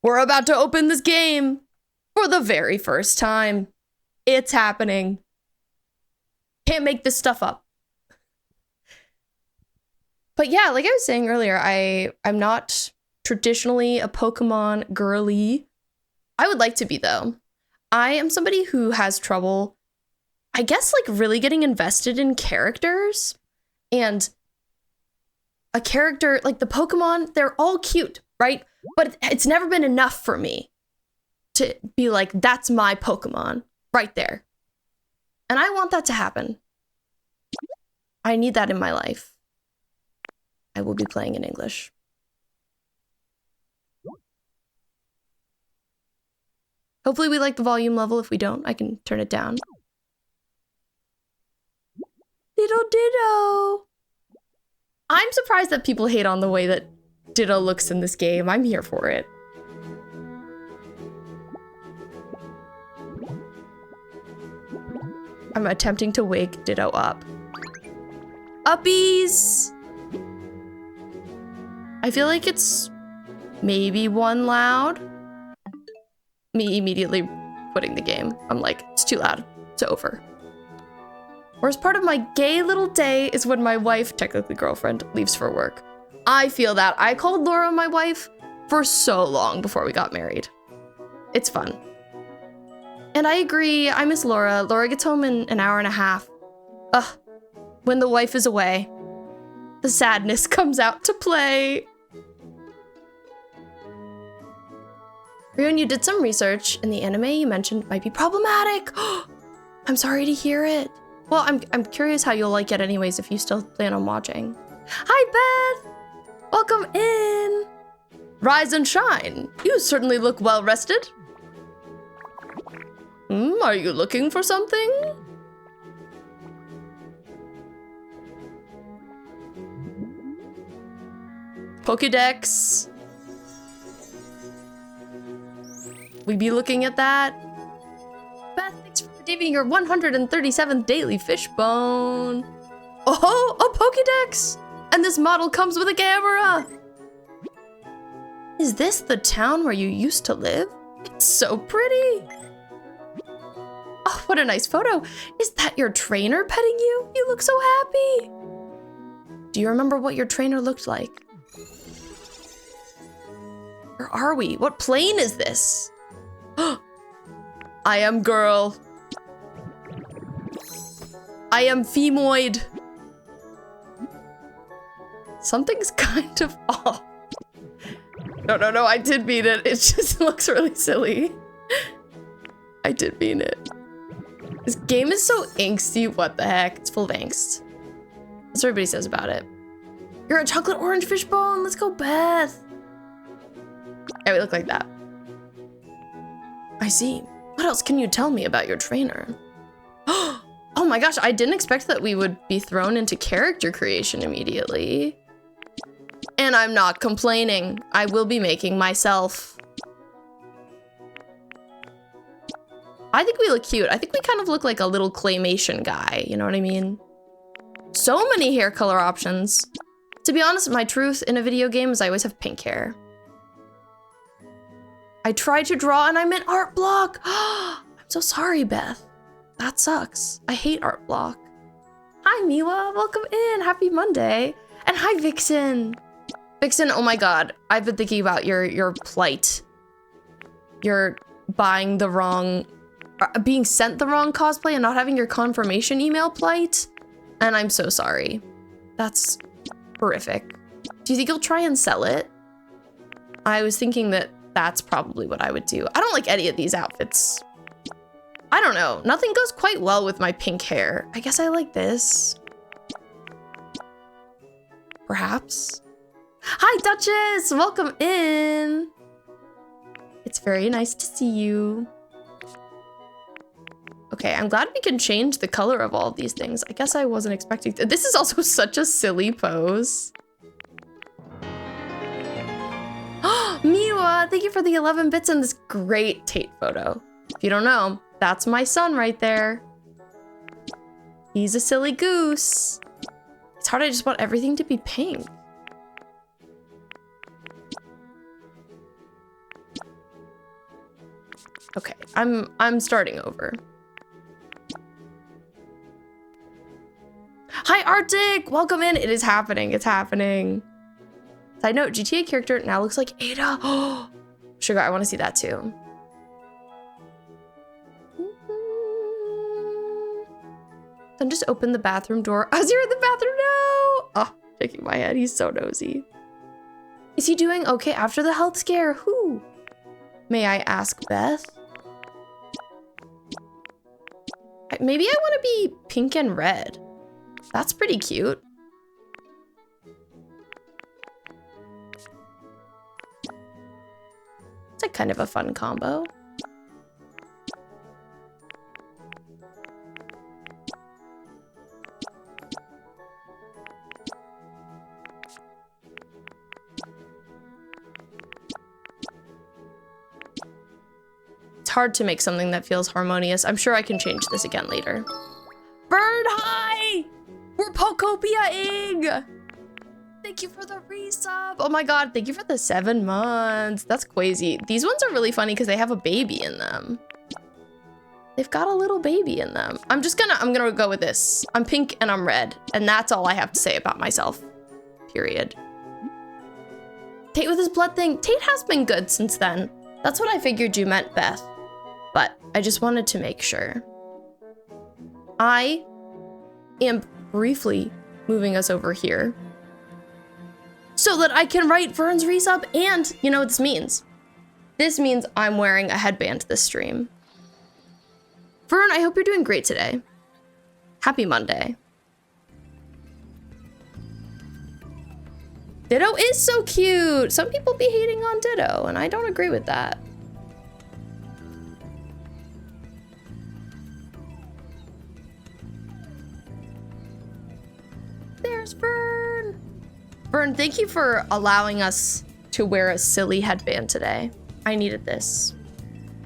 We're about to open this game for the very first time. It's happening. Can't make this stuff up. But yeah, like I was saying earlier, I'm not traditionally a Pokemon girly. I would like to be, though. I am somebody who has trouble, I guess, like really getting invested in characters. And a character, like the Pokemon, they're all cute, right? But it's never been enough for me to be like, that's my Pokemon right there. And I want that to happen. I need that in my life. I will be playing in English. Hopefully we like the volume level. If we don't, I can turn it down. Ditto Ditto! I'm surprised that people hate on the way that Ditto looks in this game. I'm here for it. I'm attempting to wake Ditto up. Uppies! I feel like it's maybe one loud. Me immediately quitting the game. I'm like, it's too loud. It's over. Whereas part of my gay little day is when my wife, technically girlfriend, leaves for work. I feel that. I called Laura my wife for so long before we got married. It's fun. And I agree, I miss Laura. Laura gets home in an hour and a half. Ugh, when the wife is away, the sadness comes out to play. Ryun, you did some research, and the anime you mentioned might be problematic. I'm sorry to hear it. Well, I'm curious how you'll like it anyways if you still plan on watching. Hi, Beth! Welcome in! Rise and shine. You certainly look well rested. Are you looking for something? Pokédex. We be looking at that. Beth, thanks for redeeming your 137th daily fish bone. Oh, a Pokédex! And this model comes with a camera! Is this the town where you used to live? It's so pretty! Oh, what a nice photo. Is that your trainer petting you? You look so happy. Do you remember what your trainer looked like? Where are we? What plane is this? I am girl. I am femoid. Something's kind of off. No, I did mean it. It just looks really silly. I did mean it. This game is so angsty, what the heck? It's full of angst. That's what everybody says about it. You're a chocolate orange fishbone. Let's go, Beth. Yeah, we look like that. I see. What else can you tell me about your trainer? Oh my gosh, I didn't expect that we would be thrown into character creation immediately. And I'm not complaining. I will be making myself. I think we look cute. I think we kind of look like a little claymation guy, you know what I mean? So many hair color options. To be honest, my truth in a video game is I always have pink hair. I tried to draw and I meant art block. I'm so sorry, Beth. That sucks. I hate art block. Hi, Miwa. Welcome in. Happy Monday. And hi, Vixen. Vixen, oh my god. I've been thinking about your plight. You're buying the wrong... being sent the wrong cosplay and not having your confirmation email plight. And I'm so sorry. That's horrific. Do you think you'll try and sell it? I was thinking that that's probably what I would do. I don't like any of these outfits. I don't know. Nothing goes quite well with my pink hair. I guess I like this. Perhaps. Hi, Duchess! Welcome in! It's very nice to see you. Okay, I'm glad we can change the color of all of these things. I guess I wasn't expecting to. This is also such a silly pose. Miwa, thank you for the 11 bits in this great Tate photo. If you don't know, that's my son right there. He's a silly goose. It's hard, I just want everything to be pink. Okay, I'm starting over. Hi, Arctic! Welcome in. It is happening. It's happening. Side note, GTA character now looks like Ada. Oh, sugar, I want to see that too. Then just open the bathroom door. As you're in the bathroom, no! Oh, shaking my head. He's so nosy. Is he doing okay after the health scare? Who? May I ask Beth? Maybe I want to be pink and red. That's pretty cute. It's like kind of a fun combo. It's hard to make something that feels harmonious. I'm sure I can change this again later. Bird, hi! We're Pokopia-ing! Thank you for the resub. Oh my god, thank you for the 7 months. That's crazy. These ones are really funny because they have a baby in them. They've got a little baby in them. I'm gonna go with this. I'm pink and I'm red. And that's all I have to say about myself. Period. Tate with his blood thing. Tate has been good since then. That's what I figured you meant, Beth. But I just wanted to make sure. I am briefly moving us over here so that I can write Vern's resub, and you know what this means? This means I'm wearing a headband this stream. Vern, I hope you're doing great today. Happy Monday. Ditto is so cute. Some people be hating on Ditto, and I don't agree with that. There's Vern. Vern, thank you for allowing us to wear a silly headband today. I needed this.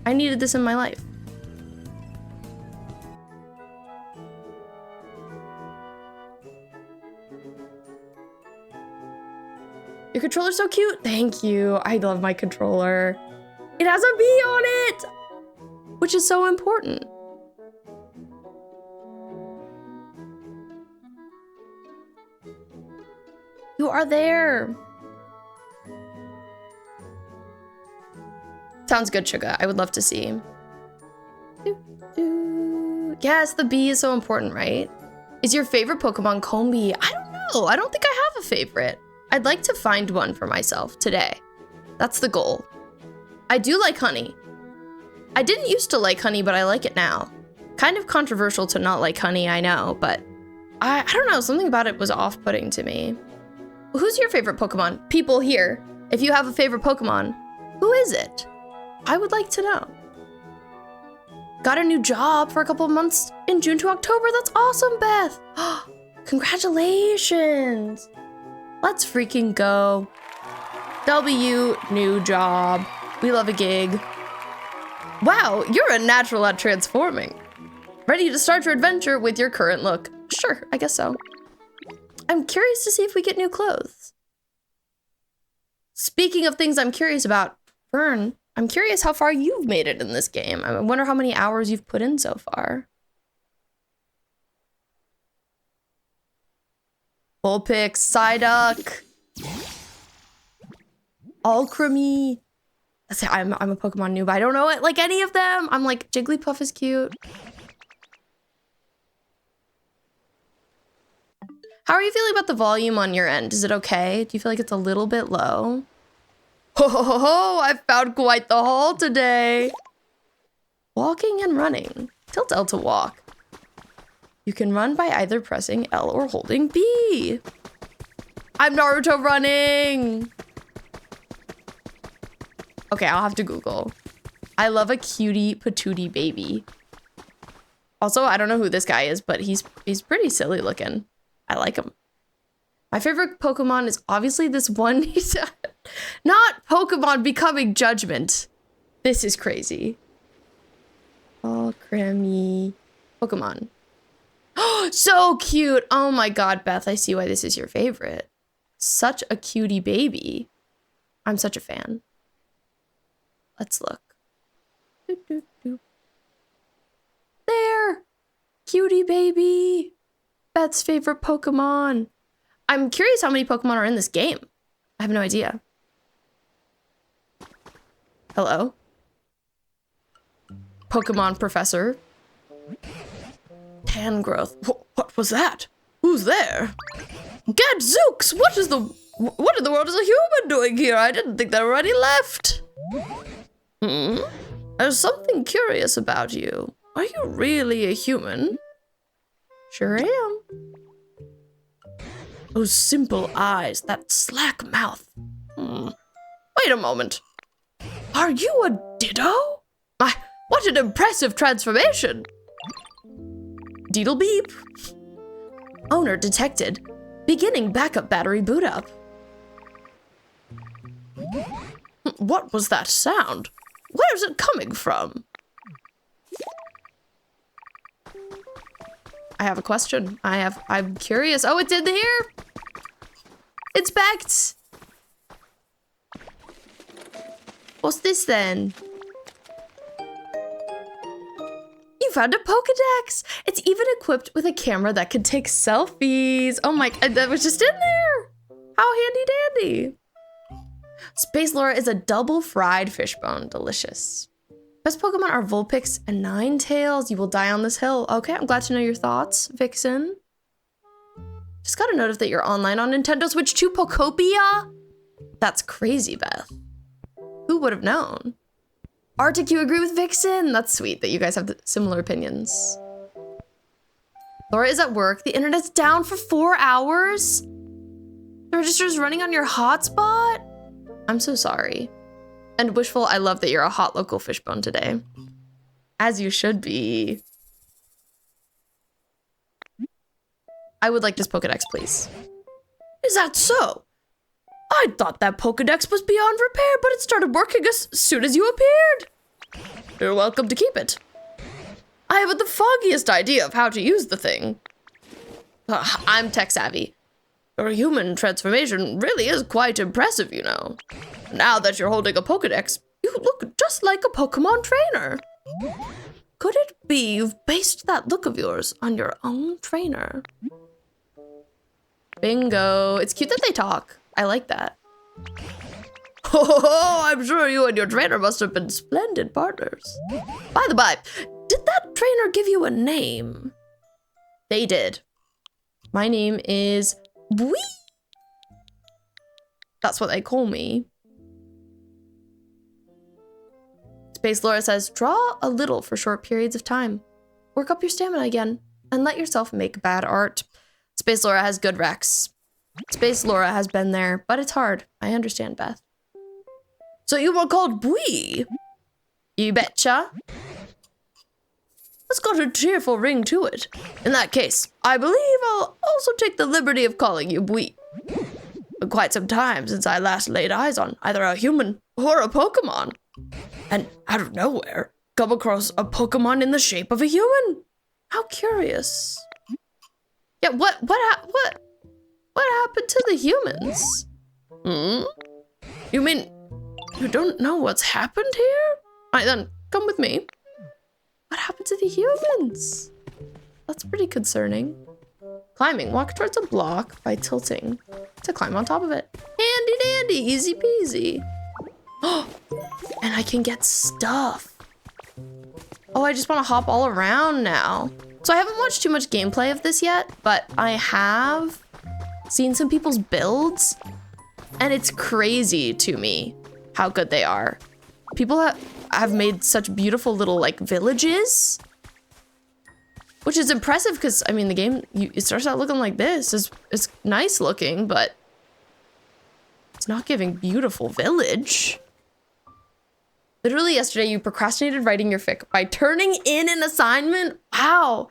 I needed this in my life. Your controller's so cute. Thank you. I love my controller. It has a bee on it, which is so important. You are there. Sounds good, Sugar. I would love to see. Yes, the bee is so important, right? Is your favorite Pokemon Combi? I don't know. I don't think I have a favorite. I'd like to find one for myself today. That's the goal. I do like honey. I didn't used to like honey, but I like it now. Kind of controversial to not like honey, I know, but I don't know. Something about it was off-putting to me. Who's your favorite Pokemon? People here, if you have a favorite Pokemon, who is it? I would like to know. Got a new job for a couple of months in June to October. That's awesome, Beth. Congratulations. Let's freaking go. W, new job. We love a gig. Wow, you're a natural at transforming. Ready to start your adventure with your current look? Sure, I guess so. I'm curious to see if we get new clothes. Speaking of things I'm curious about, Vern, I'm curious how far you've made it in this game. I wonder how many hours you've put in so far. Bullpix, Psyduck, Alcremie. I'm a Pokemon noob. I don't know it like any of them. I'm like, Jigglypuff is cute. How are you feeling about the volume on your end? Is it okay? Do you feel like it's a little bit low? Ho ho ho ho! I found quite the haul today. Walking and running. Tilt L to walk. You can run by either pressing L or holding B. I'm Naruto running. Okay, I'll have to Google. I love a cutie patootie baby. Also, I don't know who this guy is, but he's pretty silly looking. I like him. My favorite Pokemon is obviously this one. Not Pokemon becoming Judgment. This is crazy. Oh, Cremie. Pokemon. Oh, so cute. Oh my god, Beth, I see why this is your favorite. Such a cutie baby. I'm such a fan. Let's look. There! Cutie baby! Beth's favorite Pokemon. I'm curious how many Pokemon are in this game. I have no idea. Hello? Pokemon Professor. Tangrowth. What was that? Who's there? Gadzooks! What in the world is a human doing here? I didn't think there were any left. There's something curious about you. Are you really a human? Sure am. Those simple eyes, that slack mouth. Wait a moment. Are you a Ditto? What an impressive transformation. Deedle beep. Owner detected. Beginning backup battery boot up. What was that sound? Where is it coming from? I have a question. I'm curious. Oh, it's in here. It's backed. What's this then? You found a Pokedex. It's even equipped with a camera that can take selfies. Oh my, that was just in there. How handy dandy. Space Laura is a double fried fishbone. Delicious. Best Pokemon are Vulpix and Ninetales. You will die on this hill. Okay, I'm glad to know your thoughts, Vixen. Just got a notice that you're online on Nintendo Switch 2 Pokopia. That's crazy, Beth. Who would have known? Arctic, you agree with Vixen? That's sweet that you guys have similar opinions. Laura is at work. The internet's down for 4 hours. The register's running on your hotspot. I'm so sorry. And Wishful, I love that you're a hot local fishbone today. As you should be. I would like this Pokedex, please. Is that so? I thought that Pokedex was beyond repair, but it started working as soon as you appeared. You're welcome to keep it. I haven't the foggiest idea of how to use the thing. I'm tech savvy. Your human transformation really is quite impressive, you know. Now that you're holding a Pokedex, you look just like a Pokemon trainer. Could it be you've based that look of yours on your own trainer? Bingo. It's cute that they talk. I like that. Oh, I'm sure you and your trainer must have been splendid partners. By the by, did that trainer give you a name? They did. My name is Bwee. That's what they call me. Space Laura says, draw a little for short periods of time. Work up your stamina again, and let yourself make bad art. Space Laura has good recs. Space Laura has been there, but it's hard. I understand, Beth. So you were called Bwee? You betcha. It's got a cheerful ring to it. In that case, I believe I'll also take the liberty of calling you Bwee. Been quite some time since I last laid eyes on either a human or a Pokemon. And out of nowhere, come across a Pokemon in the shape of a human. How curious. Yeah, what happened to the humans? You mean you don't know what's happened here? All right, then, come with me. What happened to the humans? That's pretty concerning. Climbing. Walk towards a block by tilting to climb on top of it. Handy dandy, easy peasy. Oh, and I can get stuff. Oh, I just want to hop all around now. So I haven't watched too much gameplay of this yet, but I have seen some people's builds, and it's crazy to me how good they are. People have made such beautiful little like villages, which is impressive because I mean the game it starts out looking like this. It's nice looking, but it's not giving beautiful village. Literally yesterday you procrastinated writing your fic by turning in an assignment. Wow.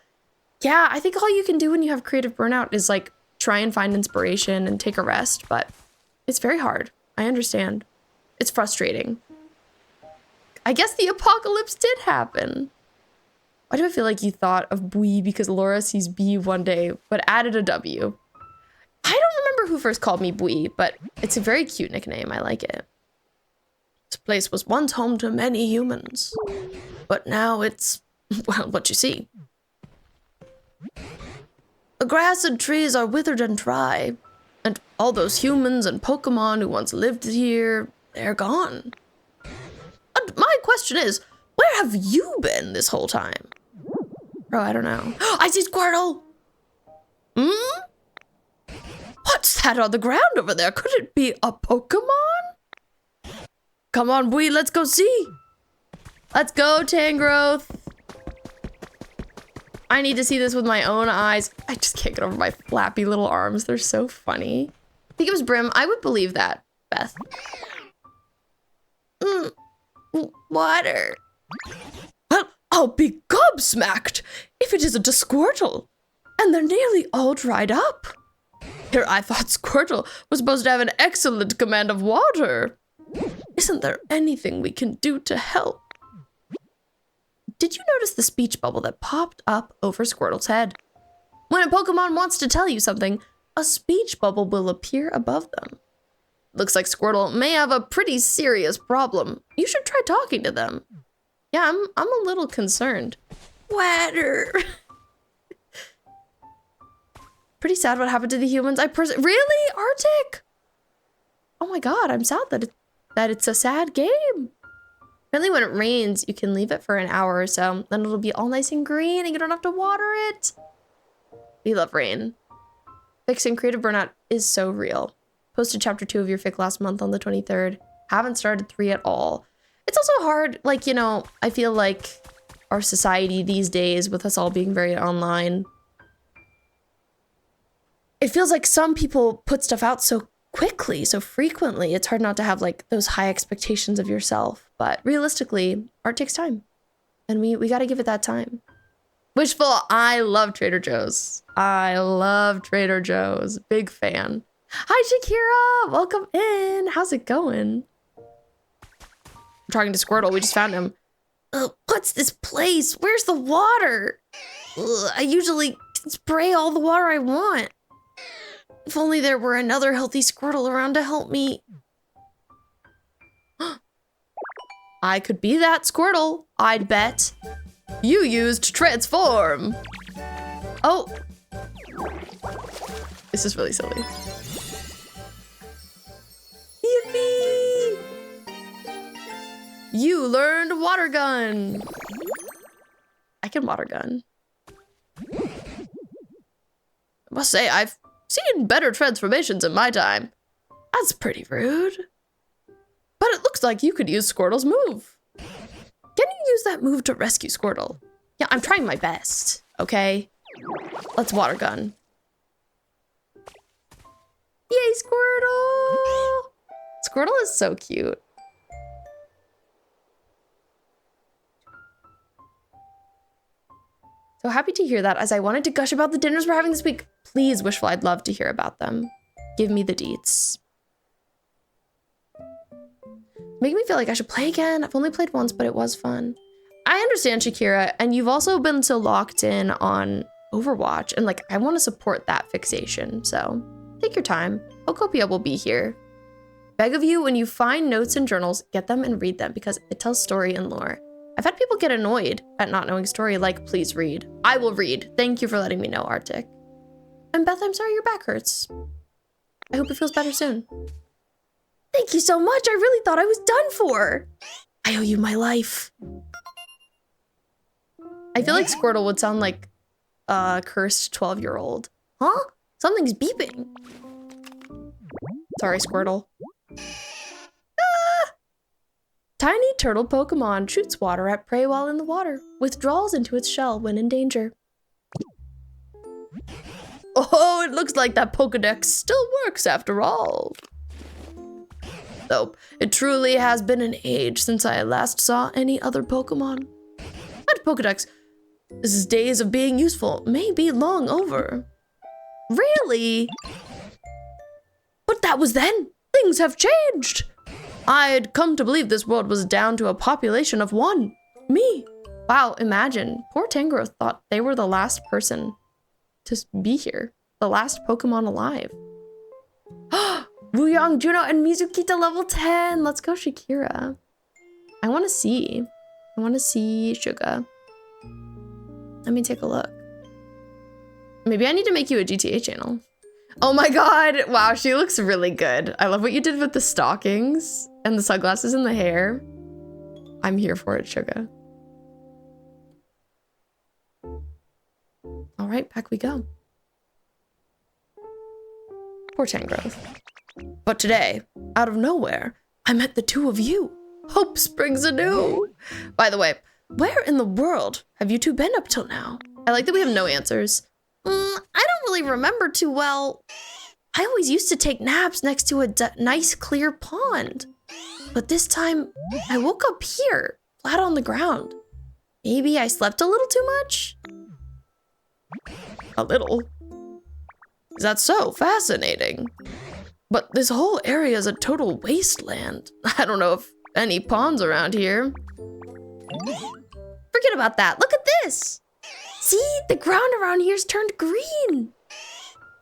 Yeah, I think all you can do when you have creative burnout is like try and find inspiration and take a rest, but it's very hard. I understand. It's frustrating. I guess the apocalypse did happen. Why do I feel like you thought of Bwee because Laura sees B one day, but added a W? I don't remember who first called me Bwee, but it's a very cute nickname. I like it. place was once home to many humans, but now it's, well, what you see. The grass and trees are withered and dry, and all those humans and Pokemon who once lived here, they're gone. And my question is, where have you been this whole time? Bro, I don't know. I see Squirtle! Hmm? What's that on the ground over there? Could it be a Pokemon? Come on, Bwee, let's go see. Let's go, Tangrowth. I need to see this with my own eyes. I just can't get over my flappy little arms. They're so funny. I think it was Brim. I would believe that, Beth. Water. Well, I'll be gobsmacked if it isn't a Squirtle. And they're nearly all dried up. Here, I thought Squirtle was supposed to have an excellent command of water. Isn't there anything we can do to help? Did you notice the speech bubble that popped up over Squirtle's head? When a Pokemon wants to tell you something, a speech bubble will appear above them. Looks like Squirtle may have a pretty serious problem. You should try talking to them. Yeah, I'm a little concerned. Water. Pretty sad what happened to the humans. Really? Arctic? Oh my god, I'm sad that it's a sad game. Apparently when it rains, you can leave it for an hour or so, then it'll be all nice and green and you don't have to water it. We love rain. Fixing creative burnout is so real. Posted chapter 2 of your fic last month on the 23rd. Haven't started 3 at all. It's also hard, like, you know, I feel like our society these days, with us all being very online, it feels like some people put stuff out so quickly, so frequently. It's hard not to have like those high expectations of yourself. But realistically, art takes time. And we got to give it that time. Wishful, I love Trader Joe's. I love Trader Joe's. Big fan. Hi, Shakira. Welcome in. How's it going? I'm talking to Squirtle. We just found him. What's this place? Where's the water? I usually spray all the water I want. If only there were another healthy Squirtle around to help me. I could be that Squirtle, I'd bet. You used transform. Oh. This is really silly. Yippee! You learned water gun. I can water gun. I must say, I've seen better transformations in my time. That's pretty rude. But it looks like you could use Squirtle's move. Can you use that move to rescue Squirtle? Yeah, I'm trying my best, okay? Let's water gun. Yay, Squirtle! Squirtle is so cute. So happy to hear that, as I wanted to gush about the dinners we're having this week. Please, Wishful, I'd love to hear about them. Give me the deets. Making me feel like I should play again. I've only played once, but it was fun. I understand, Shakira, and you've also been so locked in on Overwatch, and like, I want to support that fixation, so take your time. Pokopia will be here. Beg of you, when you find notes and journals, get them and read them, because it tells story and lore. I've had people get annoyed at not knowing story, like, please read. I will read. Thank you for letting me know, Arctic. And Beth, I'm sorry your back hurts. I hope it feels better soon. Thank you so much. I really thought I was done for. I owe you my life. I feel like Squirtle would sound like a cursed 12-year-old. Huh? Something's beeping. Sorry, Squirtle. Ah! Tiny turtle Pokemon shoots water at prey while in the water. Withdraws into its shell when in danger. Oh, it looks like that Pokedex still works after all. Though it truly has been an age since I last saw any other Pokemon. That Pokedex, this days of being useful may be long over. Really? But that was then. Things have changed. I'd come to believe this world was down to a population of 1. Me. Wow, imagine. Poor Tangrowth thought they were the last person to be here. The last Pokemon alive. Wooyong, Juno, and Mizukita level 10. Let's go, Shakira. I want to see. I want to see Sugar. Let me take a look. Maybe I need to make you a GTA channel. Oh my god. Wow, she looks really good. I love what you did with the stockings and the sunglasses and the hair. I'm here for it, Sugar. All right, back we go. Poor Tangrowth. But today, out of nowhere, I met the two of you. Hope springs anew. By the way, where in the world have you two been up till now? I like that we have no answers. I don't really remember too well. I always used to take naps next to a nice clear pond. But this time, I woke up here, flat on the ground. Maybe I slept a little too much? A little? Is that so? Fascinating. But this whole area is a total wasteland. I don't know if any ponds around here. Forget about that. Look at this. See, the ground around here's turned green.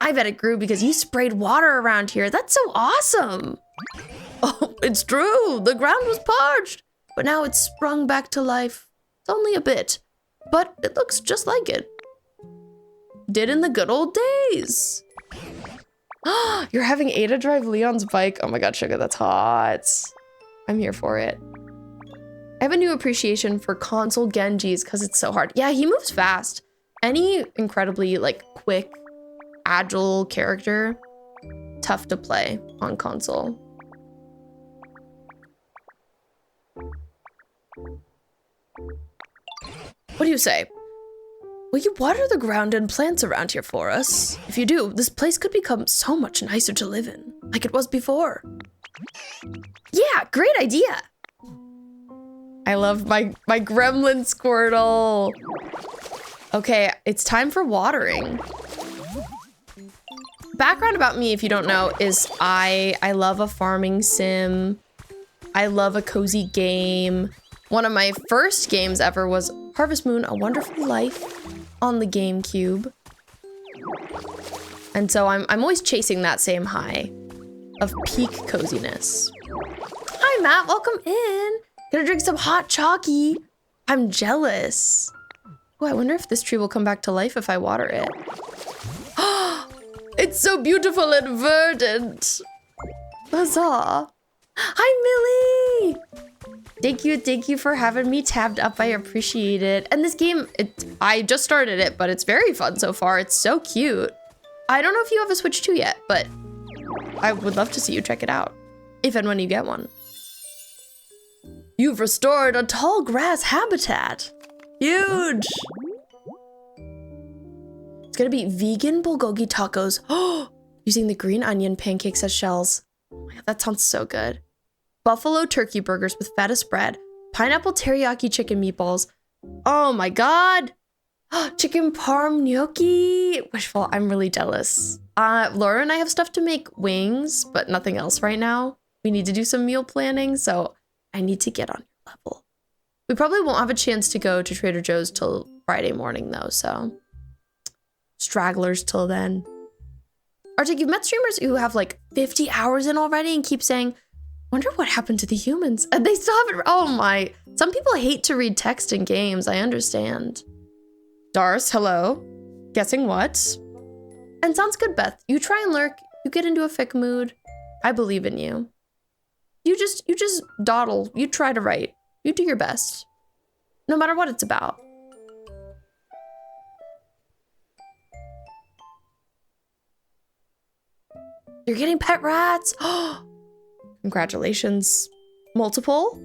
I bet it grew because you sprayed water around here. That's so awesome. Oh, it's true. The ground was parched, but now it's sprung back to life. It's only a bit, but it looks just like it did in the good old days. You're having Ada drive Leon's bike. Oh my god, Sugar, that's hot. I'm here for it. I have a new appreciation for console Genjis because it's so hard. Yeah, he moves fast. Any incredibly like quick, agile character, tough to play on console. What do you say? Will you water the ground and plants around here for us? If you do, this place could become so much nicer to live in, like it was before. Yeah, great idea. I love my gremlin Squirtle. Okay, it's time for watering. Background about me, if you don't know, is I love a farming sim. I love a cozy game. One of my first games ever was Harvest Moon: A Wonderful Life on the GameCube. And so I'm always chasing that same high of peak coziness. Hi, Matt, welcome in. Gonna drink some hot chalky. I'm jealous. Oh, I wonder if this tree will come back to life if I water it. It's so beautiful and verdant. Huzzah. Hi, Millie. Thank you for having me tabbed up. I appreciate it. And this game, I just started it, but it's very fun so far. It's so cute. I don't know if you have a Switch 2 yet, but I would love to see you check it out, if and when you get one. You've restored a tall grass habitat. Huge. It's gonna be vegan bulgogi tacos. Oh, using the green onion pancakes as shells. Oh my god, that sounds so good. Buffalo turkey burgers with feta spread, pineapple teriyaki chicken meatballs. Oh my god. Chicken parm gnocchi. Wishful, I'm really jealous. Laura and I have stuff to make wings, but nothing else right now. We need to do some meal planning, so I need to get on your level. We probably won't have a chance to go to Trader Joe's till Friday morning though, so stragglers till then. Arctic, you've met streamers who have like 50 hours in already and keep saying, wonder what happened to the humans. And they still haven't, oh my. Some people hate to read text in games, I understand. Dars, hello. Guessing what? And sounds good, Beth. You try and lurk, you get into a fic mood. I believe in you. You just dawdle, you try to write. You do your best. No matter what it's about. You're getting pet rats. Oh, congratulations. Multiple?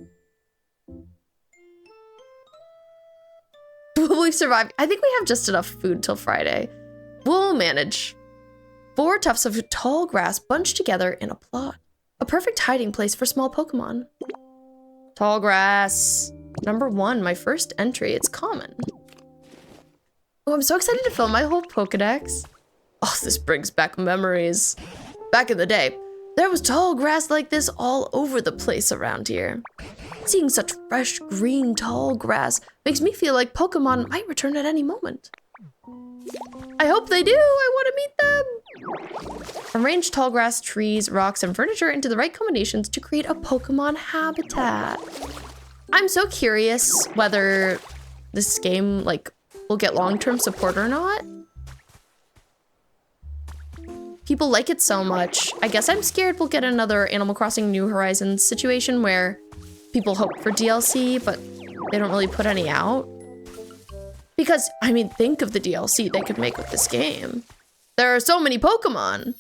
Will we survive? I think we have just enough food till Friday. We'll manage. 4 tufts of tall grass bunched together in a plot. A perfect hiding place for small Pokemon. Tall grass. Number 1, my first entry. It's common. Oh, I'm so excited to fill my whole Pokedex. Oh, this brings back memories. Back in the day, there was tall grass like this all over the place around here. Seeing such fresh, green, tall grass makes me feel like Pokemon might return at any moment. I hope they do. I want to meet them. Arrange tall grass, trees, rocks, and furniture into the right combinations to create a Pokemon habitat. I'm so curious whether this game like will get long-term support or not. People like it so much. I guess I'm scared we'll get another Animal Crossing New Horizons situation where people hope for DLC, but they don't really put any out. Because, I mean, think of the DLC they could make with this game. There are so many Pokemon.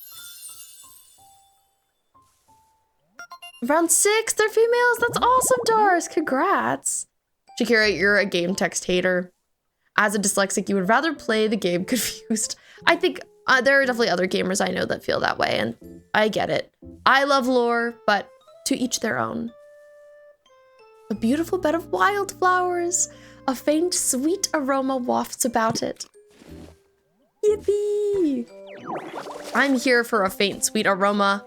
Round 6, they're females. That's awesome, Dars. Congrats. Shakira, you're a game text hater. As a dyslexic, you would rather play the game confused. I think there are definitely other gamers I know that feel that way, and I get it. I love lore, but to each their own. A beautiful bed of wildflowers. A faint, sweet aroma wafts about it. Yippee! I'm here for a faint, sweet aroma.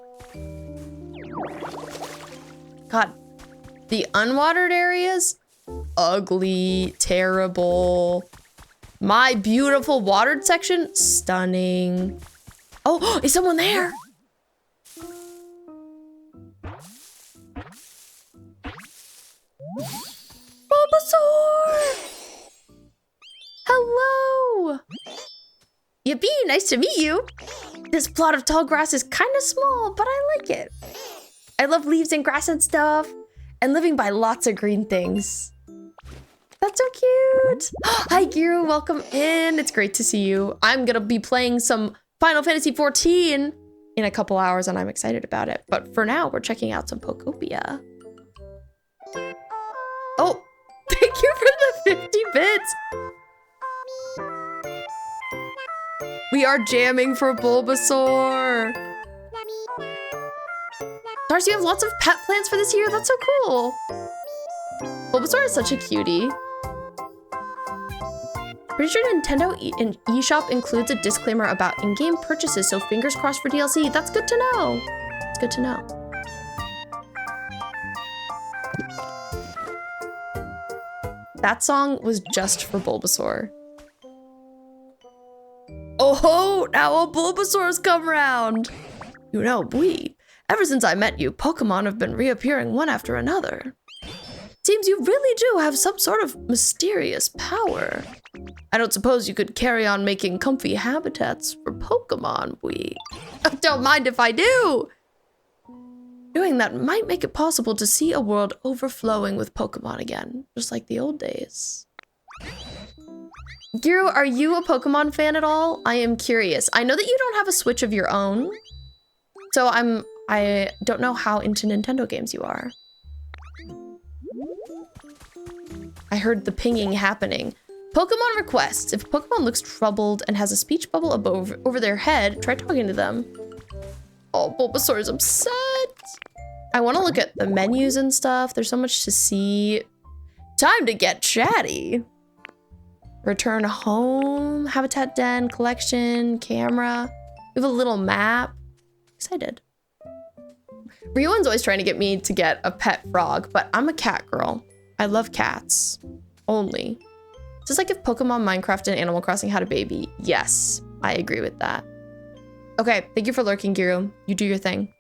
God, the unwatered areas? Ugly, terrible. My beautiful watered section? Stunning. Oh, is someone there? Bulbasaur! Hello! Yippee, nice to meet you. This plot of tall grass is kind of small, but I like it. I love leaves and grass and stuff, and living by lots of green things. That's so cute. Hi, Giru, welcome in. It's great to see you. I'm gonna be playing some Final Fantasy XIV in a couple hours, and I'm excited about it. But for now, we're checking out some Pokopia. Oh, thank you for the 50 bits. We are jamming for Bulbasaur. Darcy, you have lots of pet plans for this year. That's so cool. Bulbasaur is such a cutie. Pretty sure Nintendo eShop includes a disclaimer about in-game purchases, so fingers crossed for DLC. That's good to know. It's good to know. That song was just for Bulbasaur. Oh ho, now a Bulbasaur's come around. You know, Bwee, ever since I met you, Pokemon have been reappearing one after another. Seems you really do have some sort of mysterious power. I don't suppose you could carry on making comfy habitats for Pokemon, Bwee. Don't mind if I do. Doing that might make it possible to see a world overflowing with Pokemon again, just like the old days. Giru, are you a Pokemon fan at all? I am curious. I know that you don't have a Switch of your own, so I don't know how into Nintendo games you are. I heard the pinging happening. Pokemon requests. If a Pokemon looks troubled and has a speech bubble over their head, try talking to them. Oh, Bulbasaur is upset. I want to look at the menus and stuff. There's so much to see. Time to get chatty. Return home, habitat den, collection, camera. We have a little map. Excited. Ryuan's always trying to get me to get a pet frog, but I'm a cat girl. I love cats. Only. Just like if Pokemon, Minecraft, and Animal Crossing had a baby. Yes, I agree with that. Okay, thank you for lurking, Giru. You do your thing.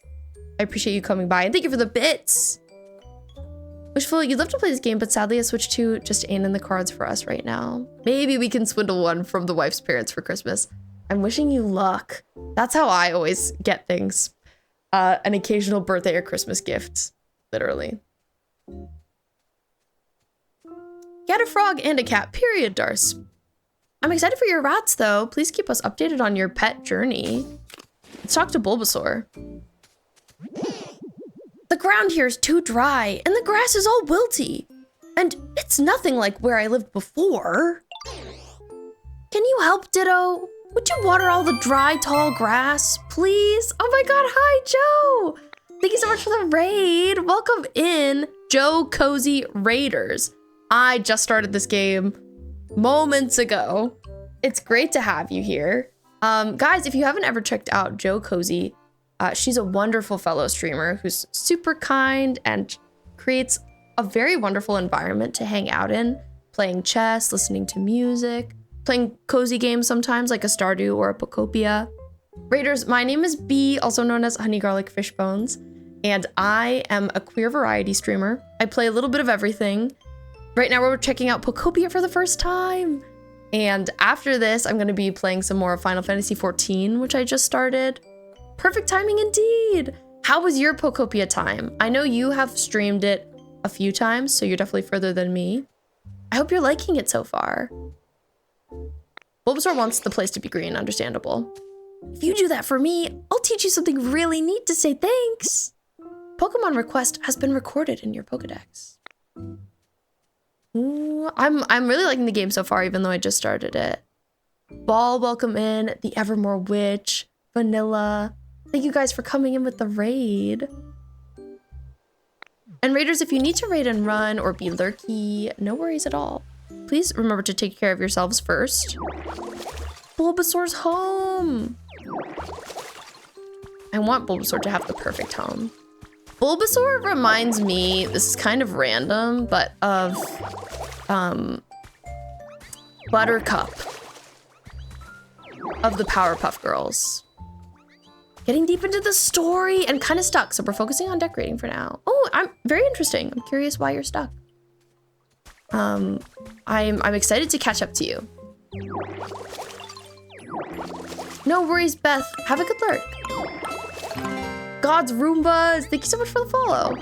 I appreciate you coming by, and thank you for the bits. Wishful, you'd love to play this game, but sadly a Switch 2 just ain't in the cards for us right now. Maybe we can swindle one from the wife's parents for Christmas. I'm wishing you luck. That's how I always get things. An occasional birthday or Christmas gift, literally. Get a frog and a cat, period, Darce. I'm excited for your rats, though. Please keep us updated on your pet journey. Let's talk to Bulbasaur. The ground here is too dry, and the grass is all wilty. And it's nothing like where I lived before. Can you help, Ditto? Would you water all the dry, tall grass, please? Oh my god, hi, Joe! Thank you so much for the raid. Welcome in, Joe Cozy Raiders. I just started this game moments ago. It's great to have you here. Guys, if you haven't ever checked out Joe Cozy, she's a wonderful fellow streamer who's super kind and creates a very wonderful environment to hang out in, playing chess, listening to music, playing cozy games sometimes like a Stardew or a Pokopia. Raiders, my name is B, also known as Honey Garlic Fish Bones, and I am a queer variety streamer. I play a little bit of everything. Right now we're checking out Pokopia for the first time. And after this, I'm gonna be playing some more Final Fantasy XIV, which I just started. Perfect timing indeed. How was your Pokopia time? I know you have streamed it a few times, so you're definitely further than me. I hope you're liking it so far. Bulbasaur wants the place to be green, understandable. If you do that for me, I'll teach you something really neat to say thanks. Pokemon request has been recorded in your Pokedex. Ooh, I'm really liking the game so far, even though I just started it. Ball, welcome in. The Evermore Witch, Vanilla. Thank you guys for coming in with the raid. And raiders, if you need to raid and run or be lurky, no worries at all. Please remember to take care of yourselves first. Bulbasaur's home. I want Bulbasaur to have the perfect home. Bulbasaur reminds me, this is kind of random, but of Buttercup of the Powerpuff Girls. Getting deep into the story and kind of stuck, so we're focusing on decorating for now. Oh, I'm very interesting. I'm curious why you're stuck. I'm excited to catch up to you. No worries, Beth. Have a good lurk. God's Roombas, thank you so much for the follow.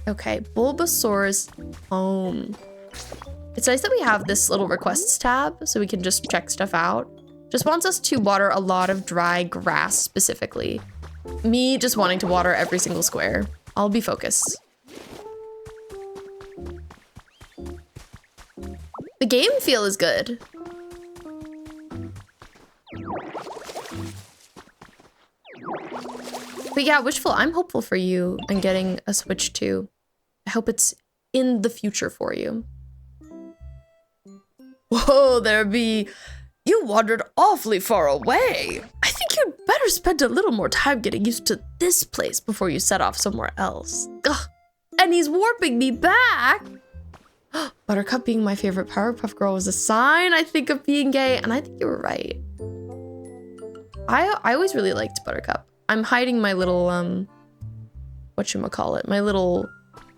Okay, Bulbasaur's home. It's nice that we have this little requests tab so we can just check stuff out. Just wants us to water a lot of dry grass specifically. Me just wanting to water every single square. I'll be focused. The game feel is good. But yeah, Wishful, I'm hopeful for you and getting a Switch too. I hope it's in the future for you. Whoa, there be. You wandered awfully far away. I think you'd better spend a little more time getting used to this place before you set off somewhere else. Ugh. And he's warping me back. Buttercup being my favorite Powerpuff Girl was a sign, I think, of being gay, and I think you were right. I always really liked Buttercup. I'm hiding my little, whatchamacallit, my little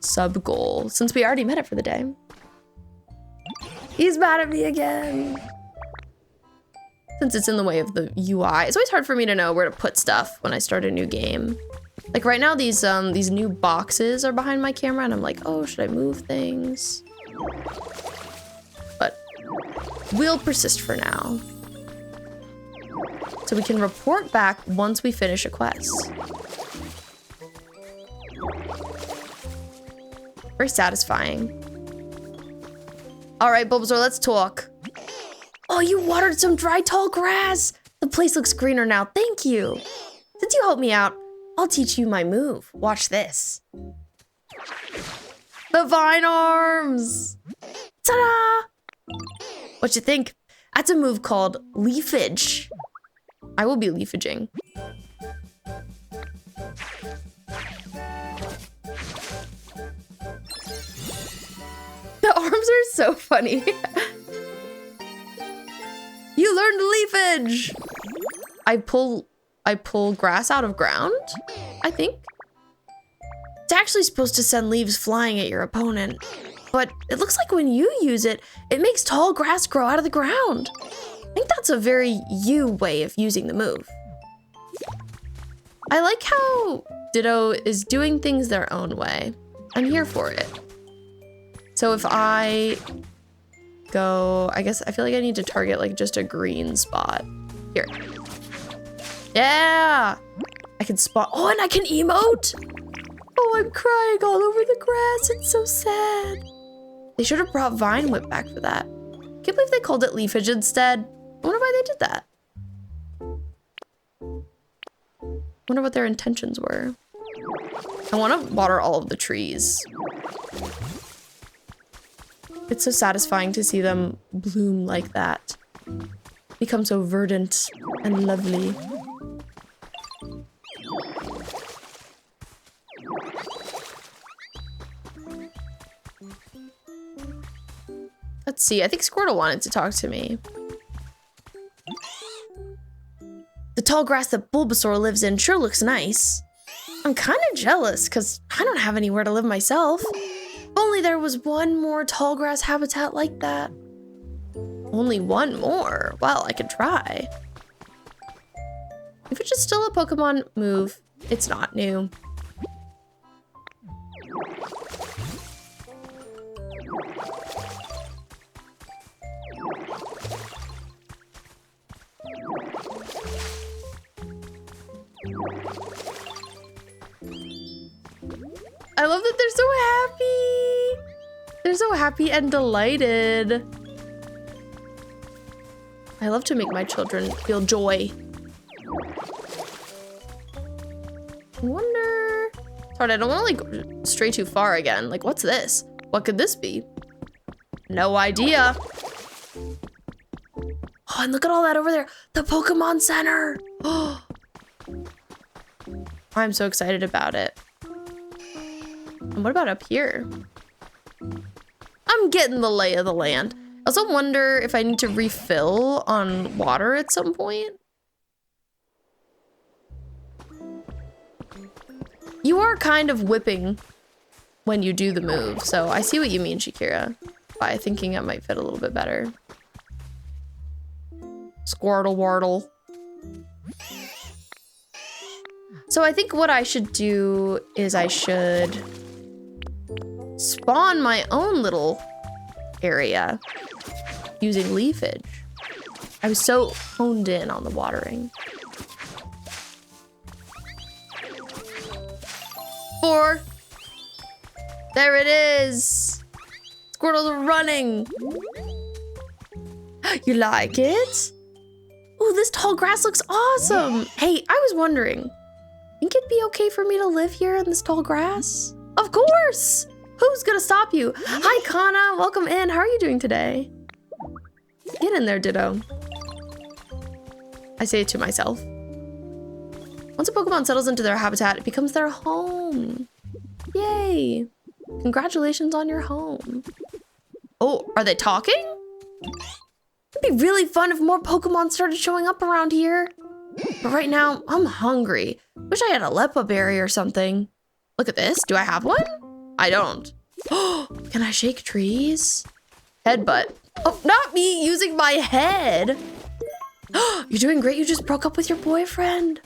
sub goal, since we already met it for the day. He's mad at me again. Since it's in the way of the UI, it's always hard for me to know where to put stuff when I start a new game. Like right now, these new boxes are behind my camera, and I'm like, oh, should I move things? But we'll persist for now. So we can report back once we finish a quest. Very satisfying. All right, Bulbasaur, let's talk. Oh, you watered some dry, tall grass. The place looks greener now, thank you. Since you helped me out, I'll teach you my move. Watch this. The vine arms. Ta-da! What you think? That's a move called leafage. I will be leafaging. The arms are so funny. You learned leafage. I pull grass out of ground, I think. It's actually supposed to send leaves flying at your opponent, but it looks like when you use it, it makes tall grass grow out of the ground. I think that's a very you way of using the move. I like how Ditto is doing things their own way. I'm here for it. So if I go, I guess I feel like I need to target like just a green spot. Here. Yeah! I can spot, oh, and I can emote! Oh, I'm crying all over the grass, it's so sad. They should have brought Vine Whip back for that. Can't believe they called it leafage instead. I wonder why they did that. Wonder what their intentions were. I want to water all of the trees. It's so satisfying to see them bloom like that. Become so verdant and lovely. Let's see, I think Squirtle wanted to talk to me. The tall tall grass that Bulbasaur lives in sure looks nice. I'm kind of jealous because I don't have anywhere to live myself. If only there was one more tall grass habitat like that. Only one more? Well, I could try. If it's just still a Pokemon move, it's not new. I love that they're so happy. They're so happy and delighted. I love to make my children feel joy. I wonder... Sorry, I don't want to like stray too far again. Like, what's this? What could this be? No idea. Oh, and look at all that over there. The Pokemon Center. Oh, I'm so excited about it. And what about up here? I'm getting the lay of the land. I also wonder if I need to refill on water at some point. You are kind of whipping when you do the move, so I see what you mean, Shakira, by thinking it might fit a little bit better. Squirtle Wardle. So I think what I should do is I should spawn my own little area using leafage. I was so honed in on the watering. 4. There it is. Squirtle's running. You like it? Ooh, this tall grass looks awesome. Hey, I was wondering, think it'd be okay for me to live here in this tall grass? Of course. Who's gonna stop you? Hi, Kana. Welcome in. How are you doing today? Get in there, Ditto. I say it to myself. Once a Pokemon settles into their habitat, it becomes their home. Yay. Congratulations on your home. Oh, are they talking? It'd be really fun if more Pokemon started showing up around here. But right now, I'm hungry. Wish I had a Leppa berry or something. Look at this. Do I have one? I don't. Oh, can I shake trees? Headbutt. Oh, not me using my head. You're doing great. You just broke up with your boyfriend.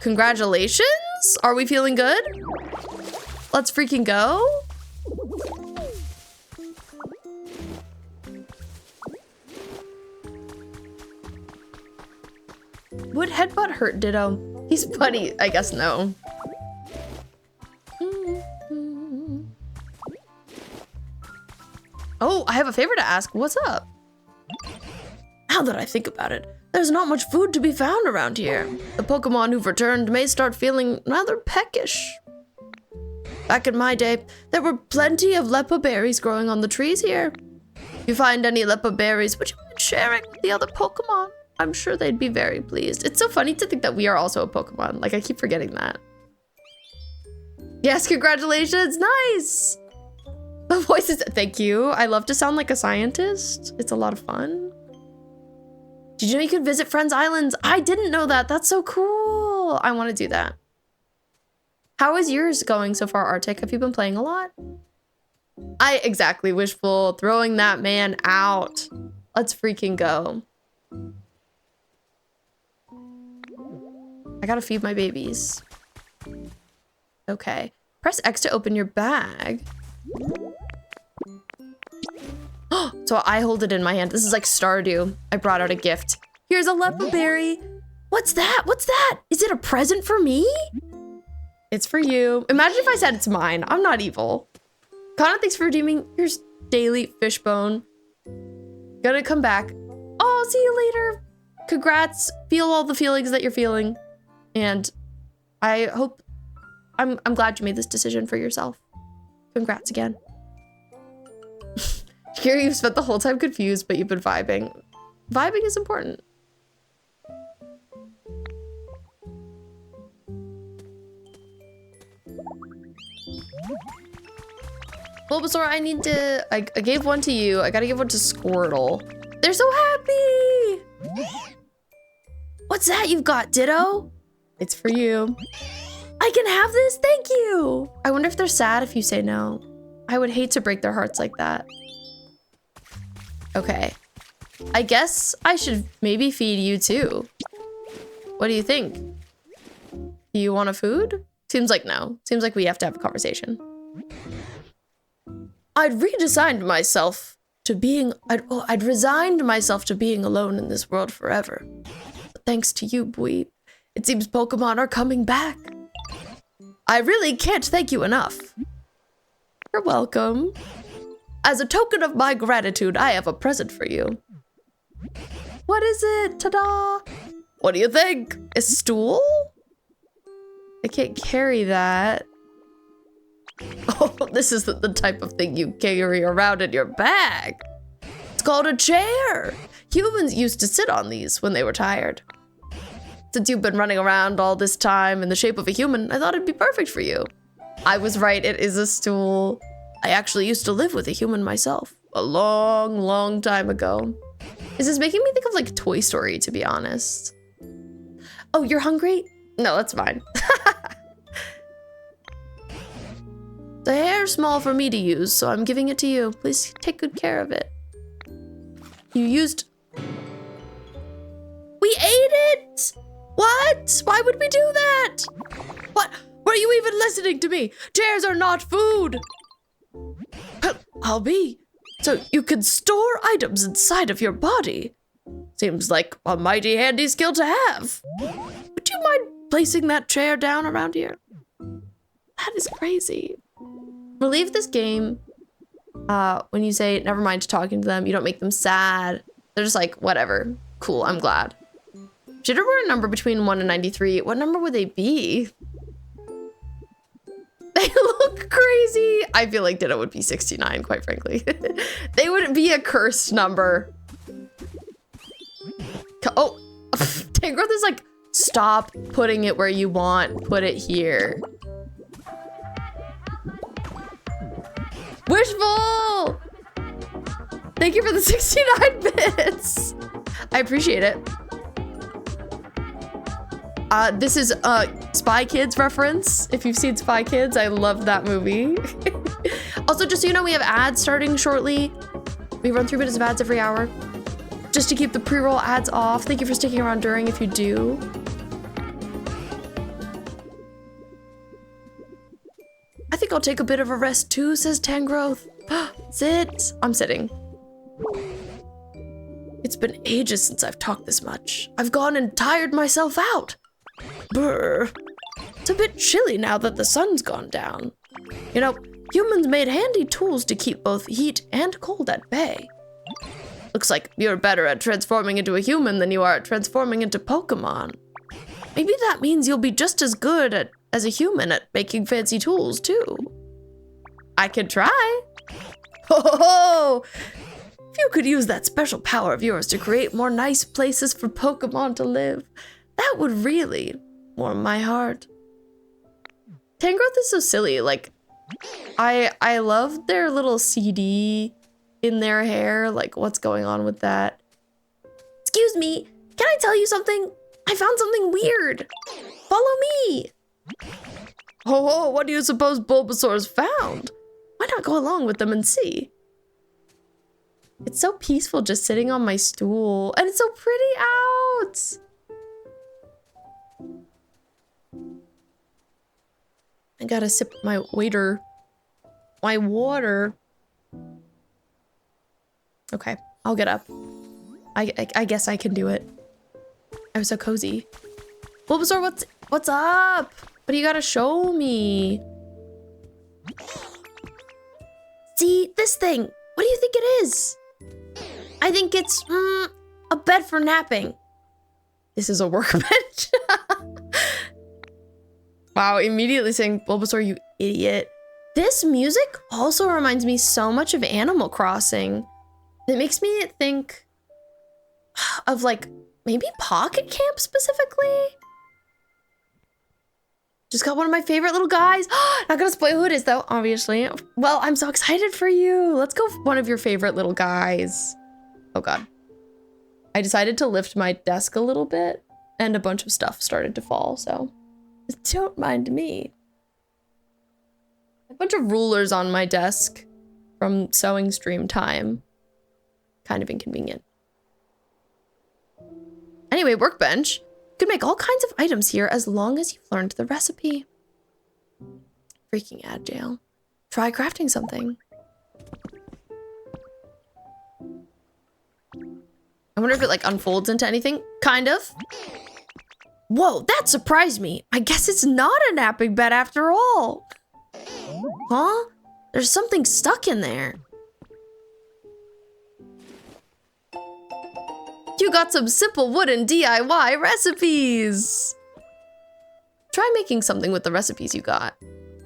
Congratulations. Are we feeling good? Let's freaking go. Would headbutt hurt, Ditto? He's putty. I guess no. Oh, I have a favor to ask. What's up? Now that I think about it, there's not much food to be found around here. The Pokemon who've returned may start feeling rather peckish. Back in my day, there were plenty of Leppa berries growing on the trees here. If you find any Leppa berries, would you mind sharing with the other Pokemon? I'm sure they'd be very pleased. It's so funny to think that we are also a Pokemon. Like, I keep forgetting that. Yes, congratulations. Nice. The voice is, thank you. I love to sound like a scientist. It's a lot of fun. Did you know you could visit Friends Islands? I didn't know that. That's so cool. I want to do that. How is yours going so far, Arctic? Have you been playing a lot? Exactly, Wishful. Throwing that man out. Let's freaking go. I gotta feed my babies. Okay. Press X to open your bag. So I hold it in my hand. This is like Stardew. I brought out a gift. Here's a Leppa berry. What's that? What's that? Is it a present for me? It's for you. Imagine if I said it's mine. I'm not evil. Kana, thanks for redeeming. Here's daily fishbone. Gonna come back. Oh, see you later. Congrats. Feel all the feelings that you're feeling. And I hope, I'm glad you made this decision for yourself. Congrats again. Here you've spent the whole time confused, but you've been vibing. Vibing is important. Bulbasaur, I need to, I gave one to you. I gotta give one to Squirtle. They're so happy. What's that you've got, Ditto? It's for you. I can have this? Thank you. I wonder if they're sad if you say no. I would hate to break their hearts like that. Okay. I guess I should maybe feed you too. What do you think? Do you want a food? Seems like no. Seems like we have to have a conversation. I'd resigned myself to being alone in this world forever. But thanks to you, Bui, it seems Pokemon are coming back. I really can't thank you enough. You're welcome. As a token of my gratitude, I have a present for you. What is it? Ta-da! What do you think? A stool? I can't carry that. Oh, this is the type of thing you carry around in your bag. It's called a chair. Humans used to sit on these when they were tired. Since you've been running around all this time in the shape of a human, I thought it'd be perfect for you. I was right, it is a stool. I actually used to live with a human myself a long, long time ago. This is making me think of like Toy Story, to be honest. Oh, you're hungry? No, that's fine. The hair's small for me to use, so I'm giving it to you. Please take good care of it. You used... We ate it! What? Why would we do that? What? Were you even listening to me? Chairs are not food! I'll be. So you can store items inside of your body. Seems like a mighty handy skill to have. Would you mind placing that chair down around here? That is crazy. We'll leave this game. When you say never mind to talking to them, you don't make them sad. They're just like, whatever. Cool, I'm glad. Should there were a number between 1 and 93, what number would they be? They look crazy. I feel like Ditto would be 69, quite frankly. They would be a cursed number. Oh, Tangrowth is like, stop putting it where you want, put it here. Wishful! Thank you for the 69 bits. I appreciate it. This is a Spy Kids reference. If you've seen Spy Kids, I love that movie. Also, just so you know, we have ads starting shortly. We run 3 minutes of ads every hour. Just to keep the pre-roll ads off. Thank you for sticking around during if you do. I think I'll take a bit of a rest too, says Tangrowth. Sit. I'm sitting. It's been ages since I've talked this much. I've gone and tired myself out. Brr. It's a bit chilly now that the sun's gone down. You know, humans made handy tools to keep both heat and cold at bay. Looks like you're better at transforming into a human than you are at transforming into Pokemon. Maybe that means you'll be just as good as a human at making fancy tools, too. I could try. Ho ho ho! If you could use that special power of yours to create more nice places for Pokemon to live, that would really warm my heart. Tangrowth is so silly. Like, I love their little CD in their hair. Like, what's going on with that? Excuse me, can I tell you something? I found something weird. Follow me. Oh, what do you suppose Bulbasaur's found? Why not go along with them and see? It's so peaceful just sitting on my stool, and it's so pretty out. I gotta sip my water. Okay, I'll get up. I guess I can do it. I'm so cozy. Bulbasaur, what's up? What do you gotta show me? See, this thing. What do you think it is? I think it's a bed for napping. This is a workbench. Wow, immediately saying Bulbasaur, you idiot. This music also reminds me so much of Animal Crossing. It makes me think of like maybe Pocket Camp specifically. Just got one of my favorite little guys. Not gonna spoil who it is though, obviously. Well, I'm so excited for you. Let's go one of your favorite little guys. Oh God. I decided to lift my desk a little bit And a bunch of stuff started to fall, so don't mind me. A bunch of rulers on my desk from sewing stream time. Kind of inconvenient. Anyway, workbench. You can make all kinds of items here as long as you've learned the recipe. Freaking ad jail. Try crafting something. I wonder if it like unfolds into anything. Kind of. Whoa, that surprised me. I guess it's not a napping bed after all. Huh? There's something stuck in there. You got some simple wooden DIY recipes. Try making something with the recipes you got.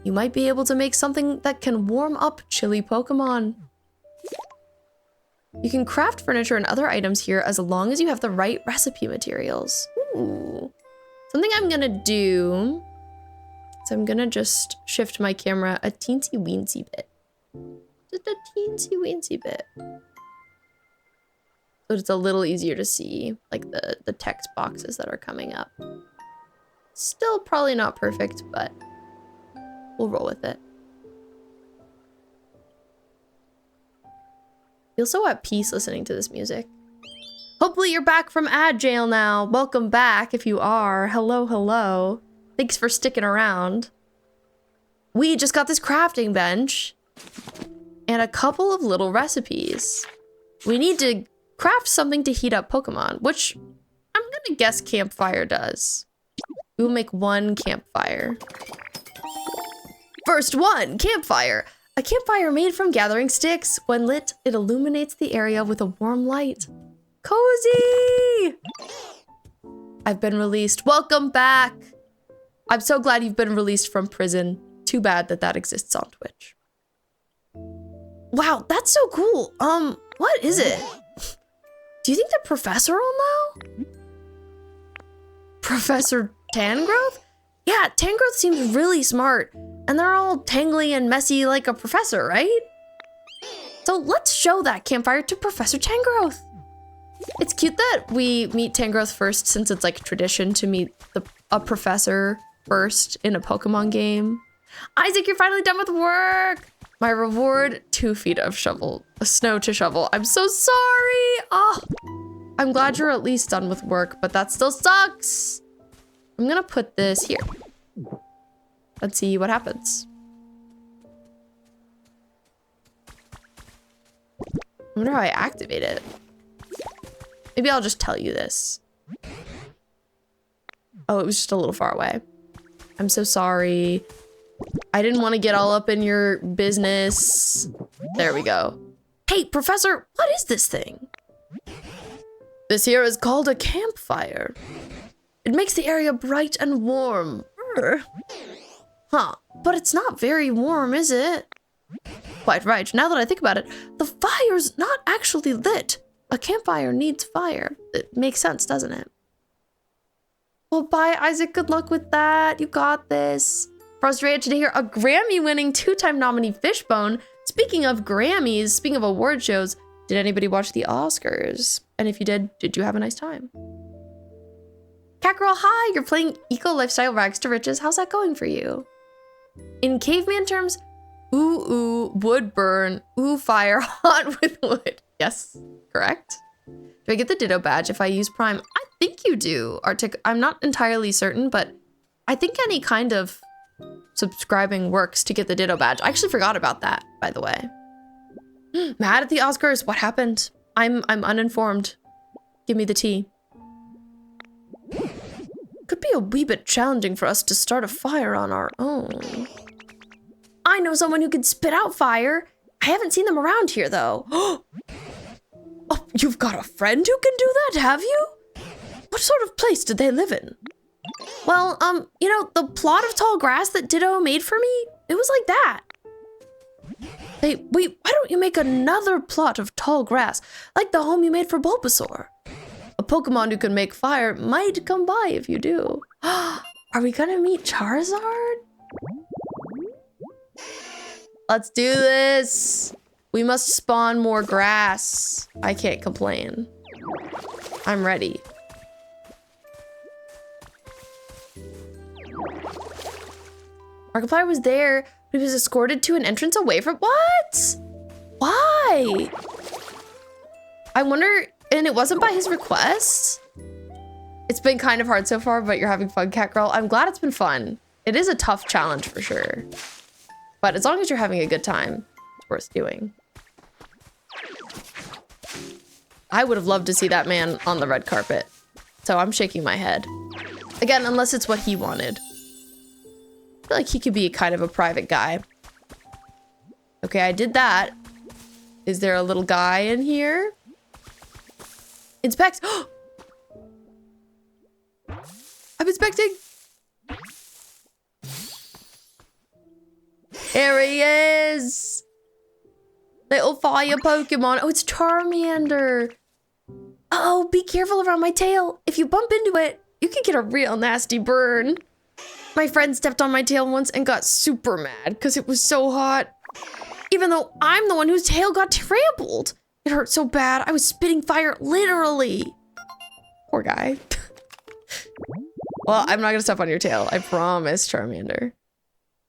You might be able to make something that can warm up chilly Pokemon. You can craft furniture and other items here as long as you have the right recipe materials. Ooh. Something I'm gonna do is I'm gonna just shift my camera a teensy weensy bit. Just a teensy weensy bit. So it's a little easier to see like the text boxes that are coming up. Still probably not perfect, but we'll roll with it. Feel so at peace listening to this music. Hopefully you're back from ad jail now. Welcome back if you are. Hello, hello. Thanks for sticking around. We just got this crafting bench and a couple of little recipes. We need to craft something to heat up Pokemon, which I'm gonna guess campfire does. We'll make one campfire. First one, campfire. A campfire made from gathering sticks. When lit, it illuminates the area with a warm light. Cozy! I've been released. Welcome back. I'm so glad you've been released from prison. Too bad that that exists on Twitch. Wow, that's so cool. What is it? Do you think the professor will know? Professor Tangrowth? Yeah, Tangrowth seems really smart. And they're all tangly and messy like a professor, right? So let's show that campfire to Professor Tangrowth. It's cute that we meet Tangrowth first since it's like tradition to meet a professor first in a Pokemon game. Isaac, you're finally done with work. My reward, 2 feet of snow to shovel. I'm so sorry. Oh, I'm glad you're at least done with work, but that still sucks. I'm gonna put this here. Let's see what happens. I wonder how I activate it. Maybe I'll just tell you this. Oh, it was just a little far away. I'm so sorry. I didn't want to get all up in your business. There we go. Hey, Professor, what is this thing? This here is called a campfire. It makes the area bright and warm. Huh, but it's not very warm, is it? Quite right. Now that I think about it, the fire's not actually lit. A campfire needs fire. It makes sense, doesn't it? Well, bye, Isaac. Good luck with that. You got this. Frustrated to hear a Grammy-winning 2-time nominee Fishbone. Speaking of Grammys, speaking of award shows, did anybody watch the Oscars? And if you did you have a nice time? Catgirl, hi! You're playing Eco Lifestyle Rags to Riches. How's that going for you? In caveman terms, ooh, wood burn, ooh, fire, hot with wood. Yes, correct. Do I get the Ditto badge if I use Prime? I think you do, Arctic. I'm not entirely certain, but I think any kind of subscribing works to get the Ditto badge. I actually forgot about that, by the way. Mad at the Oscars? What happened? I'm uninformed. Give me the tea. Could be a wee bit challenging for us to start a fire on our own. I know someone who can spit out fire. I haven't seen them around here, though. Oh, you've got a friend who can do that, have you? What sort of place did they live in? Well, you know, the plot of tall grass that Ditto made for me, it was like that. Hey, wait, why don't you make another plot of tall grass, like the home you made for Bulbasaur? A Pokemon who can make fire might come by if you do. Are we gonna meet Charizard? Let's do this. We must spawn more grass. I can't complain. I'm ready. Markiplier was there, but he was escorted to an entrance away from— what? Why? I wonder, and it wasn't by his request? It's been kind of hard so far, but you're having fun, Cat Girl. I'm glad it's been fun. It is a tough challenge for sure. But as long as you're having a good time, it's worth doing. I would have loved to see that man on the red carpet. So I'm shaking my head. Again, unless it's what he wanted. I feel like he could be kind of a private guy. Okay, I did that. Is there a little guy in here? Inspect. I'm inspecting. Here he is. Little fire Pokemon. Oh, it's Charmander. Oh, be careful around my tail. If you bump into it, you can get a real nasty burn. My friend stepped on my tail once and got super mad because it was so hot. Even though I'm the one whose tail got trampled. It hurt so bad, I was spitting fire literally. Poor guy. Well, I'm not gonna step on your tail, I promise, Charmander.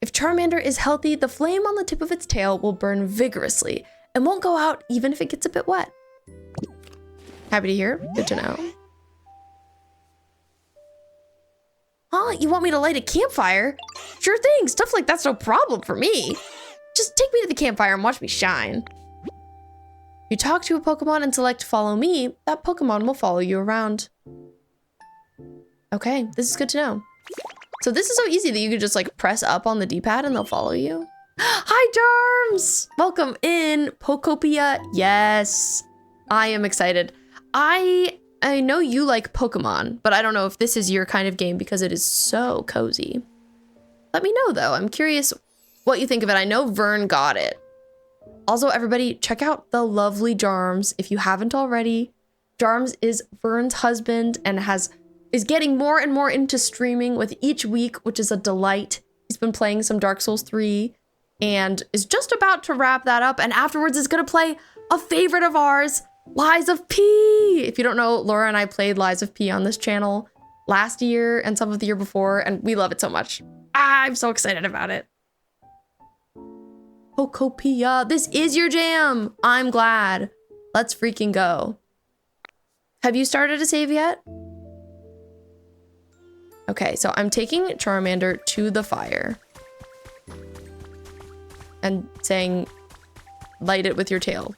If Charmander is healthy, the flame on the tip of its tail will burn vigorously and won't go out even if it gets a bit wet. Happy to hear, good to know. Huh, you want me to light a campfire? Sure thing, stuff like that's no problem for me. Just take me to the campfire and watch me shine. If you talk to a Pokemon and select follow me, that Pokemon will follow you around. Okay, this is good to know. So this is so easy that you could just like press up on the D-pad and they'll follow you. Hi, Jarms! Welcome in, Pokopia. Yes, I am excited. I know you like Pokemon, but I don't know if this is your kind of game because it is so cozy. Let me know though, I'm curious what you think of it. I know Vern got it. Also, everybody, check out the lovely Jarms if you haven't already. Jarms is Vern's husband and is getting more and more into streaming with each week, which is a delight. He's been playing some Dark Souls 3 and is just about to wrap that up. And afterwards is gonna play a favorite of ours, Lies of P. If you don't know, Laura and I played Lies of P on this channel last year and some of the year before, and we love it so much. I'm so excited about it. Pokopia, this is your jam. I'm glad. Let's freaking go. Have you started a save yet? Okay, so I'm taking Charmander to the fire and saying, light it with your tail.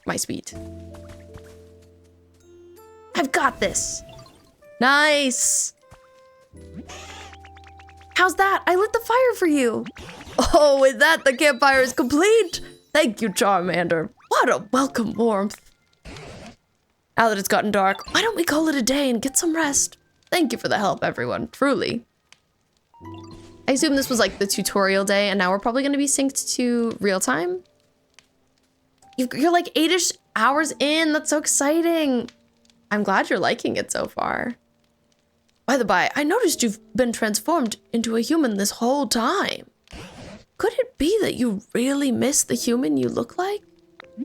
My sweet. I've got this. Nice. How's that? I lit the fire for you. Oh, with that, the campfire is complete. Thank you, Charmander. What a welcome warmth. Now that it's gotten dark, why don't we call it a day and get some rest? Thank you for the help, everyone. Truly. I assume this was like the tutorial day, and now we're probably going to be synced to real time. You're like 8-ish hours in. That's so exciting. I'm glad you're liking it so far. By the by, I noticed you've been transformed into a human this whole time. Could it be that you really miss the human you look like?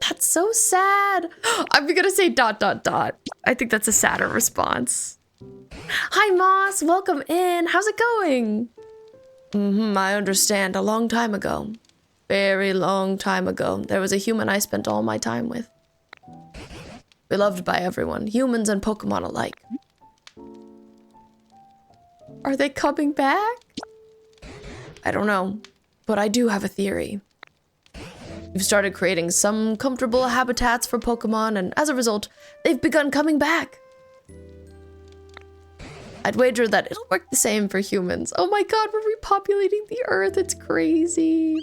That's so sad. I'm gonna say ... I think that's a sadder response. Hi, Moss. Welcome in. How's it going? I understand. A long time ago. Very long time ago. There was a human I spent all my time with. Beloved by everyone. Humans and Pokemon alike. Are they coming back? I don't know. But I do have a theory. You've started creating some comfortable habitats for Pokemon, and as a result, they've begun coming back. I'd wager that it'll work the same for humans. Oh my god, we're repopulating the Earth. It's crazy.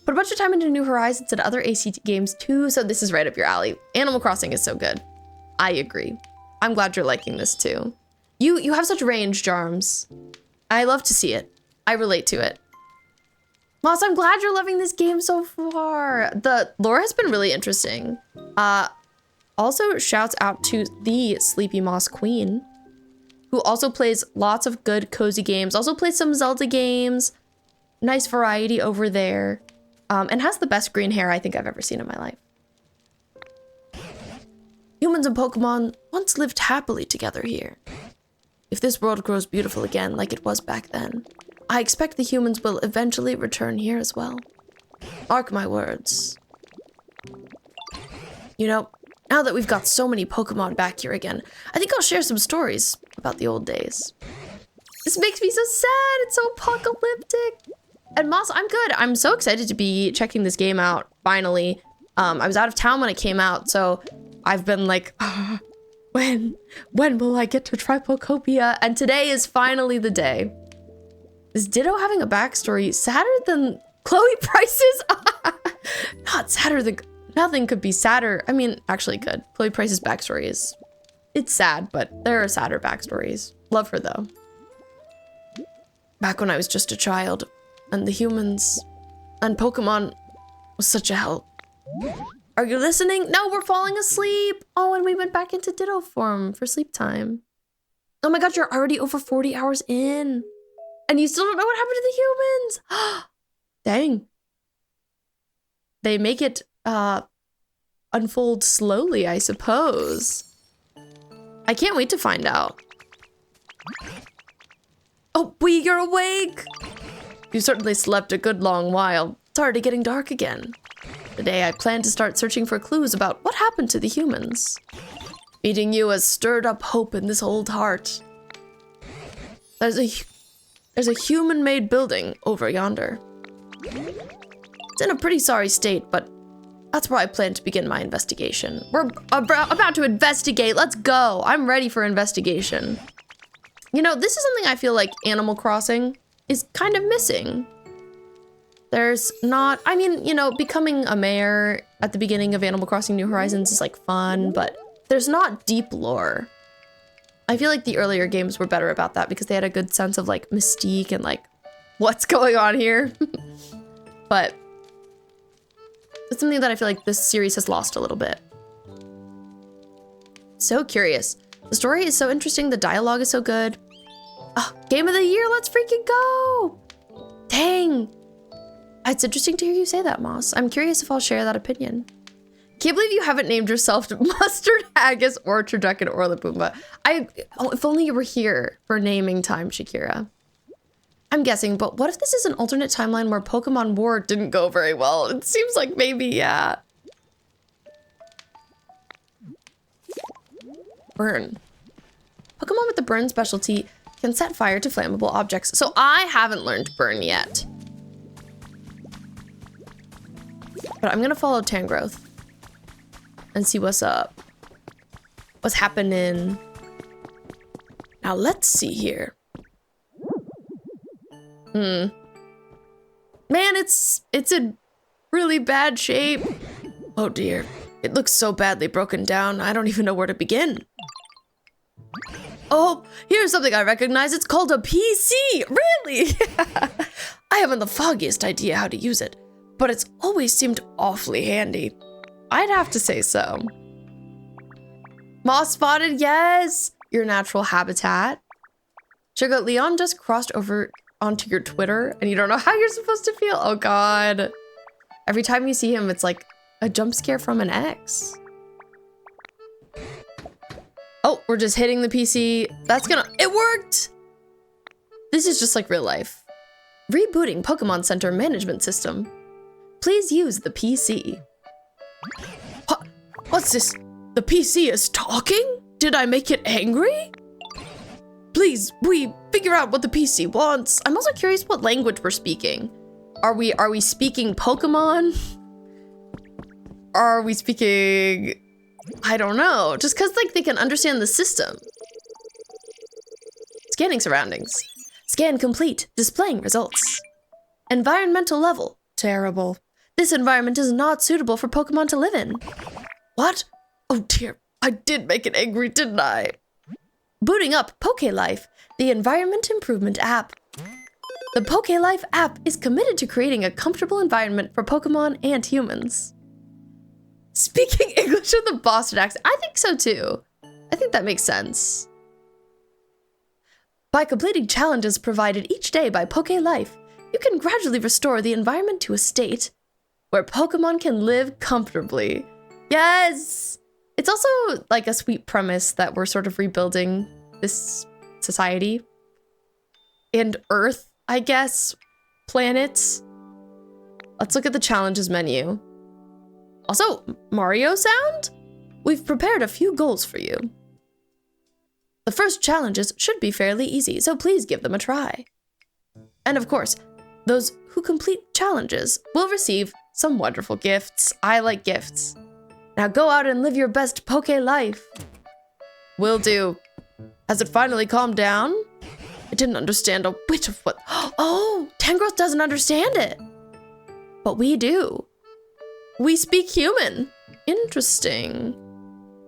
Put a bunch of time into New Horizons and other ACT games too, so this is right up your alley. Animal Crossing is so good. I agree. I'm glad you're liking this too. You have such range, Jarms. I love to see it. I relate to it. Moss, I'm glad you're loving this game so far. The lore has been really interesting. Also, shouts out to the Sleepy Moss Queen, who also plays lots of good, cozy games. Also plays some Zelda games. Nice variety over there. And has the best green hair I think I've ever seen in my life. Humans and Pokemon once lived happily together here. If this world grows beautiful again like it was back then, I expect the humans will eventually return here as well. Mark my words. You know, now that we've got so many Pokemon back here again, I think I'll share some stories about the old days. This makes me so sad. It's so apocalyptic. And Moss, I'm good. I'm so excited to be checking this game out, finally. I was out of town when it came out, so I've been like, when will I get to try Pokopia? And today is finally the day. Is Ditto having a backstory sadder than Chloe Price's? Not sadder than, nothing could be sadder. I mean, actually it could. Chloe Price's backstory is, it's sad, but there are sadder backstories. Love her though. Back when I was just a child, and the humans and Pokemon was such a help. Are you listening? No, we're falling asleep. Oh, and we went back into Ditto form for sleep time. Oh my god, you're already over 40 hours in. And you still don't know what happened to the humans. Dang. They make it unfold slowly, I suppose. I can't wait to find out. Oh, Bee, you're awake. You certainly slept a good long while. It's already getting dark again. Today I plan to start searching for clues about what happened to the humans. Meeting you has stirred up hope in this old heart. There's a human-made building over yonder. It's in a pretty sorry state, but that's where I plan to begin my investigation. We're about to investigate. Let's go. I'm ready for investigation. You know, this is something I feel like Animal Crossing is kind of missing. There's not, I mean, you know, becoming a mayor at the beginning of Animal Crossing New Horizons is like fun, but there's not deep lore. I feel like the earlier games were better about that because they had a good sense of like mystique and like what's going on here. But it's something that I feel like this series has lost a little bit. So curious. The story is so interesting. The dialogue is so good. Oh, game of the year. Let's freaking go. Dang. It's interesting to hear you say that, Moss. I'm curious if I'll share that opinion. Can't believe you haven't named yourself Mustard Haggis or Turducken or Laboomba. Oh, if only you were here for naming time, Shakira. I'm guessing, but what if this is an alternate timeline where Pokemon War didn't go very well? It seems like maybe, yeah. Burn. Pokemon with the burn specialty can set fire to flammable objects. So I haven't learned burn yet. But I'm gonna follow Tangrowth and see what's up. What's happening? Now let's see here. Man, it's in really bad shape. Oh dear, it looks so badly broken down. I don't even know where to begin. Oh, here's something I recognize. It's called a PC. Really? I haven't the foggiest idea how to use it, but it's always seemed awfully handy. I'd have to say so. Moss spotted, yes! Your natural habitat. Sugar, Leon just crossed over onto your Twitter and you don't know how you're supposed to feel. Oh god. Every time you see him, it's like a jump scare from an ex. Oh, we're just hitting the PC. It worked! This is just like real life. Rebooting Pokemon Center management system. Please use the PC. What's this? The PC is talking? Did I make it angry? Please, we figure out what the PC wants. I'm also curious what language we're speaking. Are we speaking Pokemon? Are we speaking, I don't know, just cause like they can understand the system. Scanning surroundings. Scan complete, displaying results. Environmental level, terrible. This environment is not suitable for Pokemon to live in. What? Oh dear, I did make it angry, didn't I? Booting up PokeLife, the environment improvement app. The PokeLife app is committed to creating a comfortable environment for Pokemon and humans. Speaking English with a Boston accent, I think so too. I think that makes sense. By completing challenges provided each day by PokeLife, you can gradually restore the environment to a state where Pokemon can live comfortably. Yes! It's also like a sweet premise that we're sort of rebuilding this society and Earth. I guess, planets. Let's look at the challenges menu. Also, Mario sound? We've prepared a few goals for you. The first challenges should be fairly easy, so please give them a try. And of course, those who complete challenges will receive some wonderful gifts. I like gifts. Now go out and live your best Poke life. Will do. Has it finally calmed down? I didn't understand a bit of what... Oh, Tangrowth doesn't understand it. But we do. We speak human. Interesting.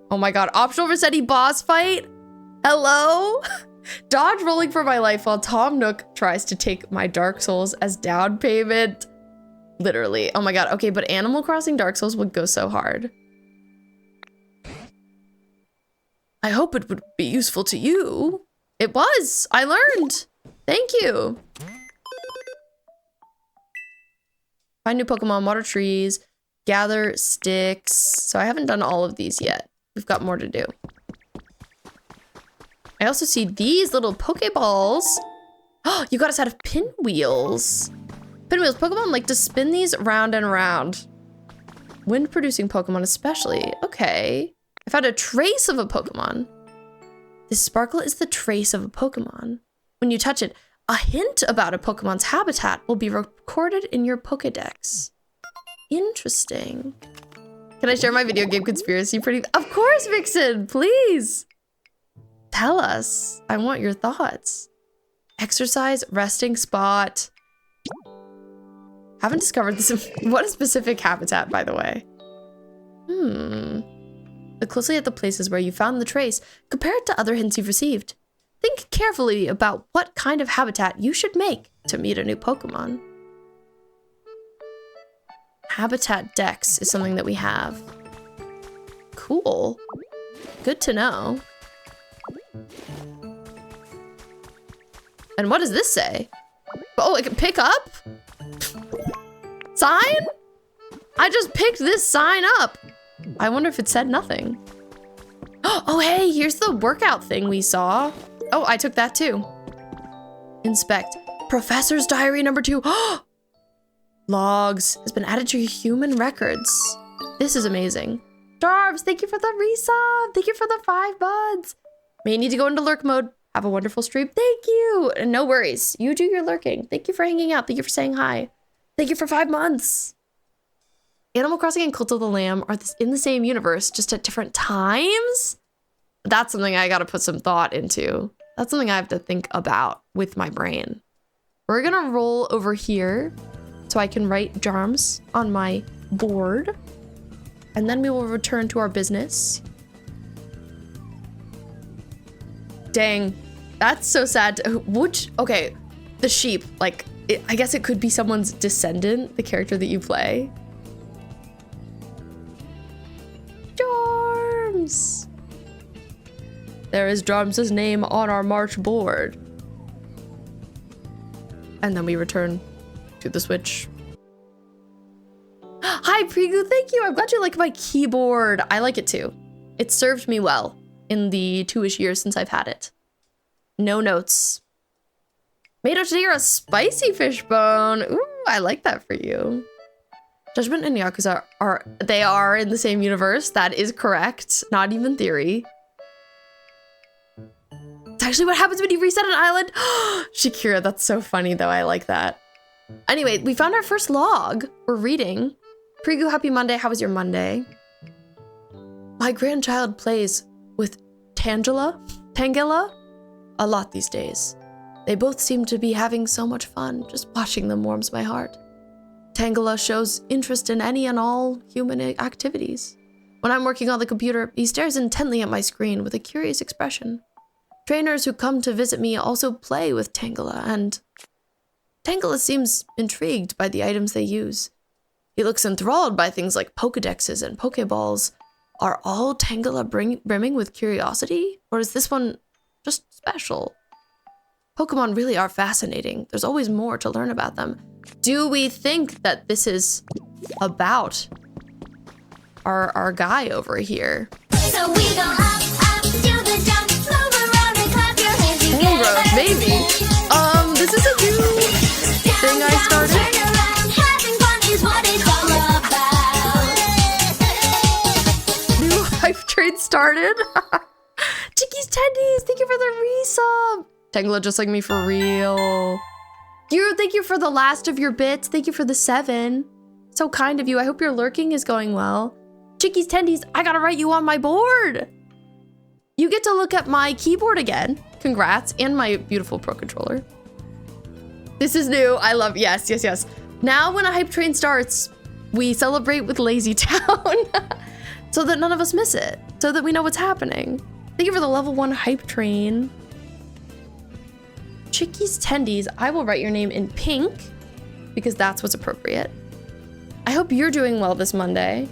Oh my god, optional Rossetti boss fight? Hello? Dodge rolling for my life while Tom Nook tries to take my Dark Souls as down payment. Literally. Oh my god, okay, but Animal Crossing Dark Souls would go so hard. I hope it would be useful to you. It was. I learned. Thank you. Find new Pokemon, water trees, gather sticks. So I haven't done all of these yet. We've got more to do. I also see these little Pokeballs. Oh, you got us out of pinwheels. Pinwheels, Pokemon like to spin these round and round. Wind producing Pokemon especially. Okay. I found a trace of a Pokemon. This sparkle is the trace of a Pokemon. When you touch it, a hint about a Pokemon's habitat will be recorded in your Pokedex. Interesting. Can I share my video game conspiracy pretty? Of course, Vixen, please. Tell us. I want your thoughts. Exercise, resting spot. Haven't discovered this. What a specific habitat, by the way. Look closely at the places where you found the trace. Compare it to other hints you've received. Think carefully about what kind of habitat you should make to meet a new Pokemon. Habitat Dex is something that we have. Cool. Good to know. And what does this say? Oh, I can pick up? Sign? I just picked this sign up. I wonder if it said nothing. Oh, hey, here's the workout thing we saw. Oh, I took that too. Inspect. Professor's diary number 2. Logs has been added to your human records. This is amazing. Darves, thank you for the resub. Thank you for the 5 buds. May need to go into lurk mode. Have a wonderful stream. Thank you. And no worries. You do your lurking. Thank you for hanging out. Thank you for saying hi. Thank you for 5 months. Animal Crossing and Cult of the Lamb are in the same universe, just at different times? That's something I gotta put some thought into. That's something I have to think about with my brain. We're gonna roll over here so I can write Jarms on my board. And then we will return to our business. Dang, that's so sad. Okay, the sheep, like, I guess it could be someone's descendant, the character that you play. Jarms! There is Jarms' name on our March board. And then we return to the Switch. Hi, Prigu, thank you. I'm glad you like my keyboard. I like it too. It served me well in the 2-ish years since I've had it. No notes. Made out today, you're a spicy fishbone. Ooh, I like that for you. Judgment and Yakuza are in the same universe. That is correct. Not even theory. It's actually what happens when you reset an island. Shakira, that's so funny though. I like that. Anyway, we found our first log. We're reading. Prigu, happy Monday. How was your Monday? My grandchild plays with Tangela a lot these days. They both seem to be having so much fun. Just watching them warms my heart. Tangela shows interest in any and all human activities. When I'm working on the computer, he stares intently at my screen with a curious expression. Trainers who come to visit me also play with Tangela, and Tangela seems intrigued by the items they use. He looks enthralled by things like Pokedexes and Pokeballs. Are all Tangela brimming with curiosity? Or is this one just special? Pokemon really are fascinating. There's always more to learn about them. Do we think that this is about our guy over here? So we go up, do the jump, move around and clap your hands together. Maybe. This is a new thing I started. Turn around, having fun is what it's all about. New hype train started. Chickies Tendies, thank you for the resub. Tangela just like me for real. Thank you for the last of your bits. Thank you for the 7. So kind of you. I hope your lurking is going well. Chickies Tendies, I gotta write you on my board. You get to look at my keyboard again. Congrats, and my beautiful Pro Controller. This is new. I love, yes. Now when a hype train starts, we celebrate with Lazy Town so that none of us miss it, so that we know what's happening. Thank you for the level 1 hype train. Chickies Tendies, I will write your name in pink because that's what's appropriate. I hope you're doing well this Monday.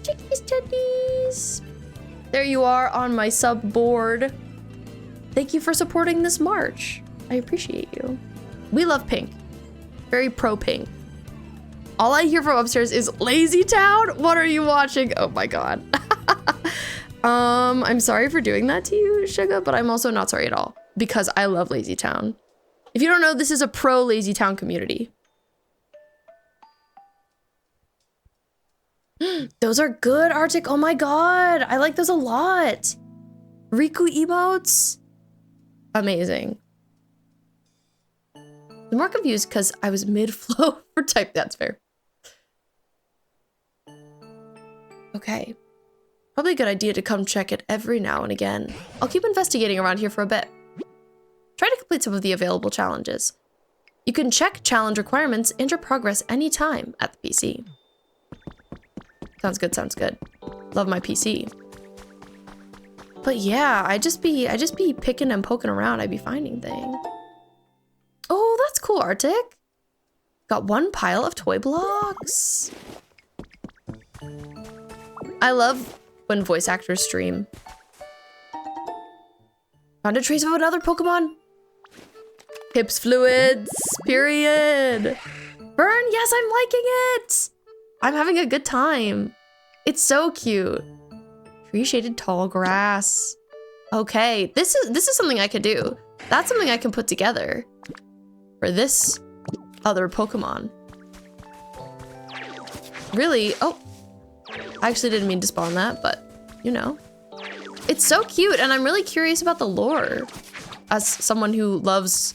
Chickies Tendies. There you are on my sub board. Thank you for supporting this march. I appreciate you. We love pink. Very pro pink. All I hear from upstairs is Lazy Town. What are you watching? Oh my god. I'm sorry for doing that to you, Suga, but I'm also not sorry at all because I love Lazy Town. If you don't know, this is a pro Lazy Town community. Those are good, Arctic. Oh my god. I like those a lot. Riku emotes. Amazing. I'm more confused because I was mid-flow for type. That's fair. Okay. Probably a good idea to come check it every now and again. I'll keep investigating around here for a bit. Try to complete some of the available challenges. You can check challenge requirements and your progress anytime at the PC. Sounds good, sounds good. Love my PC. But yeah, I just be picking and poking around. I'd be finding things. Oh, that's cool, Arctic. Got 1 pile of toy blocks. I love when voice actors stream. Found a trace of another Pokemon. Hips fluids, period. Burn, yes, I'm liking it. I'm having a good time. It's so cute. Tree shaded tall grass. Okay, this is something I could do. That's something I can put together for this other Pokemon. Really? Oh, I actually didn't mean to spawn that, but you know. It's so cute, and I'm really curious about the lore as someone who loves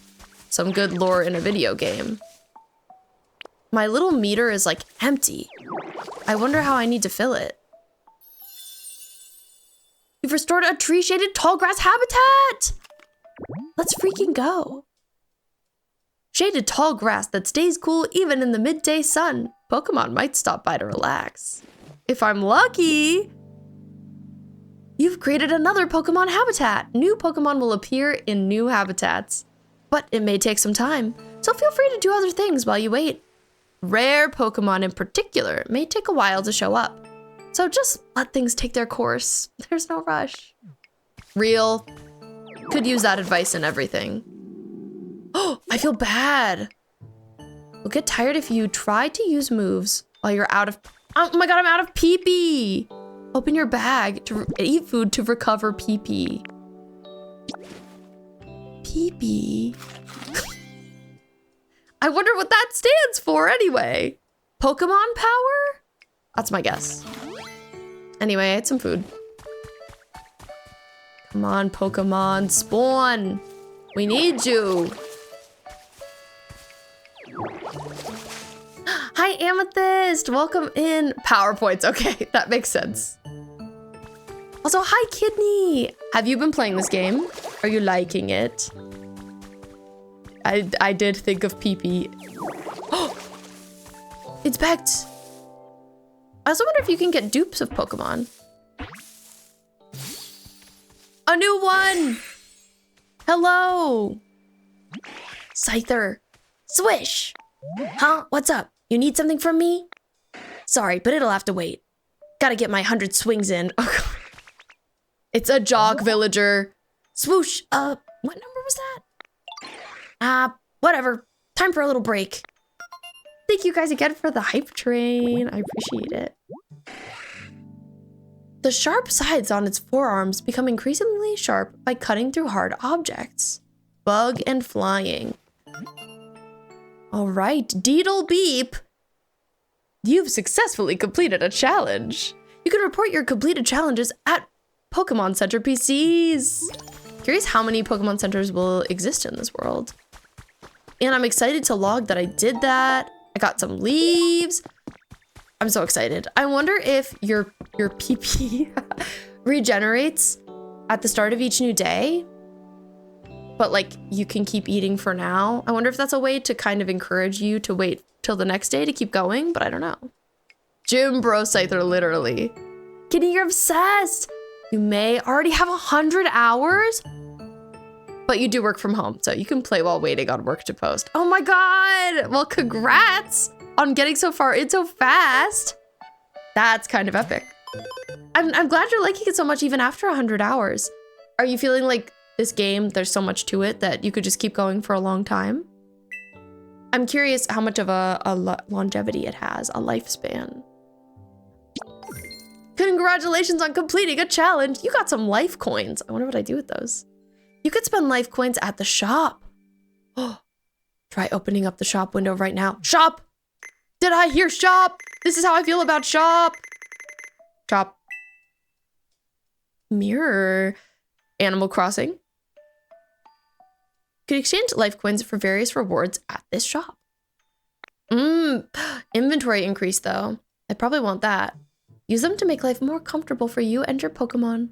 some good lore in a video game. My little meter is like empty. I wonder how I need to fill it. You've restored a tree-shaded tall grass habitat! Let's freaking go. Shaded tall grass that stays cool even in the midday sun. Pokemon might stop by to relax. If I'm lucky, you've created another Pokemon habitat. New Pokemon will appear in new habitats, but it may take some time, so feel free to do other things while you wait. Rare Pokemon in particular may take a while to show up, so just let things take their course. There's no rush. Real. Could use that advice in everything. Oh, I feel bad. You'll get tired if you try to use moves while you're out of... Oh my god, I'm out of pee-pee. Open your bag to eat food to recover pee-pee. Pee-pee. I wonder what that stands for anyway. Pokemon power? That's my guess. Anyway, I ate some food. Come on, Pokemon, spawn. We need you. Hi, Amethyst. Welcome in. PowerPoints. Okay, that makes sense. Also, hi, Kidney. Have you been playing this game? Are you liking it? I did think of pee-pee. Oh, it's backed. I also wonder if you can get dupes of Pokemon. A new one. Hello. Scyther. Swish. Huh? What's up? You need something from me? Sorry, but it'll have to wait. Gotta get my 100 swings in. Oh, it's a jog villager. Swoosh. What number was that? Whatever. Time for a little break. Thank you guys again for the hype train. I appreciate it. The sharp sides on its forearms become increasingly sharp by cutting through hard objects. Bug and flying. All right, Deedle Beep. You've successfully completed a challenge. You can report your completed challenges at Pokemon Center PCs. Curious how many Pokemon Centers will exist in this world. And I'm excited to log that I did that. I got some leaves. I'm so excited. I wonder if your PP regenerates at the start of each new day, but like you can keep eating for now. I wonder if that's a way to kind of encourage you to wait till the next day to keep going, but I don't know. Gym Bro Scyther, literally. Kitty, you're obsessed. You may already have 100 hours, but you do work from home, so you can play while waiting on work to post. Oh my God. Well, congrats on getting so far in so fast. That's kind of epic. I'm glad you're liking it so much even after 100 hours. Are you feeling like this game, there's so much to it that you could just keep going for a long time? I'm curious how much of a longevity it has, a lifespan. Congratulations on completing a challenge. You got some life coins. I wonder what I do with those. You could spend life coins at the shop. Oh, try opening up the shop window right now. Shop! Did I hear shop? This is how I feel about shop. Shop. Mirror. Animal Crossing. You could exchange life coins for various rewards at this shop. Inventory increase though. I probably want that. Use them to make life more comfortable for you and your Pokemon.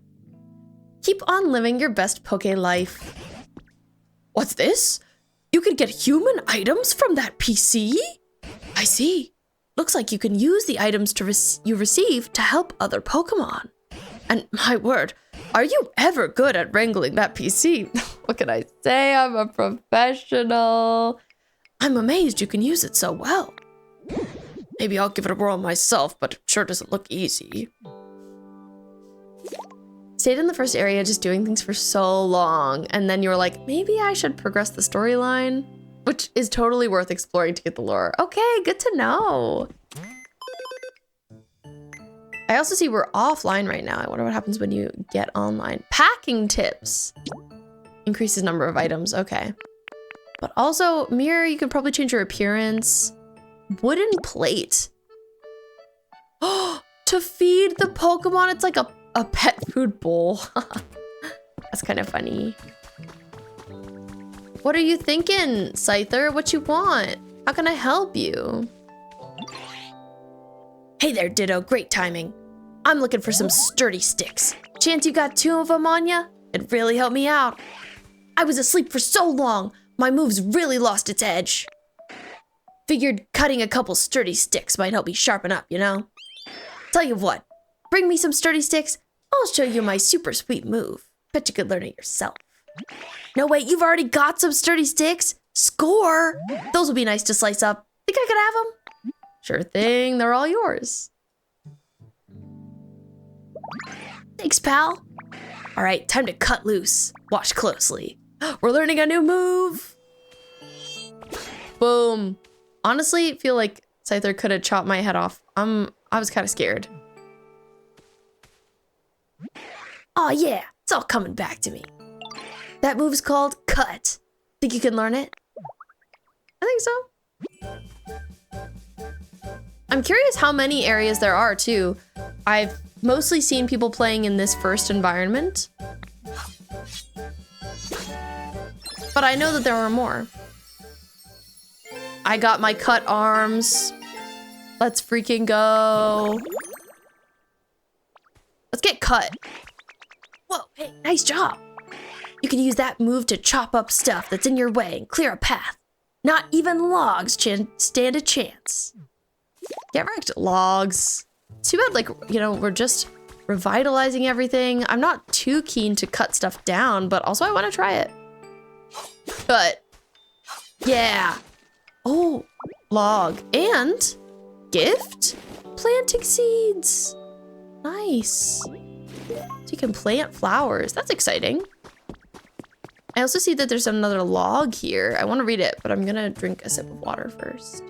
Keep on living your best Poke life. What's this? You could get human items from that PC? I see. Looks like you can use the items you receive to help other Pokemon. And my word, are you ever good at wrangling that PC? What can I say? I'm a professional. I'm amazed you can use it so well. Maybe I'll give it a whirl myself, but it sure doesn't look easy. Stayed in the first area just doing things for so long, and then you were like, maybe I should progress the storyline, which is totally worth exploring to get the lore. Okay, good to know. I also see we're offline right now. I wonder what happens when you get online. Packing tips. Increases number of items, okay. But also, mirror, you can probably change your appearance. Wooden plate. Oh, to feed the Pokemon, it's like a pet food bowl. That's kind of funny. What are you thinking, Scyther? What you want? How can I help you? Hey there, Ditto. Great timing. I'm looking for some sturdy sticks. Chance you got 2 of them on ya? It'd really help me out. I was asleep for so long, my moves really lost its edge. Figured cutting a couple sturdy sticks might help me sharpen up, you know? Tell you what, bring me some sturdy sticks, I'll show you my super sweet move. Bet you could learn it yourself. No, wait, you've already got some sturdy sticks? Score! Those would be nice to slice up. Think I could have them? Sure thing, they're all yours. Thanks, pal. All right, time to cut loose. Watch closely. We're learning a new move. Boom. Honestly, feel like Scyther could have chopped my head off. I was kind of scared. Oh yeah, it's all coming back to me. That move's called Cut. Think you can learn it? I think so. I'm curious how many areas there are too. I've mostly seen people playing in this first environment, but I know that there are more. I got my cut arms. Let's freaking go. Let's get cut. Whoa, hey, nice job. You can use that move to chop up stuff that's in your way and clear a path. Not even logs stand a chance. Get wrecked, logs. Too bad, like, you know, we're just revitalizing everything. I'm not too keen to cut stuff down, but also I want to try it. Cut. Yeah. Oh, log. And gift? Planting seeds. Nice. So you can plant flowers. That's exciting. I also see that there's another log here. I want to read it, but I'm going to drink a sip of water first.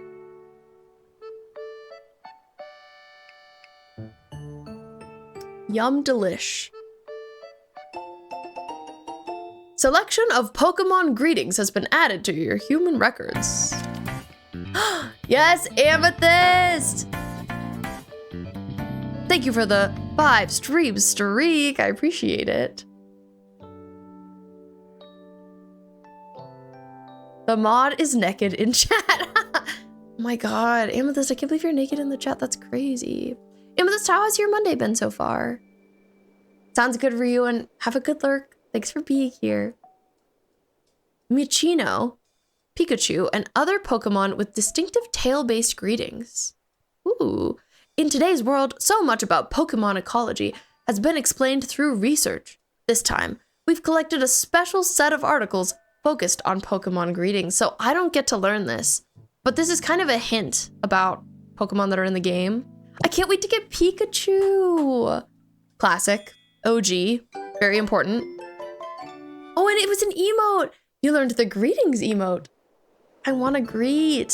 Yum delish. Selection of Pokemon greetings has been added to your human records. Yes, Amethyst! Thank you for the 5 streams streak. I appreciate it. The mod is naked in chat. Oh my god, Amethyst, I can't believe you're naked in the chat. That's crazy. Amethyst, how has your Monday been so far? Sounds good for you, and have a good lurk. Thanks for being here. Michino, Pikachu, and other Pokemon with distinctive tail-based greetings. Ooh. In today's world, so much about Pokemon ecology has been explained through research. This time, we've collected a special set of articles focused on Pokemon greetings, so I don't get to learn this. But this is kind of a hint about Pokemon that are in the game. I can't wait to get Pikachu! Classic. OG. Very important. Oh, and it was an emote! You learned the greetings emote. I want to greet.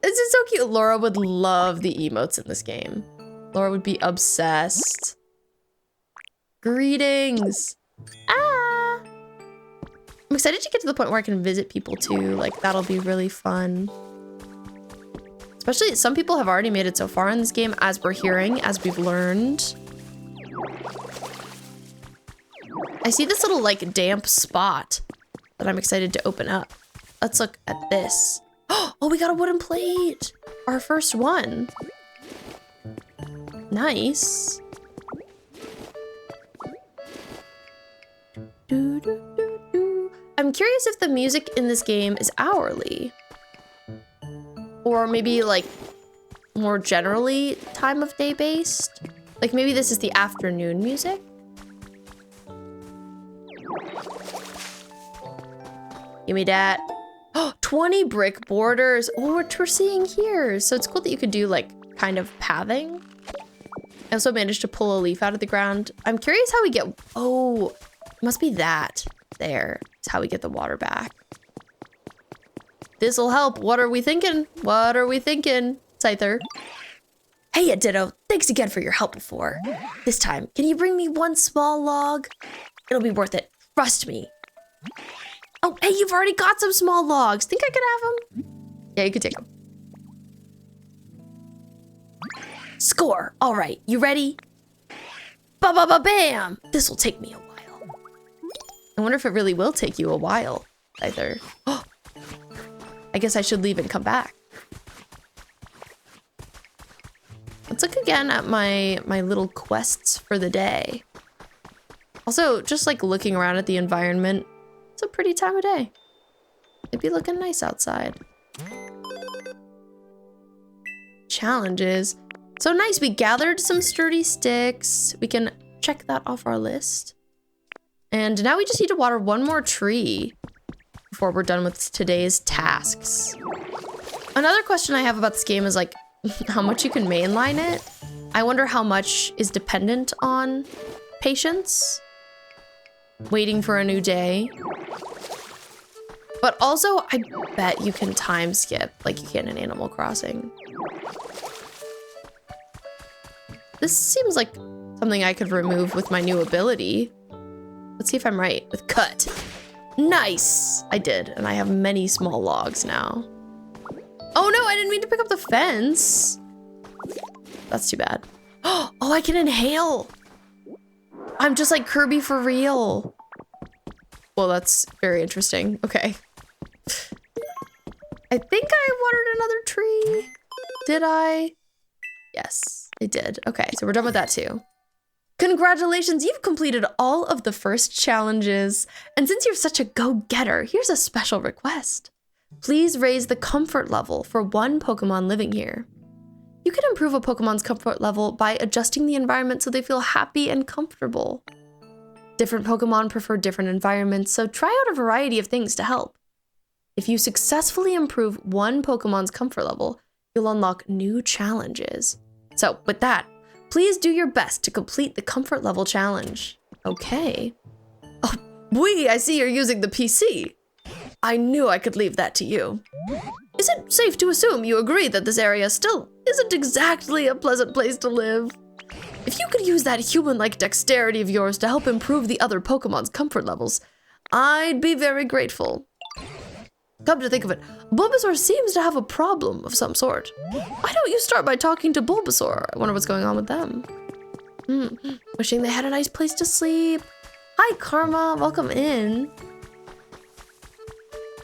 This is so cute. Laura would love the emotes in this game. Laura would be obsessed. Greetings. Ah! I'm excited to get to the point where I can visit people too. Like, that'll be really fun. Especially, some people have already made it so far in this game, as we're hearing, as we've learned. I see this little, like, damp spot that I'm excited to open up. Let's look at this. Oh, we got a wooden plate! Our first one. Nice. I'm curious if the music in this game is hourly. Or maybe, like, more generally time of day based. Like, maybe this is the afternoon music. Give me that. Oh, 20 brick borders. Oh, what we're seeing here. So it's cool that you could do, like, kind of pathing. I also managed to pull a leaf out of the ground. I'm curious how we get... Oh, it must be that. There. It's how we get the water back. This'll help. What are we thinking? What are we thinking, Scyther? Hey, Ditto. Thanks again for your help before. This time, can you bring me one small log? It'll be worth it. Trust me. Oh, hey, you've already got some small logs. Think I could have them? Yeah, you could take them. Score. All right, you ready? Ba-ba-ba-bam! This'll take me a while. I wonder if it really will take you a while, either. Oh, I guess I should leave and come back. Let's look again at my little quests for the day. Also, just like looking around at the environment, it's a pretty time of day. It'd be looking nice outside. Challenges. So nice, we gathered some sturdy sticks. We can check that off our list. And now we just need to water one more tree before we're done with today's tasks. Another question I have about this game is like, how much you can mainline it. I wonder how much is dependent on patience, waiting for a new day. But also, I bet you can time skip like you can in Animal Crossing. This seems like something I could remove with my new ability. Let's see if I'm right with cut. Nice! I did, and I have many small logs now. Oh no, I didn't mean to pick up the fence. That's too bad. Oh, I can inhale. I'm just like Kirby for real. Well, that's very interesting. Okay. I think I watered another tree. Did I? Yes, I did. Okay, so we're done with that too. Congratulations, you've completed all of the first challenges. And since you're such a go-getter, here's a special request. Please raise the comfort level for one Pokemon living here. You can improve a Pokemon's comfort level by adjusting the environment so they feel happy and comfortable. Different Pokemon prefer different environments, so try out a variety of things to help. If you successfully improve one Pokemon's comfort level, you'll unlock new challenges. So with that, please do your best to complete the comfort level challenge. Okay. Oh, boy, I see you're using the PC. I knew I could leave that to you. Is it safe to assume you agree that this area still isn't exactly a pleasant place to live? If you could use that human-like dexterity of yours to help improve the other Pokemon's comfort levels, I'd be very grateful. Come to think of it, Bulbasaur seems to have a problem of some sort. Why don't you start by talking to Bulbasaur? I wonder what's going on with them. Wishing they had a nice place to sleep. Hi, Karma. Welcome in.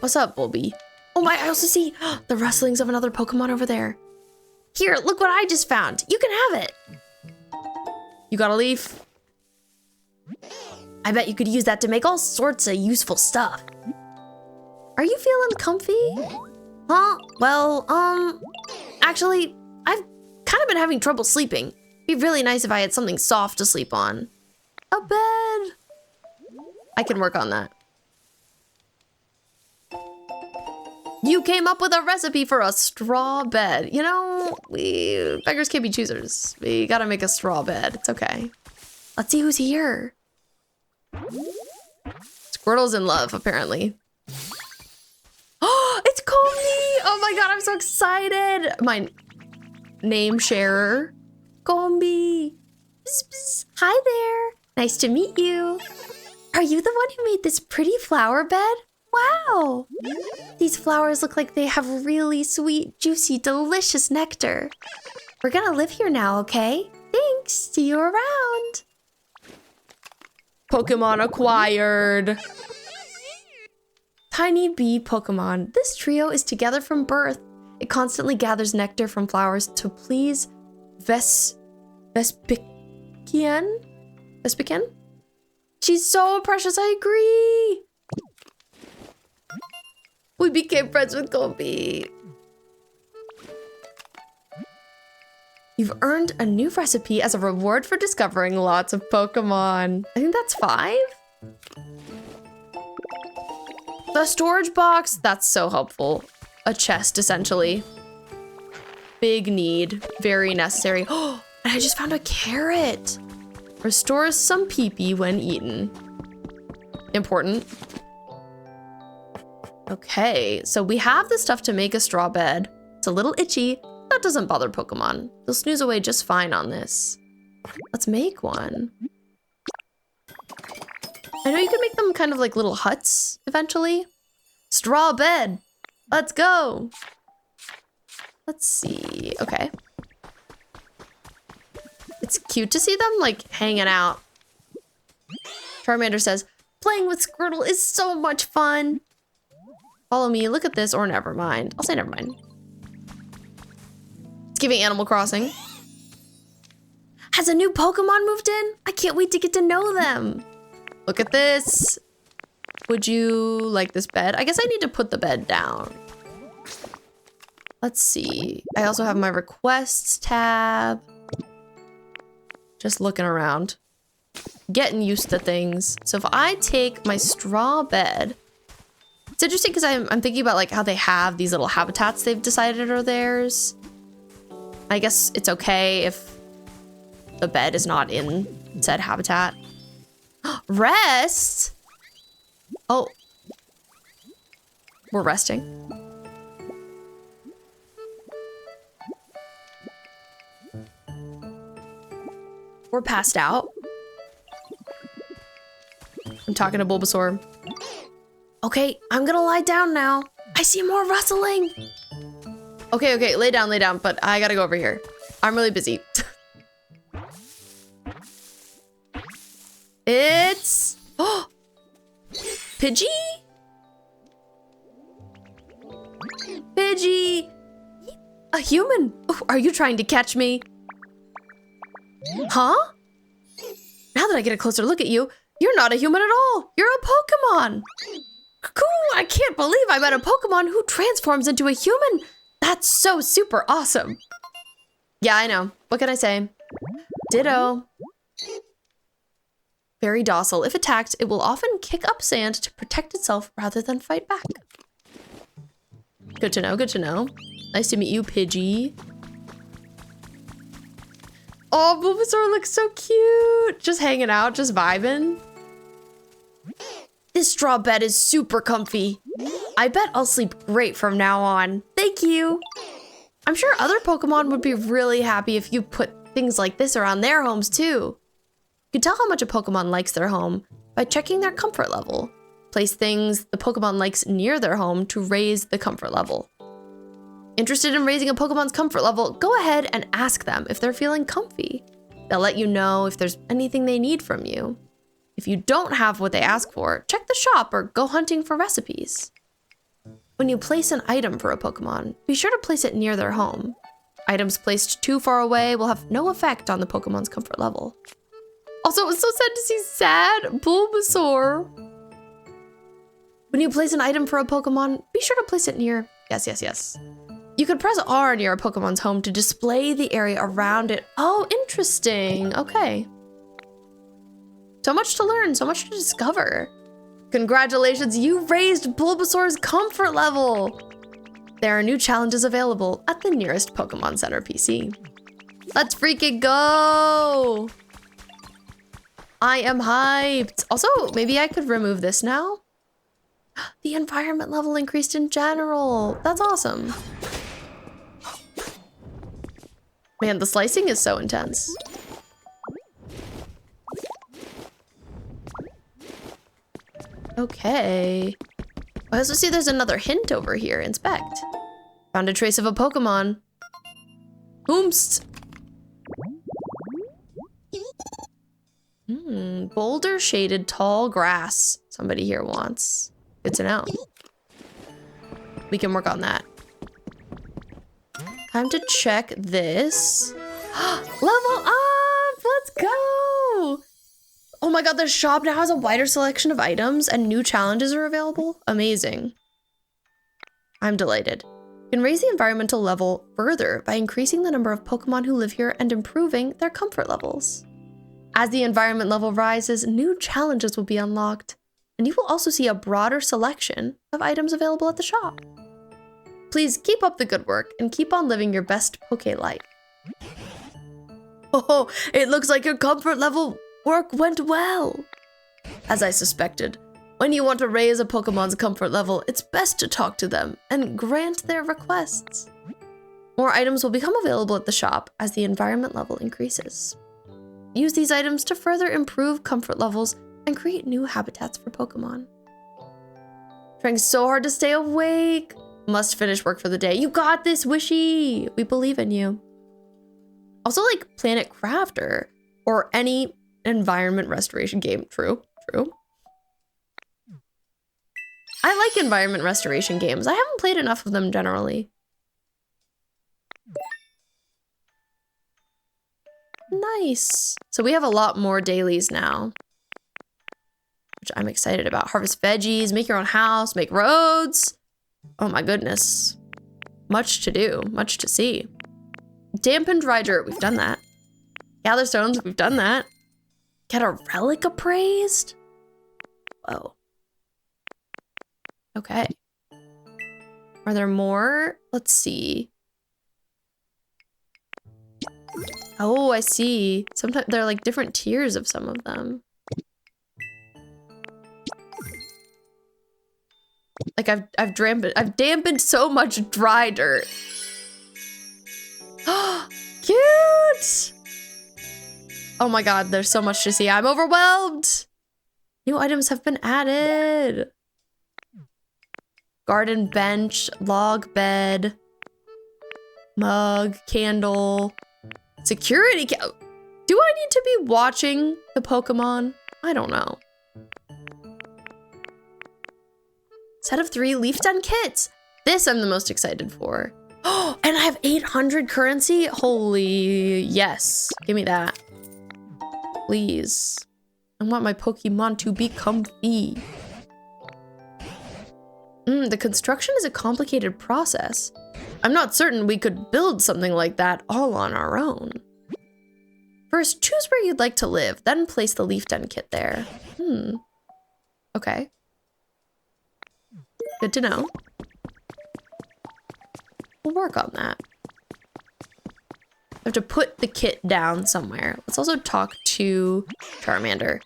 What's up, Bulby? Oh my, I also see the rustlings of another Pokemon over there. Here, look what I just found. You can have it. You got a leaf? I bet you could use that to make all sorts of useful stuff. Are you feeling comfy? Huh? Well, actually, I've kind of been having trouble sleeping. It'd be really nice if I had something soft to sleep on. A bed. I can work on that. You came up with a recipe for a straw bed. You know, we beggars can't be choosers. We gotta make a straw bed. It's okay. Let's see who's here. Squirtle's in love, apparently. Oh, it's Combi! Oh my god, I'm so excited! My name sharer, Combi. Bzz, bzz. Hi there. Nice to meet you. Are you the one who made this pretty flower bed? Wow! These flowers look like they have really sweet, juicy, delicious nectar. We're gonna live here now, okay? Thanks. See you around. Pokemon acquired. Tiny bee Pokemon. This trio is together from birth. It constantly gathers nectar from flowers to please Vespiquen? She's so precious, I agree. We became friends with Combi. You've earned a new recipe as a reward for discovering lots of Pokemon. I think that's 5. The storage box, that's so helpful. A chest, essentially. Big need, very necessary. Oh, and I just found a carrot. Restores some pee-pee when eaten. Important. Okay, so we have the stuff to make a straw bed. It's a little itchy. That doesn't bother Pokemon. They'll snooze away just fine on this. Let's make one. I know you can make them kind of like little huts eventually. Straw bed. Let's go. Let's see. Okay. It's cute to see them like hanging out. Charmander says, playing with Squirtle is so much fun. Follow me, look at this, or never mind. I'll say never mind. It's giving Animal Crossing. Has a new Pokemon moved in? I can't wait to get to know them. Look at this. Would you like this bed? I guess I need to put the bed down. Let's see. I also have my requests tab. Just looking around. Getting used to things. So if I take my straw bed, it's interesting because I'm thinking about like how they have these little habitats they've decided are theirs. I guess it's okay if the bed is not in said habitat. Rest? Oh. We're resting. We're passed out. I'm talking to Bulbasaur. Okay, I'm gonna lie down now. I see more rustling. Okay, lay down, but I gotta go over here. I'm really busy. It's... Oh! Pidgey? Pidgey! A human? Oh, are you trying to catch me? Huh? Now that I get a closer look at you, you're not a human at all. You're a Pokemon. Cool, I can't believe I met a Pokemon who transforms into a human. That's so super awesome. Yeah, I know. What can I say? Ditto. Very docile. If attacked, it will often kick up sand to protect itself rather than fight back. Good to know, good to know. Nice to meet you, Pidgey. Oh, Bulbasaur looks so cute. Just hanging out, just vibing. This straw bed is super comfy. I bet I'll sleep great from now on. Thank you. I'm sure other Pokemon would be really happy if you put things like this around their homes too. You can tell how much a Pokemon likes their home by checking their comfort level. Place things the Pokemon likes near their home to raise the comfort level. Interested in raising a Pokemon's comfort level, go ahead and ask them if they're feeling comfy. They'll let you know if there's anything they need from you. If you don't have what they ask for, check the shop or go hunting for recipes. When you place an item for a Pokemon, be sure to place it near their home. Items placed too far away will have no effect on the Pokemon's comfort level. Also, it was so sad to see sad Bulbasaur. When you place an item for a Pokemon, be sure to place it near... Yes. You could press R near a Pokemon's home to display the area around it. Oh, interesting. Okay. So much to learn, so much to discover. Congratulations, you raised Bulbasaur's comfort level. There are new challenges available at the nearest Pokemon Center PC. Let's freaking go. I am hyped. Also, maybe I could remove this now. The environment level increased in general. That's awesome. Man, the slicing is so intense. Okay. I also see there's another hint over here. Inspect. Found a trace of a Pokemon. Oomst. Boulder shaded tall grass. Somebody here wants. Good to know. We can work on that. Time to check this. Level up! Let's go! Oh my god, the shop now has a wider selection of items and new challenges are available. Amazing. I'm delighted. You can raise the environmental level further by increasing the number of Pokemon who live here and improving their comfort levels. As the environment level rises, new challenges will be unlocked, and you will also see a broader selection of items available at the shop. Please keep up the good work and keep on living your best Poke life. Oh, it looks like your comfort level work went well. As I suspected, when you want to raise a Pokemon's comfort level, it's best to talk to them and grant their requests. More items will become available at the shop as the environment level increases. Use these items to further improve comfort levels and create new habitats for Pokemon. Trying so hard to stay awake. Must finish work for the day. You got this, Wishy. We believe in you. Also like Planet Crafter or any environment restoration game. True. I like environment restoration games. I haven't played enough of them generally. Nice. So we have a lot more dailies now, which I'm excited about. Harvest veggies, make your own house, make roads. Oh my goodness. Much to do, much to see. Dampen dry dirt, we've done that. Gather stones, we've done that. Get a relic appraised? Whoa. Okay. Are there more? Let's see. Oh, I see. Sometimes there are like different tiers of some of them. Like I've dampened so much dry dirt. Cute! Oh my god, there's so much to see. I'm overwhelmed. New items have been added. Garden bench, log bed, mug, candle, security Do I need to be watching the Pokemon? I don't know. Set of 3 leaf den kits. This I'm the most excited for. Oh, and I have 800 currency? Holy yes. Give me that. Please. I want my Pokemon to be comfy. The construction is a complicated process. I'm not certain we could build something like that all on our own. First, choose where you'd like to live, then place the leaf den kit there. Okay. Good to know. We'll work on that. I have to put the kit down somewhere. Let's also talk to Charmander.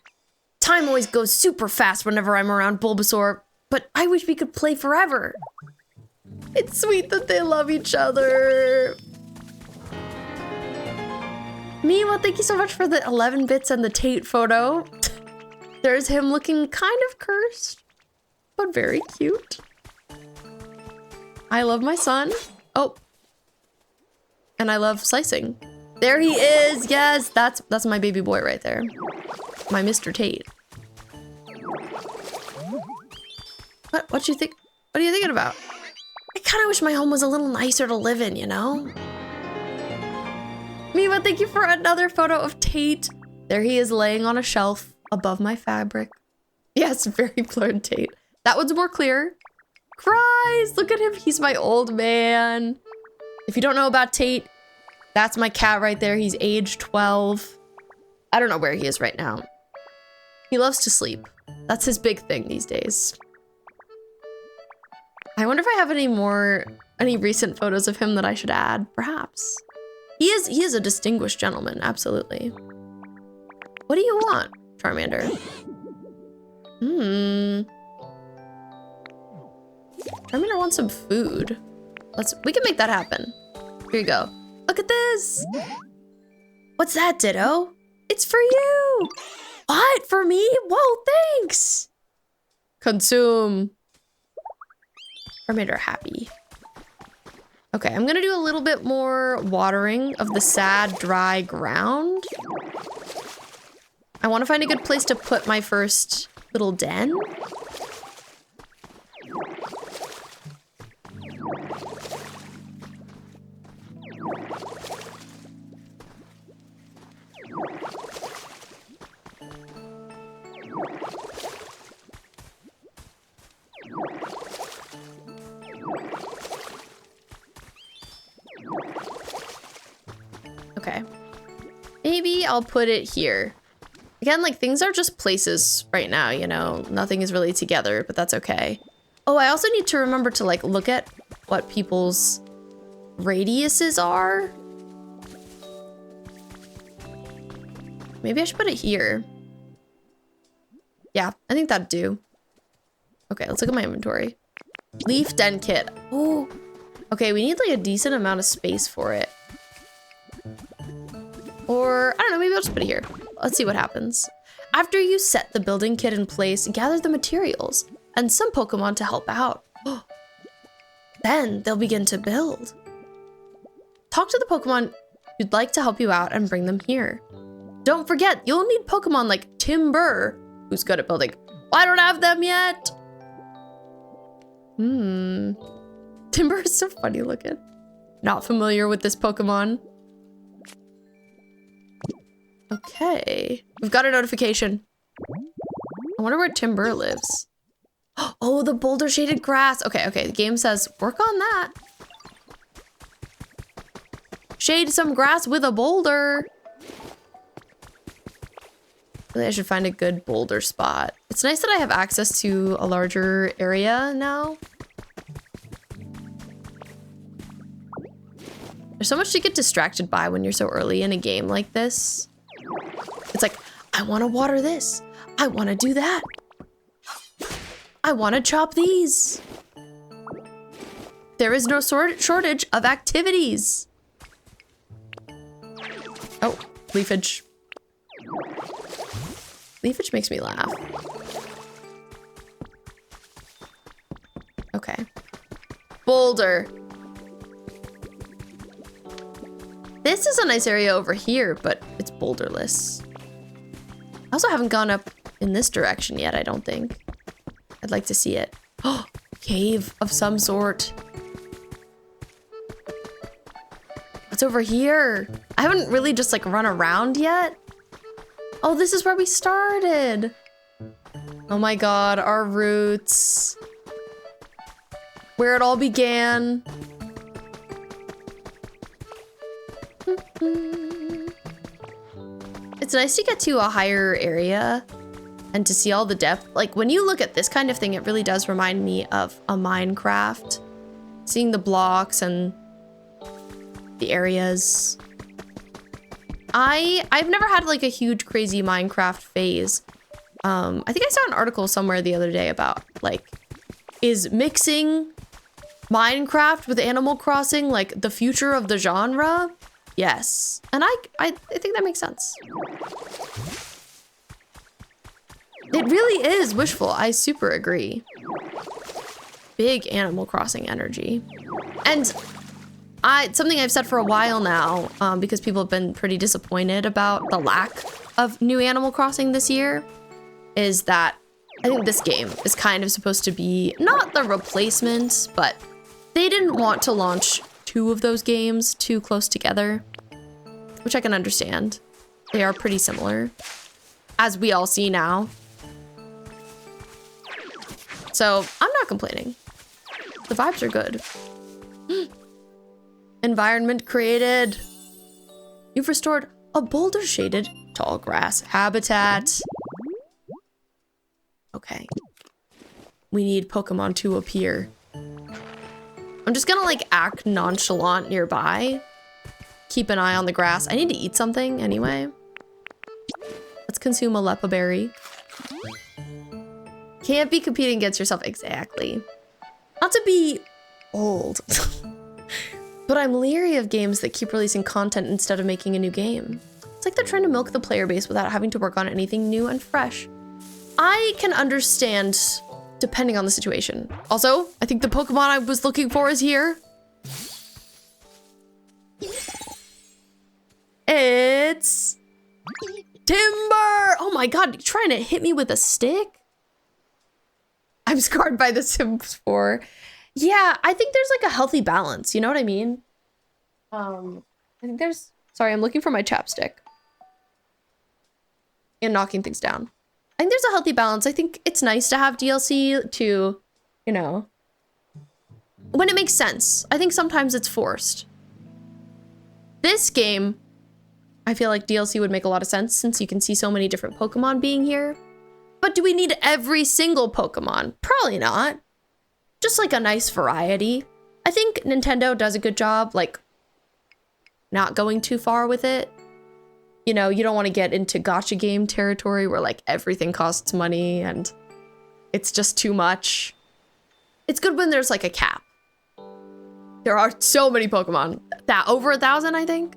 Time always goes super fast whenever I'm around Bulbasaur, but I wish we could play forever. It's sweet that they love each other. Miwa, thank you so much for the 11 bits and the Tate photo. There's him looking kind of cursed, but very cute. I love my son. Oh. And I love slicing. There he is. Yes, that's my baby boy right there. My Mr. Tate. What you think? What are you thinking about? I kind of wish my home was a little nicer to live in, you know? Miwa, thank you for another photo of Tate. There he is laying on a shelf above my fabric. Yes, very blurred Tate. That one's more clear. Cries, look at him. He's my old man. If you don't know about Tate, that's my cat right there. He's age 12. I don't know where he is right now. He loves to sleep. That's his big thing these days. I wonder if I have any recent photos of him that I should add, perhaps. He is a distinguished gentleman, absolutely. What do you want, Charmander? Charmander wants some food. We can make that happen. Here you go. Look at this. What's that, Ditto? It's for you. What? For me? Whoa, thanks. Consume. Charmander happy. Okay, I'm gonna do a little bit more watering of the sad, dry ground. I want to find a good place to put my first little den. Okay. Maybe I'll put it here. Again, like, things are just places right now, you know? Nothing is really together, but that's okay. Oh, I also need to remember to, like, look at what people's radiuses are. Maybe I should put it here. Yeah, I think that'd do. Okay, let's look at my inventory. Leaf den kit. Oh, okay, we need, like, a decent amount of space for it. Or, I don't know, maybe I'll just put it here. Let's see what happens. After you set the building kit in place, gather the materials and some Pokemon to help out. Then they'll begin to build. Talk to the Pokemon you'd like to help you out and bring them here. Don't forget, you'll need Pokemon like Timber, who's good at building. Well, I don't have them yet. Timber is so funny looking. Not familiar with this Pokemon. Okay, we've got a notification. I wonder where Timber lives. Oh, the boulder shaded grass. Okay, the game says work on that. Shade some grass with a boulder. Really, I should find a good boulder spot. It's nice that I have access to a larger area now. There's so much to get distracted by when you're so early in a game like this. It's like, I want to water this. I want to do that. I want to chop these. There is no shortage of activities. Oh, leafage. Leafage makes me laugh. Okay. Boulder. This is a nice area over here, but it's boulderless. I also haven't gone up in this direction yet, I don't think. I'd like to see it. Oh, cave of some sort. What's over here? I haven't really just like run around yet. Oh, this is where we started. Oh my God, our roots. Where it all began. It's nice to get to a higher area and to see all the depth. Like when you look at this kind of thing, it really does remind me of a Minecraft. Seeing the blocks and the areas. I've never had like a huge crazy Minecraft phase. I think I saw an article somewhere the other day about like, is mixing Minecraft with Animal Crossing like the future of the genre? Yes. And I think that makes sense. It really is wishful. I super agree. Big Animal Crossing energy. And something I've said for a while now, because people have been pretty disappointed about the lack of new Animal Crossing this year, is that I think this game is kind of supposed to be not the replacement, but they didn't want to launch 2 of those games too close together, which I can understand. They are pretty similar, as we all see now. So I'm not complaining. The vibes are good. Environment created. You've restored a boulder shaded tall grass habitat. Okay. We need Pokemon to appear. I'm just gonna like act nonchalant nearby. Keep an eye on the grass. I need to eat something anyway. Let's consume a Lepa berry. Can't be competing against yourself. Exactly. Not to be old, but I'm leery of games that keep releasing content instead of making a new game. It's like they're trying to milk the player base without having to work on anything new and fresh. I can understand depending on the situation. Also, I think the Pokemon I was looking for is here. It's Timber! Oh my god, you trying to hit me with a stick? I'm scarred by The Sims 4. Yeah, I think there's like a healthy balance, you know what I mean? I think there's... Sorry, I'm looking for my chapstick. And knocking things down. I think there's a healthy balance. I think it's nice to have DLC to, you know... when it makes sense. I think sometimes it's forced. This game, I feel like DLC would make a lot of sense since you can see so many different Pokemon being here. But do we need every single Pokemon? Probably not. Just like a nice variety. I think Nintendo does a good job, like, not going too far with it. You know, you don't want to get into gacha game territory where like everything costs money and it's just too much. It's good when there's like a cap. There are so many Pokemon. That over 1,000, I think.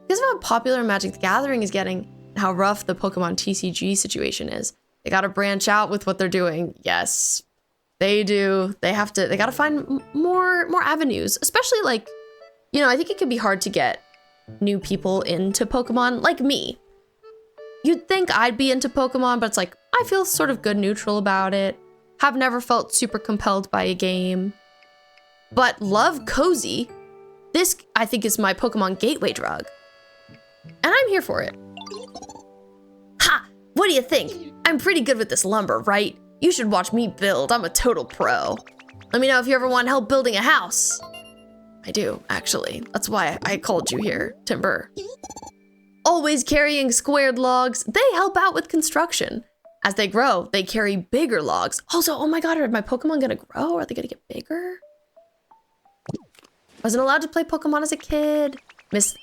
Because of how popular Magic the Gathering is getting and how rough the Pokemon TCG situation is. They gotta branch out with what they're doing. Yes, they do. They gotta find more avenues, especially like, you know, I think it can be hard to get new people into Pokemon, like me. You'd think I'd be into Pokemon, but it's like, I feel sort of good neutral about it. Have never felt super compelled by a game, but love cozy. This, I think, is my Pokemon gateway drug. And I'm here for it. Ha! What do you think? I'm pretty good with this lumber, right? You should watch me build. I'm a total pro. Let me know if you ever want help building a house. I do, actually. That's why I called you here, Timber. Always carrying squared logs. They help out with construction. As they grow, they carry bigger logs. Also, oh my god, are my Pokemon gonna grow? Are they gonna get bigger? Wasn't allowed to play Pokemon as a kid.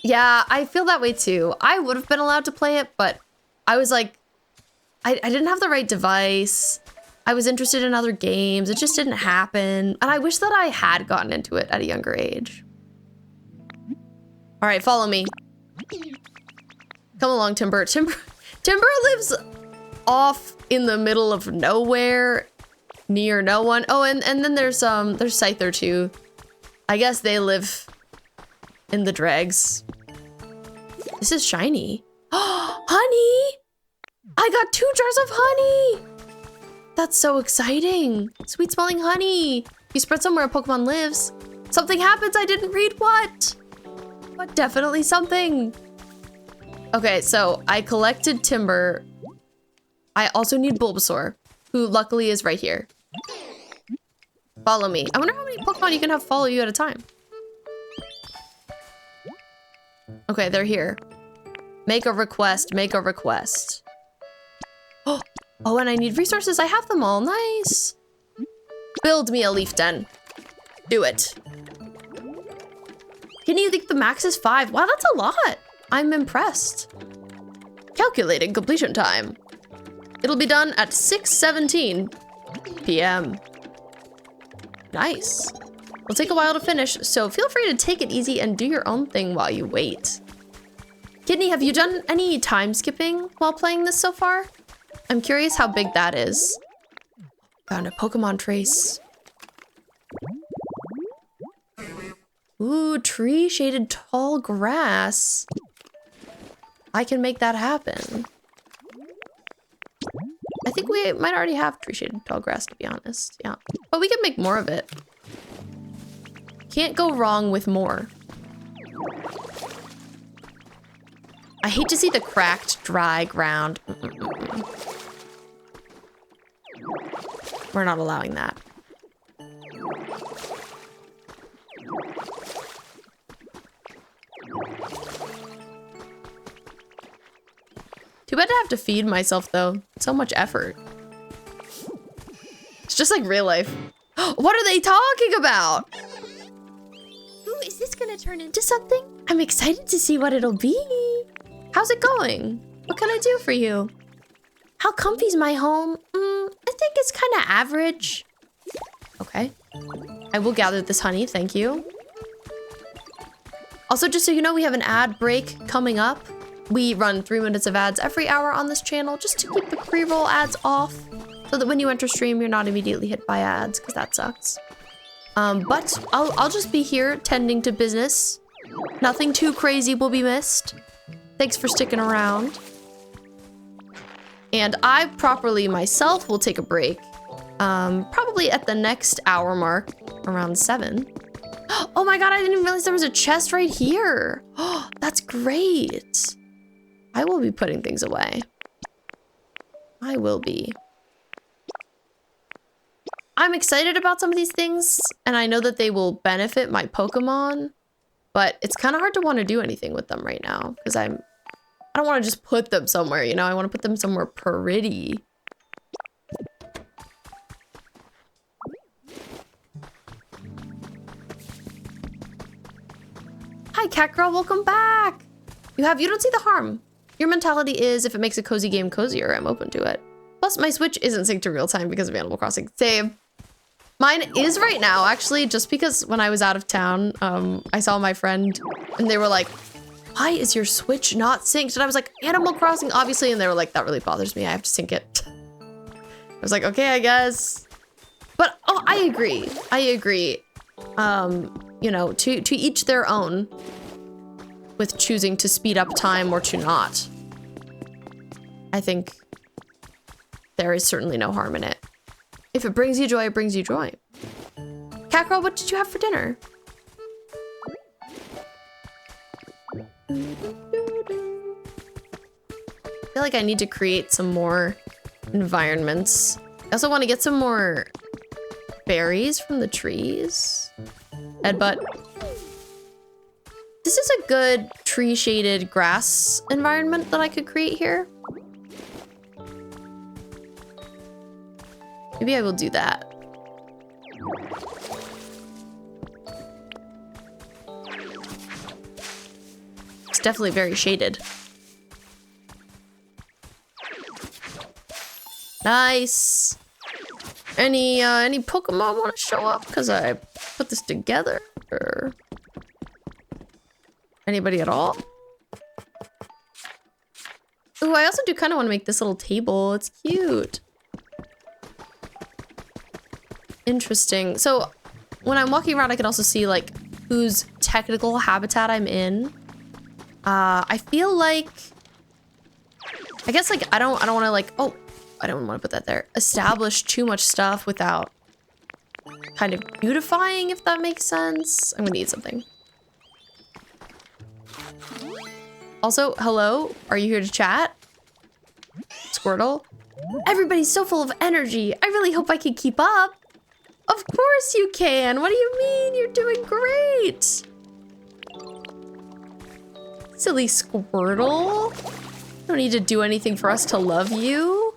Yeah, I feel that way too. I would have been allowed to play it, but I was like, I didn't have the right device. I was interested in other games. It just didn't happen. And I wish that I had gotten into it at a younger age. All right, follow me. Come along, Timber. Timber lives off in the middle of nowhere, near no one. Oh, and then there's Scyther too. I guess they live in the dregs. This is shiny. Honey! I got 2 jars of honey! That's so exciting. Sweet smelling honey. You spread somewhere a Pokemon lives. Something happens I didn't read. What? But definitely something. Okay, so I collected Timber. I also need Bulbasaur, who luckily is right here. Follow me. I wonder how many Pokemon you can have follow you at a time. Okay, they're here. Make a request, make a request. Oh, and I need resources. I have them all. Nice. Build me a leaf den. Do it. Can you think the max is 5? Wow, that's a lot. I'm impressed. Calculating completion time. It'll be done at 6:17 p.m. Nice. It'll take a while to finish, so feel free to take it easy and do your own thing while you wait. Kidney, have you done any time skipping while playing this so far? I'm curious how big that is. Found a Pokemon trace. Ooh, tree shaded tall grass. I can make that happen. I think we might already have tree shaded tall grass, to be honest. Yeah, but we can make more of it. Can't go wrong with more. I hate to see the cracked, dry ground. We're not allowing that. Too bad to have to feed myself, though. So much effort. It's just like real life. What are they talking about? Ooh, is this gonna turn into something? I'm excited to see what it'll be. How's it going? What can I do for you? How comfy's my home? I think it's kind of average. Okay. I will gather this honey, thank you. Also, just so you know, we have an ad break coming up. We run 3 minutes of ads every hour on this channel just to keep the pre-roll ads off so that when you enter stream, you're not immediately hit by ads, because that sucks. But I'll just be here tending to business. Nothing too crazy will be missed. Thanks for sticking around. And I properly myself will take a break. Probably at the next hour mark, around 7. Oh my god, I didn't even realize there was a chest right here. Oh, that's great. I will be putting things away. I will be. I'm excited about some of these things, and I know that they will benefit my Pokemon, but it's kind of hard to want to do anything with them right now, because I don't want to just put them somewhere, you know? I want to put them somewhere pretty. Hi, Cat Girl, welcome back. You don't see the harm. Your mentality is, if it makes a cozy game cozier, I'm open to it. Plus, my Switch isn't synced to real time because of Animal Crossing. Same. Mine is right now, actually, just because when I was out of town, I saw my friend and they were like, why is your Switch not synced? And I was like, Animal Crossing, obviously. And they were like, that really bothers me. I have to sync it. I was like, okay, I guess. But, oh, I agree. I agree. You know, to each their own with choosing to speed up time or to not. I think there is certainly no harm in it. If it brings you joy, it brings you joy. Cat Girl, what did you have for dinner? I feel like I need to create some more environments. I also want to get some more berries from the trees. Headbutt. This is a good tree-shaded grass environment that I could create here. Maybe I will do that. It's definitely very shaded. Nice. Any Pokemon want to show up? Because I put this together. Or anybody at all? Ooh, I also do kind of want to make this little table. It's cute. Interesting. So when I'm walking around, I can also see like whose technical habitat I'm in. I feel like, I guess like I don't want to like, oh, I don't want to put that there. Establish too much stuff without kind of beautifying, if that makes sense. I'm gonna eat something. Also, hello, are you here to chat? Squirtle? Everybody's so full of energy. I really hope I can keep up. Of course you can. What do you mean? You're doing great. Silly Squirtle. You don't need to do anything for us to love you.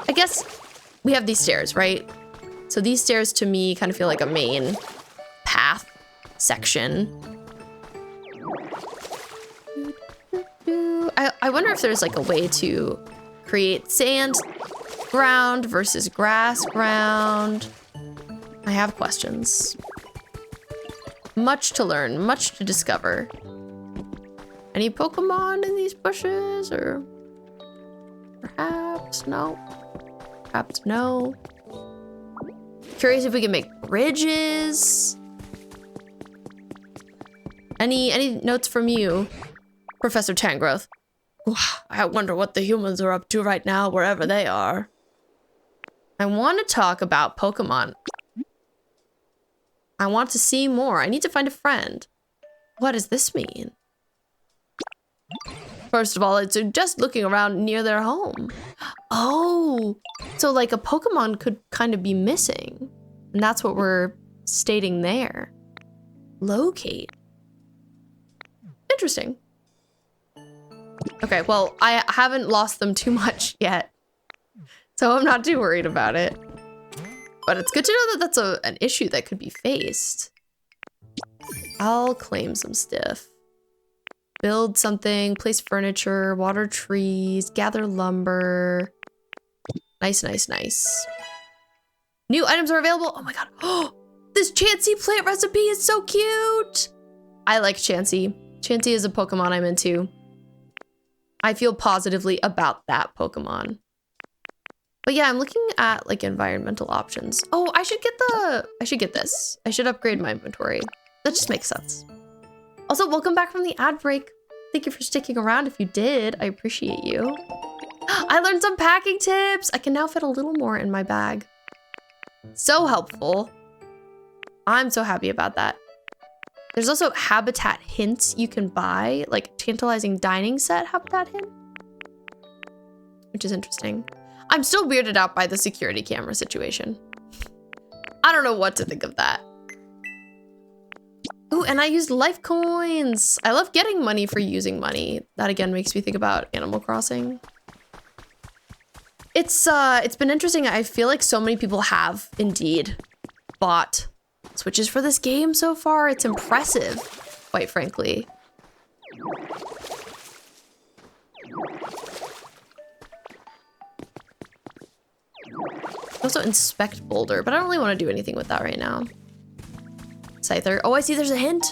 I guess we have these stairs, right? So these stairs to me kind of feel like a main path section. I wonder if there's like a way to create sand ground versus grass ground. I have questions. Much to learn, much to discover. Any Pokemon in these bushes, or perhaps no? Perhaps no. Curious if we can make bridges. Any notes from you, Professor Tangrowth? I wonder what the humans are up to right now, wherever they are. I want to talk about Pokemon. I want to see more. I need to find a friend. What does this mean? First of all, it's just looking around near their home. Oh, so like a Pokemon could kind of be missing. And that's what we're stating there. Locate. Interesting. Okay, well, I haven't lost them too much yet. So I'm not too worried about it. But it's good to know that that's an issue that could be faced. I'll claim some stuff. Build something, place furniture, water trees, gather lumber. Nice, nice, nice. New items are available. Oh my god. Oh, this Chansey plant recipe is so cute. I like Chansey. Chansey is a Pokemon I'm into. I feel positively about that Pokemon. But yeah, I'm looking at like environmental options. Oh, I should get this. I should upgrade my inventory. That just makes sense. Also, welcome back from the ad break. Thank you for sticking around if you did. I appreciate you. I learned some packing tips. I can now fit a little more in my bag. So helpful. I'm so happy about that. There's also habitat hints you can buy, like tantalizing dining set habitat hint, which is interesting. I'm still weirded out by the security camera situation. I don't know what to think of that. Ooh, and I used life coins. I love getting money for using money. That again makes me think about Animal Crossing. It's been interesting. I feel like so many people have indeed bought Switches for this game so far. It's impressive, quite frankly. Also inspect boulder, but I don't really want to do anything with that right now. Scyther. Oh, I see there's a hint.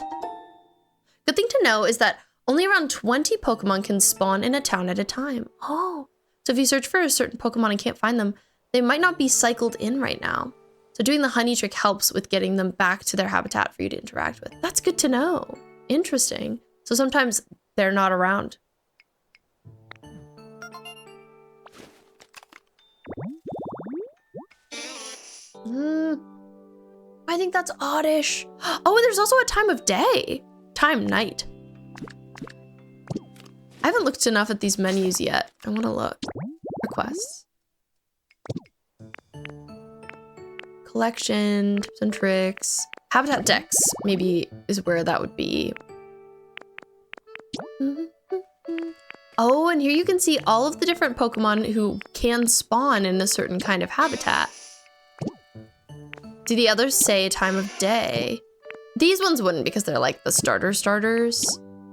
Good thing to know is that only around 20 Pokemon can spawn in a town at a time. Oh, so if you search for a certain Pokemon and can't find them, they might not be cycled in right now. So doing the honey trick helps with getting them back to their habitat for you to interact with. That's good to know. Interesting. So sometimes they're not around. I think that's oddish. Oh, and there's also a time of day. Time night. I haven't looked enough at these menus yet. I want to look. Requests. Collection, tips and tricks. Habitat decks maybe is where that would be. Oh, and here you can see all of the different Pokemon who can spawn in a certain kind of habitat. Do the others say time of day? These ones wouldn't because they're like the starters,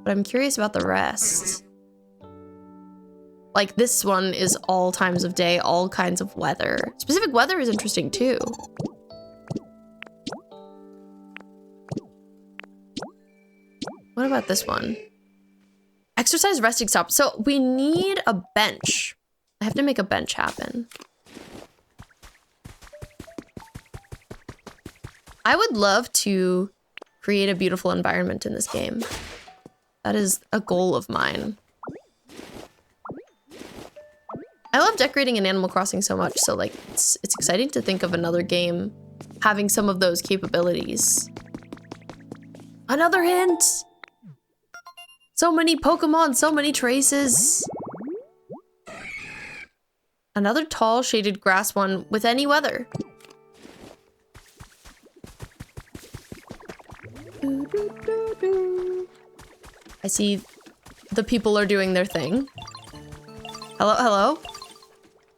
but I'm curious about the rest. Like this one is all times of day, all kinds of weather. Specific weather is interesting too. What about this one? Exercise resting stop. So we need a bench. I have to make a bench happen. I would love to create a beautiful environment in this game. That is a goal of mine. I love decorating in Animal Crossing so much, so like it's exciting to think of another game having some of those capabilities. Another hint! So many Pokemon, so many traces. Another tall shaded grass one with any weather. I see the people are doing their thing. Hello, hello.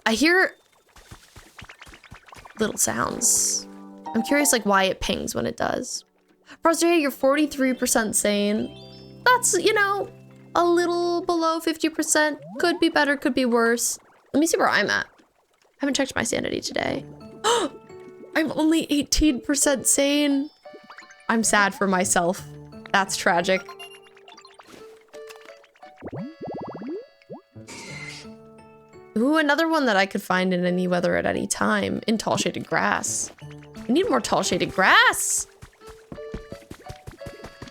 I hear little sounds. I'm curious like why it pings when it does. Frustrated, you're 43% sane. That's, you know, a little below 50%. Could be better, could be worse. Let me see where I'm at. I haven't checked my sanity today. I I'm only 18% sane. I'm sad for myself. That's tragic. Ooh, another one that I could find in any weather at any time. In tall shaded grass. I need more tall shaded grass.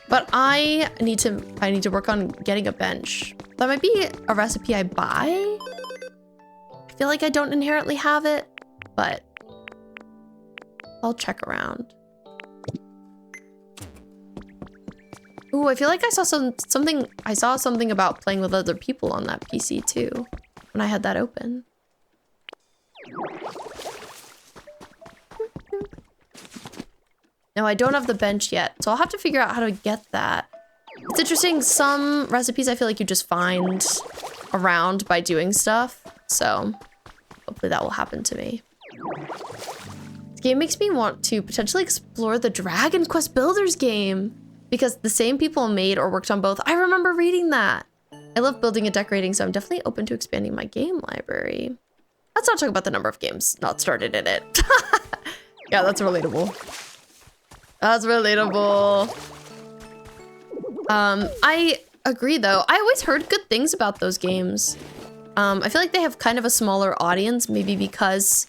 But I need to work on getting a bench. That might be a recipe I buy. I feel like I don't inherently have it, but I'll check around. Ooh, I feel like I saw something about playing with other people on that PC too, when I had that open. No, I don't have the bench yet, so I'll have to figure out how to get that. It's interesting, some recipes I feel like you just find around by doing stuff, so hopefully that will happen to me. This game makes me want to potentially explore the Dragon Quest Builders game, because the same people made or worked on both. I remember reading that. I love building and decorating, so I'm definitely open to expanding my game library. Let's not talk about the number of games not started in it. Yeah, that's relatable. That's relatable. I agree though. I always heard good things about those games. I feel like they have kind of a smaller audience, maybe because,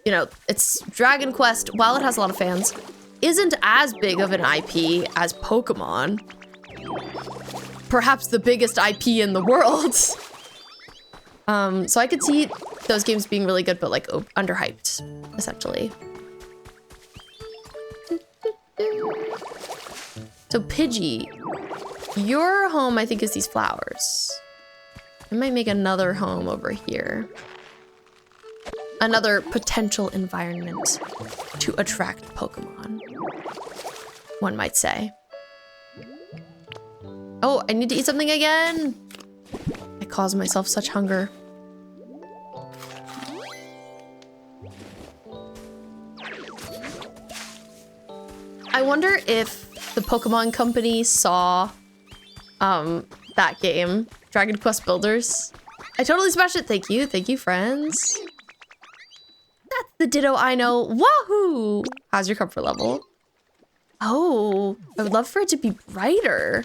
you know, it's Dragon Quest, while it has a lot of fans, isn't as big of an IP as Pokemon. Perhaps the biggest IP in the world. So I could see those games being really good, but like underhyped, essentially. So Pidgey, your home I think is these flowers. I might make another home over here. Another potential environment to attract Pokemon, one might say. Oh, I need to eat something again. I caused myself such hunger. I wonder if the Pokemon Company saw that game, Dragon Quest Builders. I totally smashed it. Thank you, friends. That's the Ditto I know. Wahoo! How's your comfort level? Oh, I would love for it to be brighter.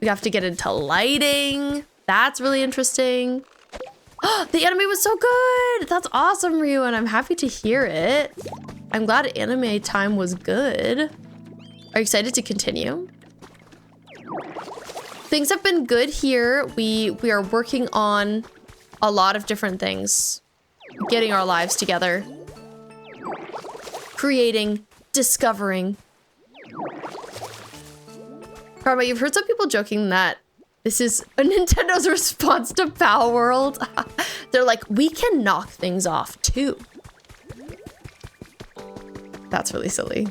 We have to get into lighting. That's really interesting. The anime was so good. That's awesome, Ryu, and I'm happy to hear it. I'm glad anime time was good. Are you excited to continue? Things have been good here. We are working on a lot of different things. Getting our lives together. Creating, discovering. Karma, you've heard some people joking that this is Nintendo's response to Power World. They're like, we can knock things off too. That's really silly.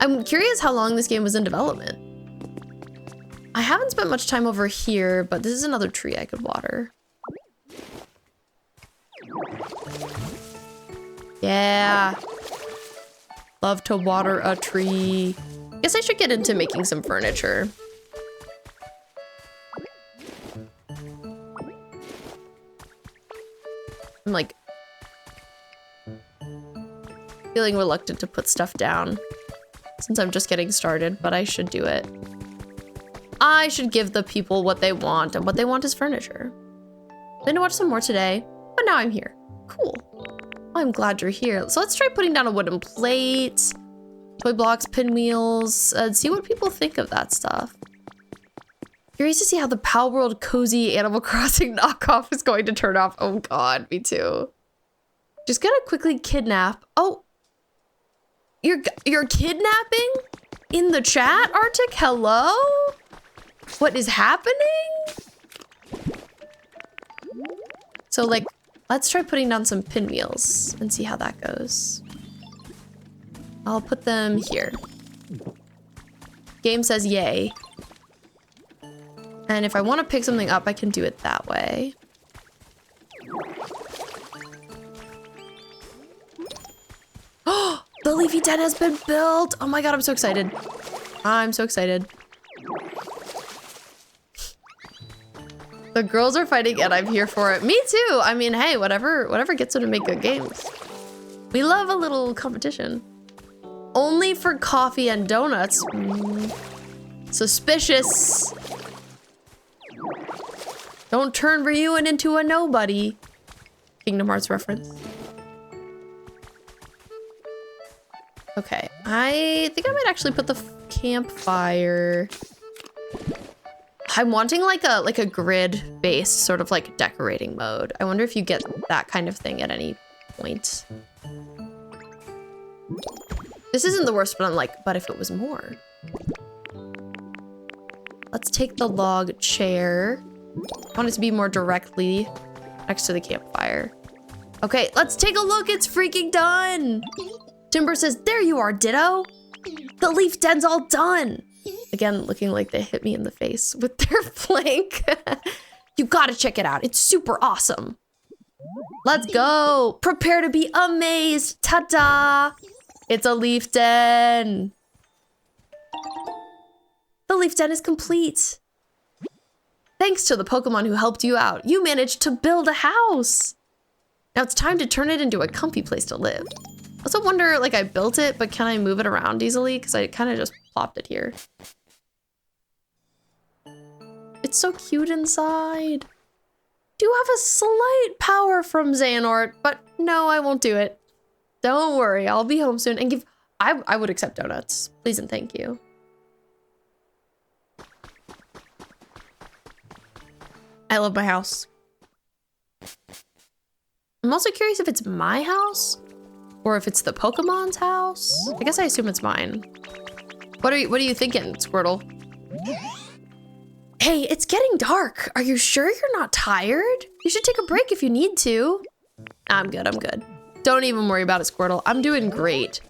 I'm curious how long this game was in development. I haven't spent much time over here, but this is another tree I could water. Yeah. Love to water a tree. Guess I should get into making some furniture. I'm like feeling reluctant to put stuff down since I'm just getting started, but I should do it. I should give the people what they want, and what they want is furniture. I'm gonna watch some more today, but now I'm here. Cool. I'm glad you're here. So let's try putting down a wooden plate, toy blocks, pinwheels, and see what people think of that stuff. Curious to see how the Pal World cozy Animal Crossing knockoff is going to turn off. Oh God, me too. Just gonna quickly kidnap. Oh, you're kidnapping in the chat, Arctic? Hello? What is happening? So like, let's try putting down some pinwheels and see how that goes. I'll put them here. Game says yay. And if I want to pick something up, I can do it that way. Oh, the leafy den has been built. Oh my God, I'm so excited. I'm so excited. The girls are fighting and I'm here for it. Me too. I mean, hey, whatever gets them to make good games. We love a little competition. Only for coffee and donuts. Suspicious. Don't turn Ryuin into a nobody. Kingdom Hearts reference. Okay, I think I might actually put the campfire. I'm wanting like a grid based sort of like decorating mode. I wonder if you get that kind of thing at any point. This isn't the worst, but I'm like, but if it was more. Let's take the log chair. I want it to be more directly next to the campfire. Okay, let's take a look. It's freaking done. Timber says, there you are, Ditto. The leaf den's all done. Again, looking like they hit me in the face with their flank. You gotta check it out. It's super awesome. Let's go. Prepare to be amazed. Ta-da. It's a leaf den. The leaf den is complete. Thanks to the Pokemon who helped you out, you managed to build a house. Now it's time to turn it into a comfy place to live. I also wonder, like, I built it, but can I move it around easily? Because I kind of just plopped it here. It's so cute inside. Do have a slight power from Xehanort, but no, I won't do it. Don't worry, I'll be home soon and give... I would accept donuts. Please and thank you. I love my house. I'm also curious if it's my house or if it's the Pokemon's house. I guess I assume it's mine. What are you thinking, Squirtle? Hey, it's getting dark. Are you sure you're not tired? You should take a break if you need to. I'm good, I'm good. Don't even worry about it, Squirtle. I'm doing great.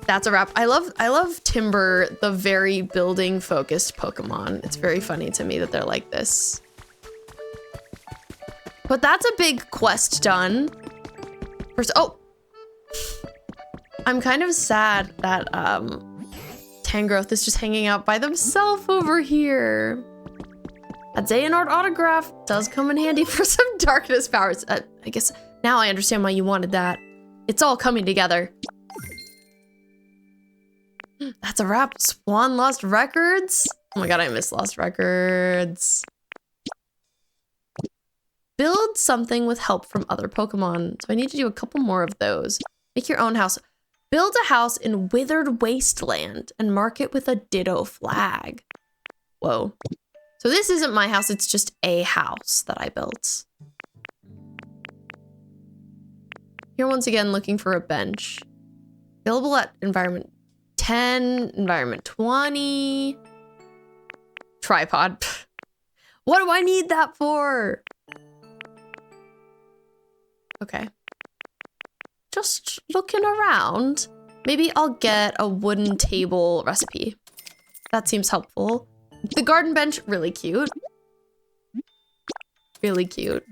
That's a wrap. I love Timber, the very building focused Pokemon. It's very funny to me that they're like this. But that's a big quest done. First, oh, I'm kind of sad that Tangrowth is just hanging out by themselves over here. A Xehanort autograph does come in handy for some darkness powers. I guess now I understand why you wanted that. It's all coming together. That's a wrap. Swan Lost Records. Oh my god, I miss Lost Records. Build something with help from other Pokemon. So I need to do a couple more of those. Make your own house. Build a house in Withered Wasteland and mark it with a Ditto flag. Whoa. So this isn't my house, it's just a house that I built. Here once again, looking for a bench. Available at environment 10, environment 20. Tripod. What do I need that for? Okay. Just looking around. Maybe I'll get a wooden table recipe. That seems helpful. The garden bench, really cute. Really cute.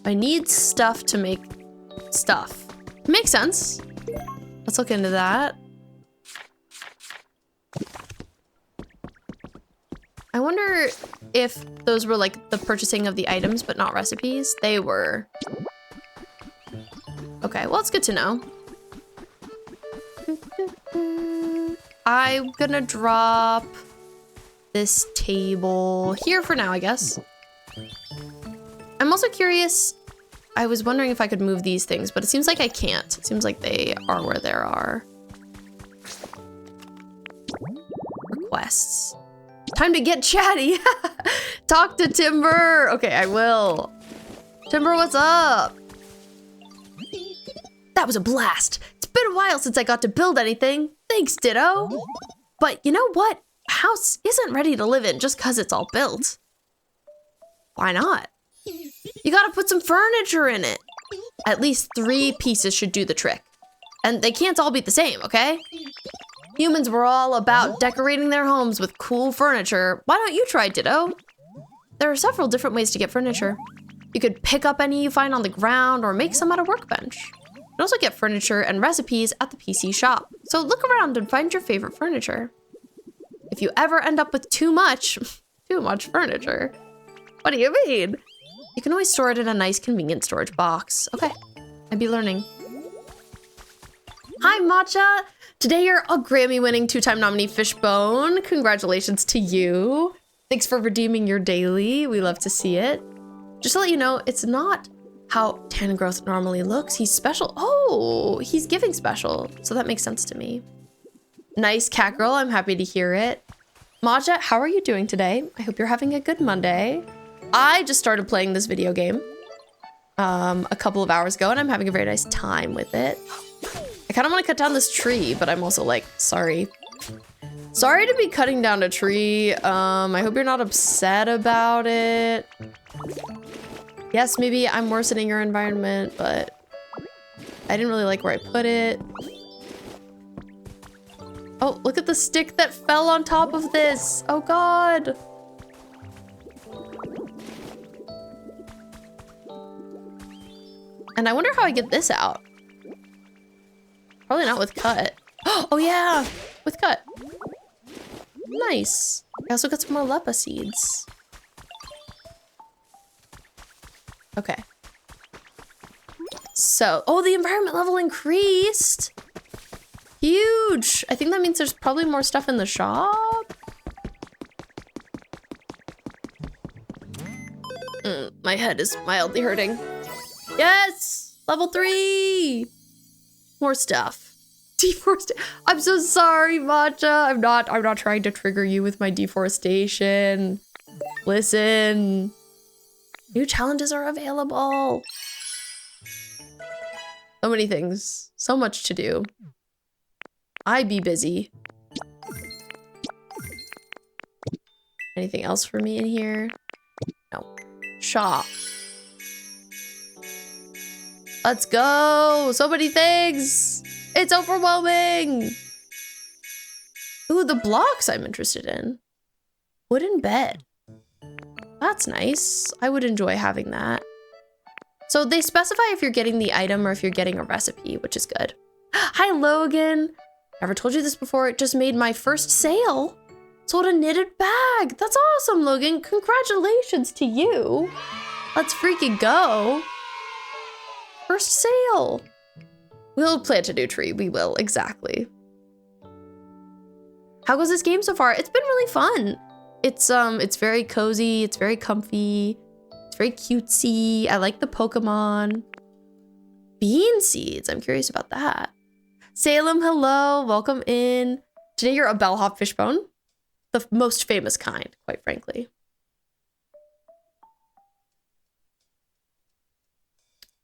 I need stuff to make stuff. Makes sense. Let's look into that. I wonder if those were like the purchasing of the items, but not recipes. They were. Okay, well, it's good to know. I'm gonna drop this table here for now, I guess. I'm also curious. I was wondering if I could move these things, but it seems like I can't. It seems like they are where they are. Requests. Time to get chatty. Talk to Timber. Okay, I will. Timber, what's up? That was a blast. It's been a while since I got to build anything. Thanks, Ditto. But you know what? A house isn't ready to live in just because it's all built. Why not? You gotta put some furniture in it. At least 3 pieces should do the trick. And they can't all be the same, okay? Humans were all about decorating their homes with cool furniture. Why don't you try, Ditto? There are several different ways to get furniture. You could pick up any you find on the ground or make some at a workbench. You can also get furniture and recipes at the PC shop. So look around and find your favorite furniture. If you ever end up with too much furniture, what do you mean? You can always store it in a nice convenient storage box. Okay, I'd be learning. Hi, Matcha. Today you're a Grammy-winning 2-time nominee Fishbone. Congratulations to you. Thanks for redeeming your daily. We love to see it. Just to let you know, it's not how Tan Growth normally looks. He's special. Oh, he's giving special. So that makes sense to me. Nice, cat girl. I'm happy to hear it. Matcha, how are you doing today? I hope you're having a good Monday. I just started playing this video game a couple of hours ago, and I'm having a very nice time with it. I kind of want to cut down this tree, but I'm also like, sorry. Sorry to be cutting down a tree. I hope you're not upset about it. Yes, maybe I'm worsening your environment, but I didn't really like where I put it. Oh, look at the stick that fell on top of this. Oh God. And I wonder how I get this out. Probably not with cut. Oh yeah, with cut. Nice. I also got some more lepa seeds. Okay. So, oh, the environment level increased. Huge. I think that means there's probably more stuff in the shop. My head is mildly hurting. Yes, level 3. More stuff. Deforestation. I'm so sorry, Matcha. I'm not trying to trigger you with my deforestation. Listen. New challenges are available. So many things. So much to do. I be busy. Anything else for me in here? No. Shop. Let's go. So many things. It's overwhelming. Ooh, the blocks I'm interested in. Wooden bed. That's nice. I would enjoy having that. So they specify if you're getting the item or if you're getting a recipe, which is good. Hi, Logan. Never told you this before. It just made my first sale. Sold a knitted bag. That's awesome, Logan. Congratulations to you. Let's freaking go. First sale. We'll plant a new tree. We will, exactly. How goes this game so far? It's been really fun. It's very cozy. It's very comfy. It's very cutesy. I like the Pokemon. Bean seeds. I'm curious about that. Salem, hello. Welcome in. Today you're a bellhop fishbone. The most famous kind, quite frankly.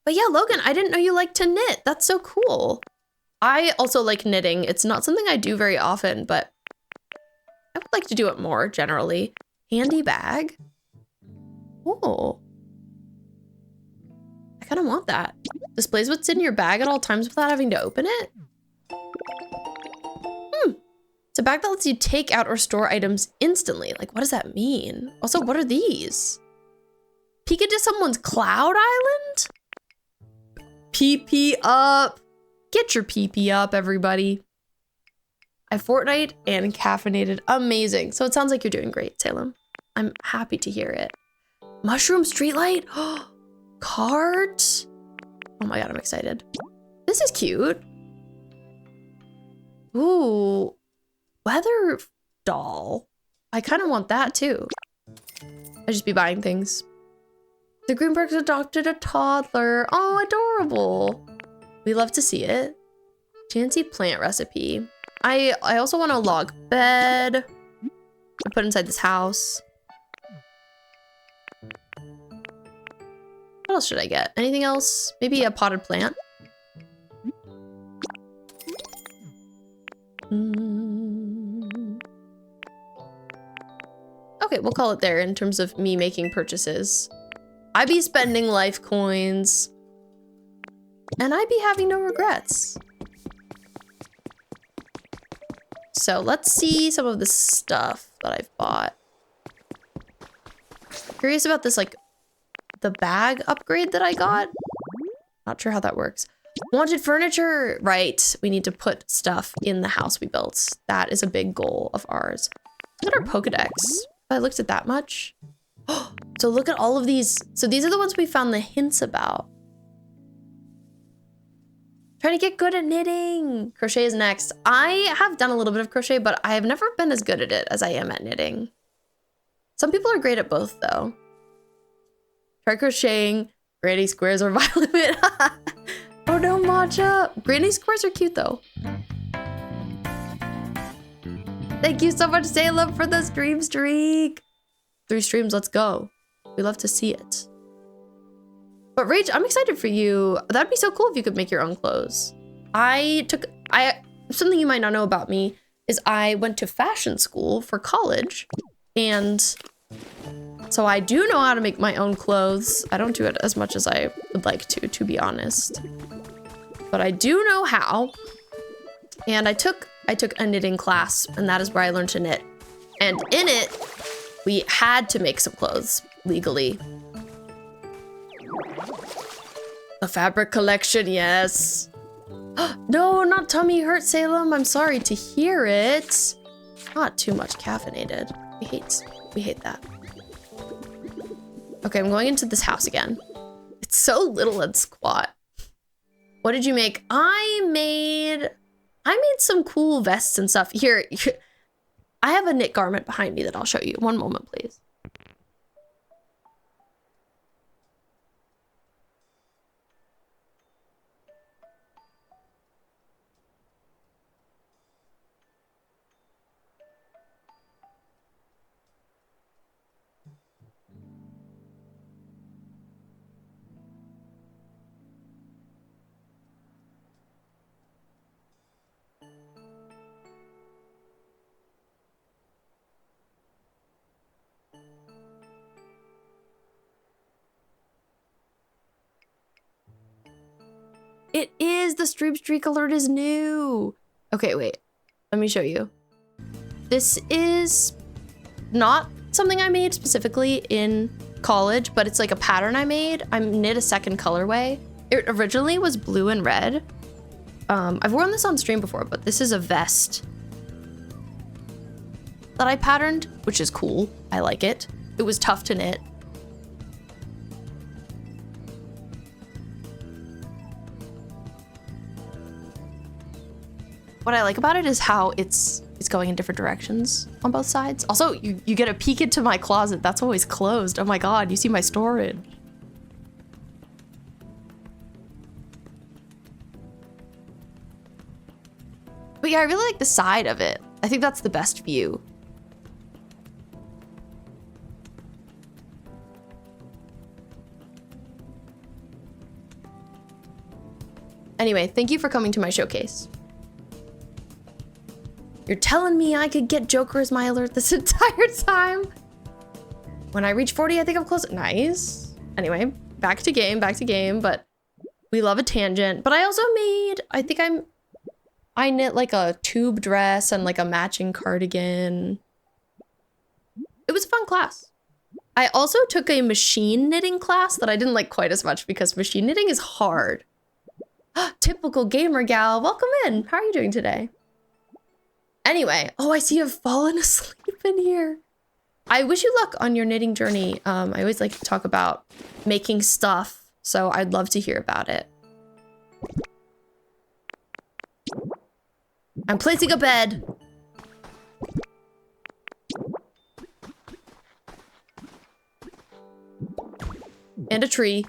But yeah, Logan, I didn't know you like to knit. That's so cool. I also like knitting. It's not something I do very often, but I would like to do it more generally. Handy bag. Oh. I kind of want that. Displays what's in your bag at all times without having to open it. It's a bag that lets you take out or store items instantly. Like, what does that mean? Also, what are these? Peek into someone's cloud island? PP up. Get your PP up, everybody. I Fortnite and caffeinated. Amazing. So it sounds like you're doing great, Salem. I'm happy to hear it. Mushroom streetlight? Cards? Oh my God, I'm excited. This is cute. Ooh, weather doll. I kind of want that too. I just be buying things. The Greenbergs adopted a toddler. Oh, adorable. We love to see it. Fancy plant recipe. I also want a log bed to put inside this house. What else should I get? Anything else? Maybe a potted plant? Okay, we'll call it there in terms of me making purchases. I be spending life coins. And I be having no regrets. So let's see some of the stuff that I've bought. Curious about this, like, the bag upgrade that I got. Not sure how that works. Wanted furniture. Right, we need to put stuff in the house we built. That is a big goal of ours. Look at our Pokedex. Have I looked at that much? So look at all of these. So these are the ones we found the hints about. Trying to get good at knitting. Crochet is next. I have done a little bit of crochet, but I have never been as good at it as I am at knitting. Some people are great at both though. Try crocheting, granny squares or violet. Oh no, matcha. Granny squares are cute though. Thank you so much, Salem, for the stream streak. 3 streams, let's go. We love to see it. But Rach, I'm excited for you. That'd be so cool if you could make your own clothes. Something you might not know about me is I went to fashion school for college, and so I do know how to make my own clothes. I don't do it as much as I would like to be honest. But I do know how. And I took a knitting class, and that is where I learned to knit. And in it, we had to make some clothes legally. A fabric collection, yes. No, not tummy hurt, Salem. I'm sorry to hear it. Not too much caffeinated. We hate that. Okay, I'm going into this house again. It's so little and squat. What did you make? I made some cool vests and stuff. Here, I have a knit garment behind me that I'll show you. One moment, please. It is, the stream streak alert is new. Okay, wait, let me show you. This is not something I made specifically in college, but it's like a pattern I made. I knit a second colorway. It originally was blue and red. I've worn this on stream before, but this is a vest that I patterned, which is cool. I like it. It was tough to knit. What I like about it is how it's going in different directions on both sides. Also, you get a peek into my closet. That's always closed. Oh my God, you see my storage. But yeah, I really like the side of it. I think that's the best view. Anyway, thank you for coming to my showcase. You're telling me I could get Joker as my alert this entire time? When I reach 40, I think I'm close. Nice. Anyway, back to game, but we love a tangent. But I also made, I knit like a tube dress and like a matching cardigan. It was a fun class. I also took a machine knitting class that I didn't like quite as much because machine knitting is hard. Typical gamer gal, welcome in. How are you doing today? Anyway, oh, I see you've fallen asleep in here. I wish you luck on your knitting journey. I always like to talk about making stuff, so I'd love to hear about it. I'm placing a bed. And a tree.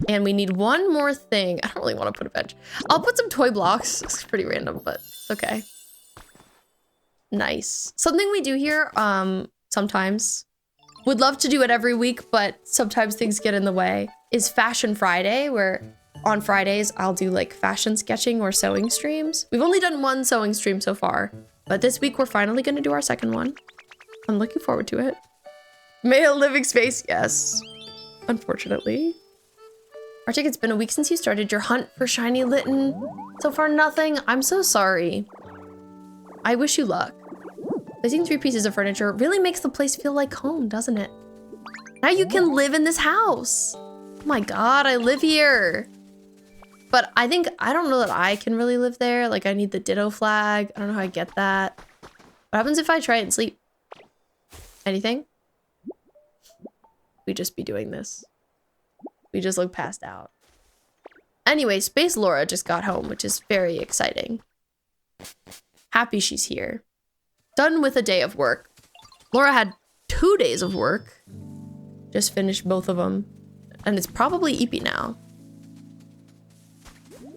And we need one more thing. I don't really want to put a bench. I'll put some toy blocks. It's pretty random, but it's okay. Nice. Something we do here, sometimes, would love to do it every week, but sometimes things get in the way, is Fashion Friday, where on Fridays, I'll do like fashion sketching or sewing streams. We've only done one sewing stream so far, but this week we're finally gonna do our second one. I'm looking forward to it. Male living space, yes. Unfortunately. Arctic, it's been a week since you started your hunt for shiny Litten. So far, nothing. I'm so sorry. I wish you luck. Placing 3 pieces of furniture really makes the place feel like home, doesn't it? Now you can live in this house. Oh my God, I live here. But I don't know that I can really live there. Like I need the ditto flag. I don't know how I get that. What happens if I try it and sleep? Anything? we just be doing this. We just look passed out. Anyway, Space Laura just got home, which is very exciting. Happy she's here. Done with a day of work. Laura had 2 days of work. Just finished both of them. And it's probably eepy now.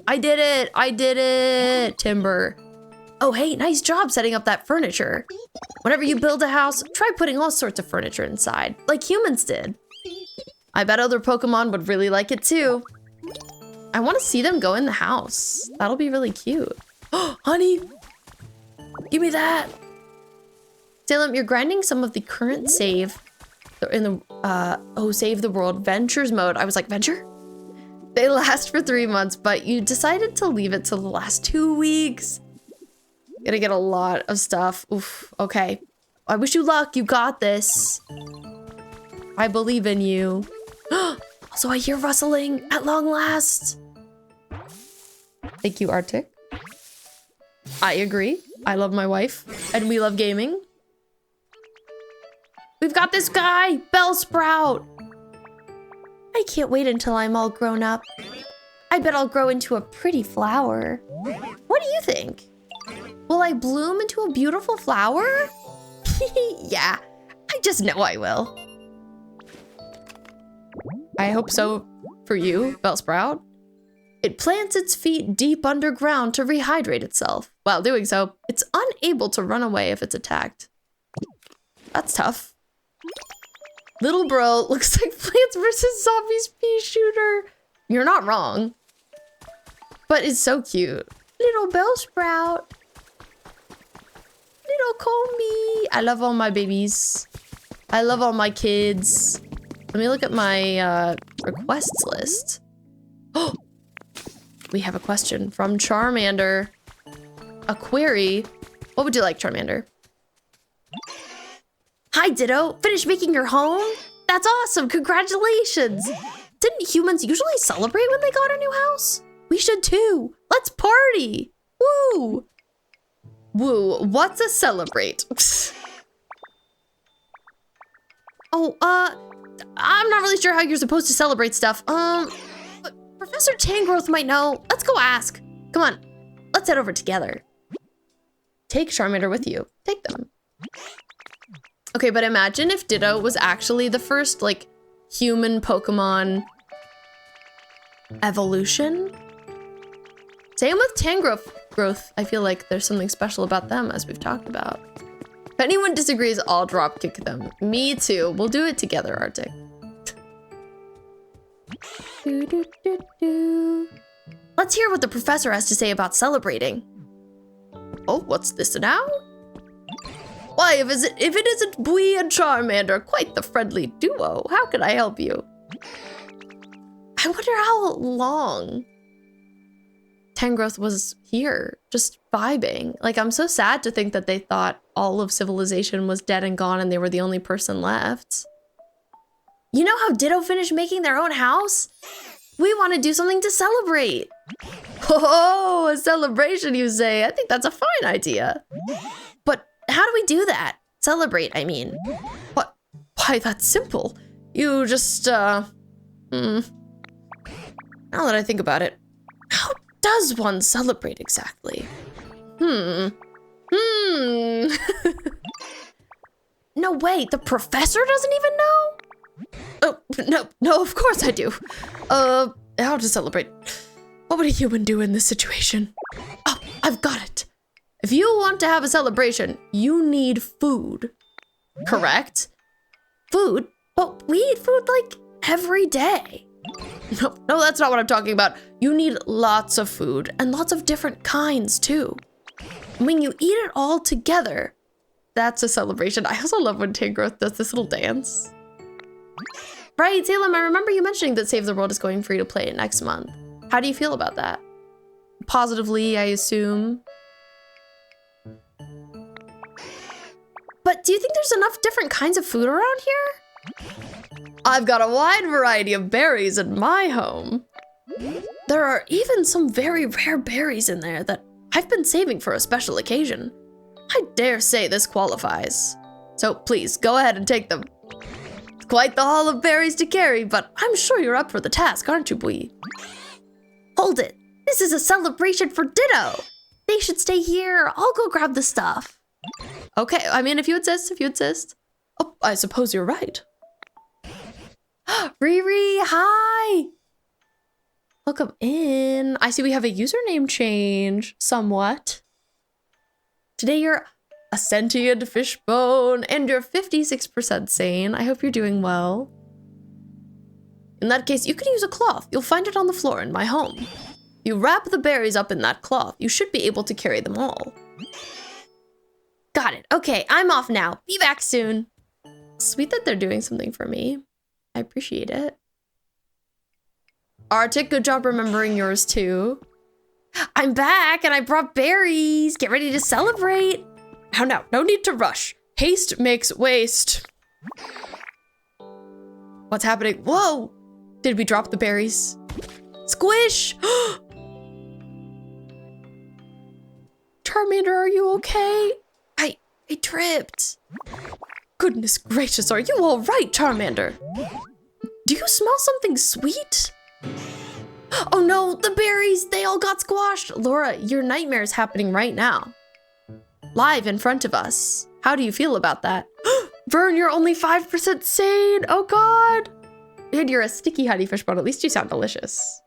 I did it! I did it! Timber. Oh, hey, nice job setting up that furniture. Whenever you build a house, try putting all sorts of furniture inside, like humans did. I bet other Pokemon would really like it too. I want to see them go in the house. That'll be really cute. Oh, honey! Give me that! Salem, you're grinding some of the current save in the, save the world ventures mode. I was like, venture? They last for 3 months, but you decided to leave it till the last 2 weeks. Gonna get a lot of stuff. Oof, okay. I wish you luck, you got this. I believe in you. Also, I hear rustling at long last. Thank you, Arctic. I agree. I love my wife, and we love gaming. We've got this guy, Bellsprout. I can't wait until I'm all grown up. I bet I'll grow into a pretty flower. What do you think? Will I bloom into a beautiful flower? Yeah, I just know I will. I hope so for you, Bellsprout. It plants its feet deep underground to rehydrate itself. While doing so, it's unable to run away if it's attacked. That's tough. Little bro looks like Plants vs. Zombies pea shooter. You're not wrong. But it's so cute. Little Bellsprout. Little Comey. I love all my babies. I love all my kids. Let me look at my requests list. Oh, we have a question from Charmander. A query. What would you like, Charmander? Hi, Ditto. Finished making your home? That's awesome. Congratulations. Didn't humans usually celebrate when they got a new house? We should too. Let's party. Woo. Woo. What's a celebrate? Oh, I'm not really sure how you're supposed to celebrate stuff. But Professor Tangrowth might know. Let's go ask. Come on. Let's head over together. Take Charmander with you. Take them. Okay, but imagine if Ditto was actually the first, like, human Pokemon evolution. Same with Tangrowth. I feel like there's something special about them, as we've talked about. If anyone disagrees, I'll drop kick them. Me too. We'll do it together, Arctic. Let's hear what the professor has to say about celebrating. Oh, what's this now? Why, if it isn't Bui and Charmander, quite the friendly duo. How can I help you? I wonder how long Tangrowth was here, just vibing. Like, I'm so sad to think that they thought all of civilization was dead and gone and they were the only person left. You know how Ditto finished making their own house? We want to do something to celebrate. Oh, a celebration, you say? I think that's a fine idea. But how do we do that? Celebrate, I mean. What? Why, that's simple. You just, Now that I think about it, how does one celebrate exactly? No way, the professor doesn't even know? Oh, no, of course I do. How to celebrate? What would a human do in this situation? Oh, I've got it. If you want to have a celebration, you need food, correct? Food? But we eat food like every day. No, that's not what I'm talking about. You need lots of food and lots of different kinds too. When you eat it all together, that's a celebration. I also love when Tangrowth does this little dance. Right, Salem, I remember you mentioning that Save the World is going free to play next month. How do you feel about that? Positively, I assume. But do you think there's enough different kinds of food around here? I've got a wide variety of berries in my home. There are even some very rare berries in there that I've been saving for a special occasion. I dare say this qualifies. So please, go ahead and take them. Quite the haul of berries to carry, but I'm sure you're up for the task, aren't you, Bui? Hold it. This is a celebration for Ditto. They should stay here. I'll go grab the stuff. Okay, I mean, if you insist. Oh, I suppose you're right. Riri, hi. Welcome in. I see we have a username change, somewhat. Today you're a sentient fishbone and you're 56% sane. I hope you're doing well. In that case, you can use a cloth. You'll find it on the floor in my home. You wrap the berries up in that cloth. You should be able to carry them all. Got it. Okay, I'm off now. Be back soon. Sweet that they're doing something for me. I appreciate it. Arctic, good job remembering yours too. I'm back and I brought berries. Get ready to celebrate. Now, no need to rush. Haste makes waste. What's happening? Whoa! Did we drop the berries? Squish! Charmander, are you okay? I tripped. Goodness gracious, are you all right, Charmander? Do you smell something sweet? Oh no, the berries, they all got squashed. Laura, your nightmare's happening right now. Live in front of us. How do you feel about that? Vern, you're only 5% sane. Oh God. And you're a sticky honey fish bone. At least you sound delicious.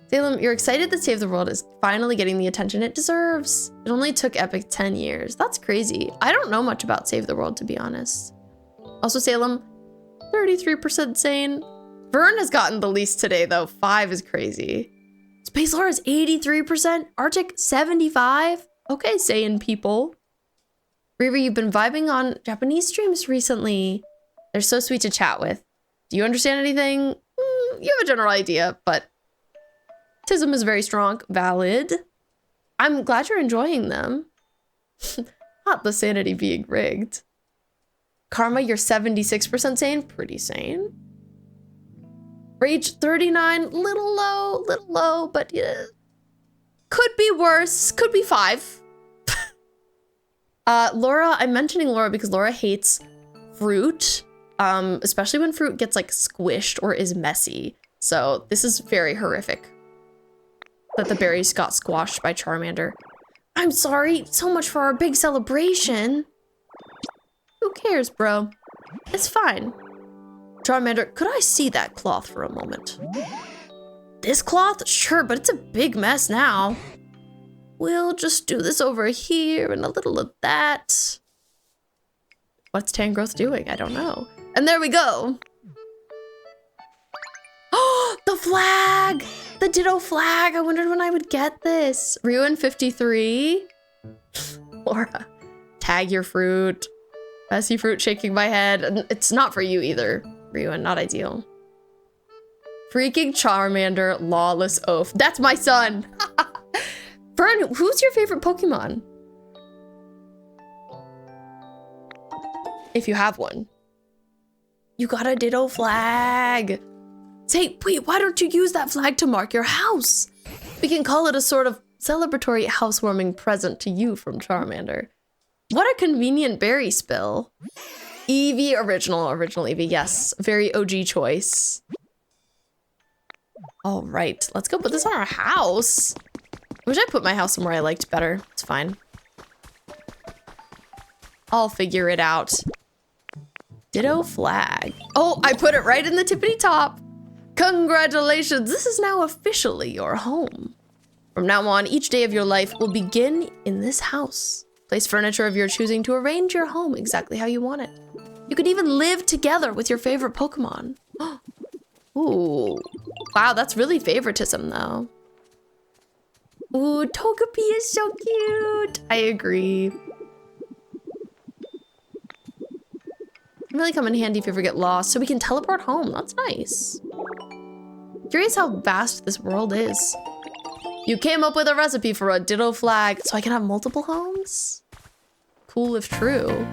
Salem, you're excited that Save the World is finally getting the attention it deserves. It only took Epic 10 years. That's crazy. I don't know much about Save the World, to be honest. Also, Salem, 33% sane. Vern has gotten the least today, though. 5 is crazy. Space Laura is 83%. Arctic, 75%. Okay, sane people. Riri, you've been vibing on Japanese streams recently. They're so sweet to chat with. Do you understand anything? You have a general idea, but Tism is very strong. Valid. I'm glad you're enjoying them. Not the sanity being rigged. Karma, you're 76% sane. Pretty sane. Rage, 39. Little low, but yeah. Could be worse. Could be 5. Laura, I'm mentioning Laura because Laura hates fruit. Especially when fruit gets like squished or is messy. So this is very horrific that the berries got squashed by Charmander. I'm sorry, so much for our big celebration. Who cares, bro? It's fine. Charmander, could I see that cloth for a moment? This cloth? Sure, but it's a big mess now. We'll just do this over here and a little of that. What's Tangrowth doing? I don't know. And there we go. Oh, the flag! The Ditto flag! I wondered when I would get this. Ruin 53. Laura, tag your fruit. Messy fruit shaking my head. It's not for you either. Ruin, not ideal. Freaking Charmander, lawless oaf. That's my son! Fern, who's your favorite Pokemon? If you have one. You got a Ditto flag. Say, wait, why don't you use that flag to mark your house? We can call it a sort of celebratory housewarming present to you from Charmander. What a convenient berry spill. Eevee, original Eevee, yes. Very OG choice. All right, let's go put this on our house. I wish I put my house somewhere I liked better. It's fine. I'll figure it out. Ditto flag. Oh, I put it right in the tippity top. Congratulations, this is now officially your home. From now on, each day of your life will begin in this house. Place furniture of your choosing to arrange your home exactly how you want it. You could even live together with your favorite Pokemon. Ooh, wow, that's really favoritism though. Ooh, Pokopia is so cute. I agree. Really come in handy if you ever get lost, so we can teleport home. That's nice. Curious how vast this world is. You came up with a recipe for a Ditto flag, so I can have multiple homes? Cool if true.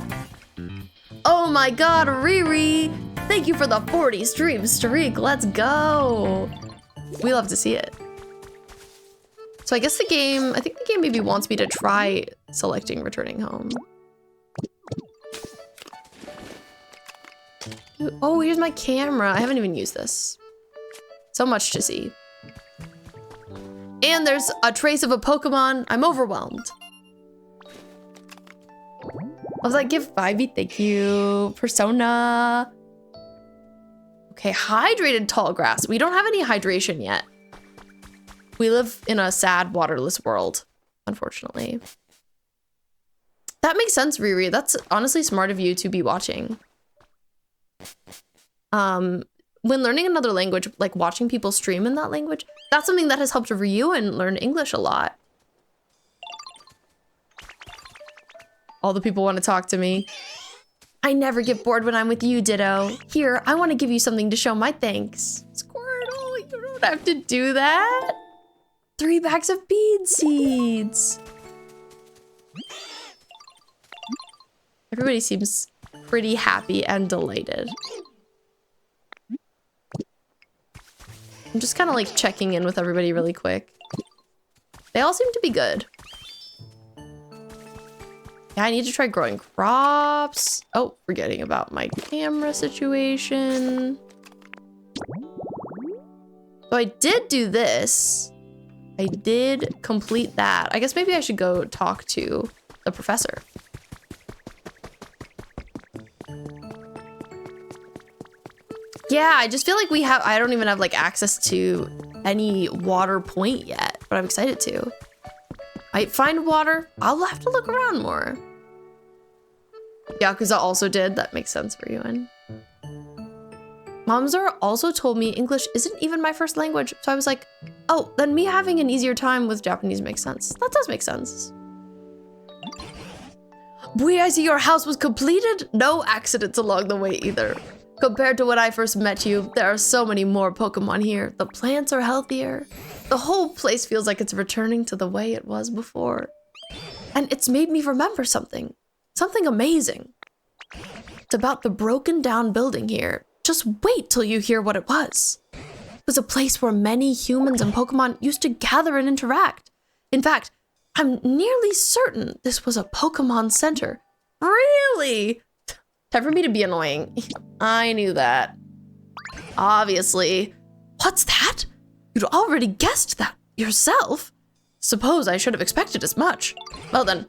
Oh my god, Riri! Thank you for the 40 stream streak. Let's go. We love to see it. So I guess I think the game maybe wants me to try selecting returning home. Oh, here's my camera. I haven't even used this. So much to see. And there's a trace of a Pokemon. I'm overwhelmed. I was like, give Vibey, thank you. Persona. Okay, hydrated tall grass. We don't have any hydration yet. We live in a sad, waterless world, unfortunately. That makes sense, Riri. That's honestly smart of you to be watching. When learning another language, like watching people stream in that language, that's something that has helped Ryu and learn English a lot. All the people want to talk to me. I never get bored when I'm with you, Ditto. Here, I want to give you something to show my thanks. Squirtle, you don't have to do that. 3 bags of bead seeds. Everybody seems pretty happy and delighted. I'm just kind of like checking in with everybody really quick. They all seem to be good. Yeah, I need to try growing crops. Oh, forgetting about my camera situation. So I did do this. I did complete that. I guess maybe I should go talk to the professor. Yeah, I just feel like I don't even have like access to any water point yet, but I'm excited to. I find water, I'll have to look around more. Yakuza also did, that makes sense for you. And Momzor also told me English isn't even my first language, so I was like, oh, then me having an easier time with Japanese makes sense. That does make sense. Boy, I see your house was completed. No accidents along the way either. Compared to when I first met you, there are so many more Pokemon here. The plants are healthier. The whole place feels like it's returning to the way it was before. And it's made me remember something. Something amazing. It's about the broken down building here. Just wait till you hear what it was. It was a place where many humans and Pokemon used to gather and interact. In fact, I'm nearly certain this was a Pokemon Center. Really? Time for me to be annoying. I knew that. Obviously. What's that? You'd already guessed that yourself. Suppose I should have expected as much. Well then,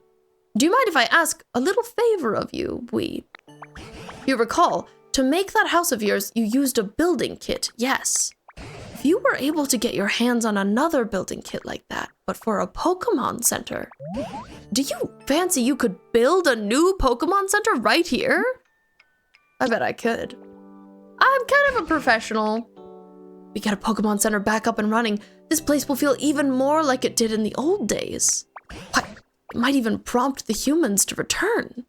do you mind if I ask a little favor of you, Bui? You recall, to make that house of yours, you used a building kit, yes. If you were able to get your hands on another building kit like that, but for a Pokemon Center, do you fancy you could build a new Pokemon Center right here? I bet I could. I'm kind of a professional. We get a Pokemon Center back up and running, this place will feel even more like it did in the old days. What? It might even prompt the humans to return.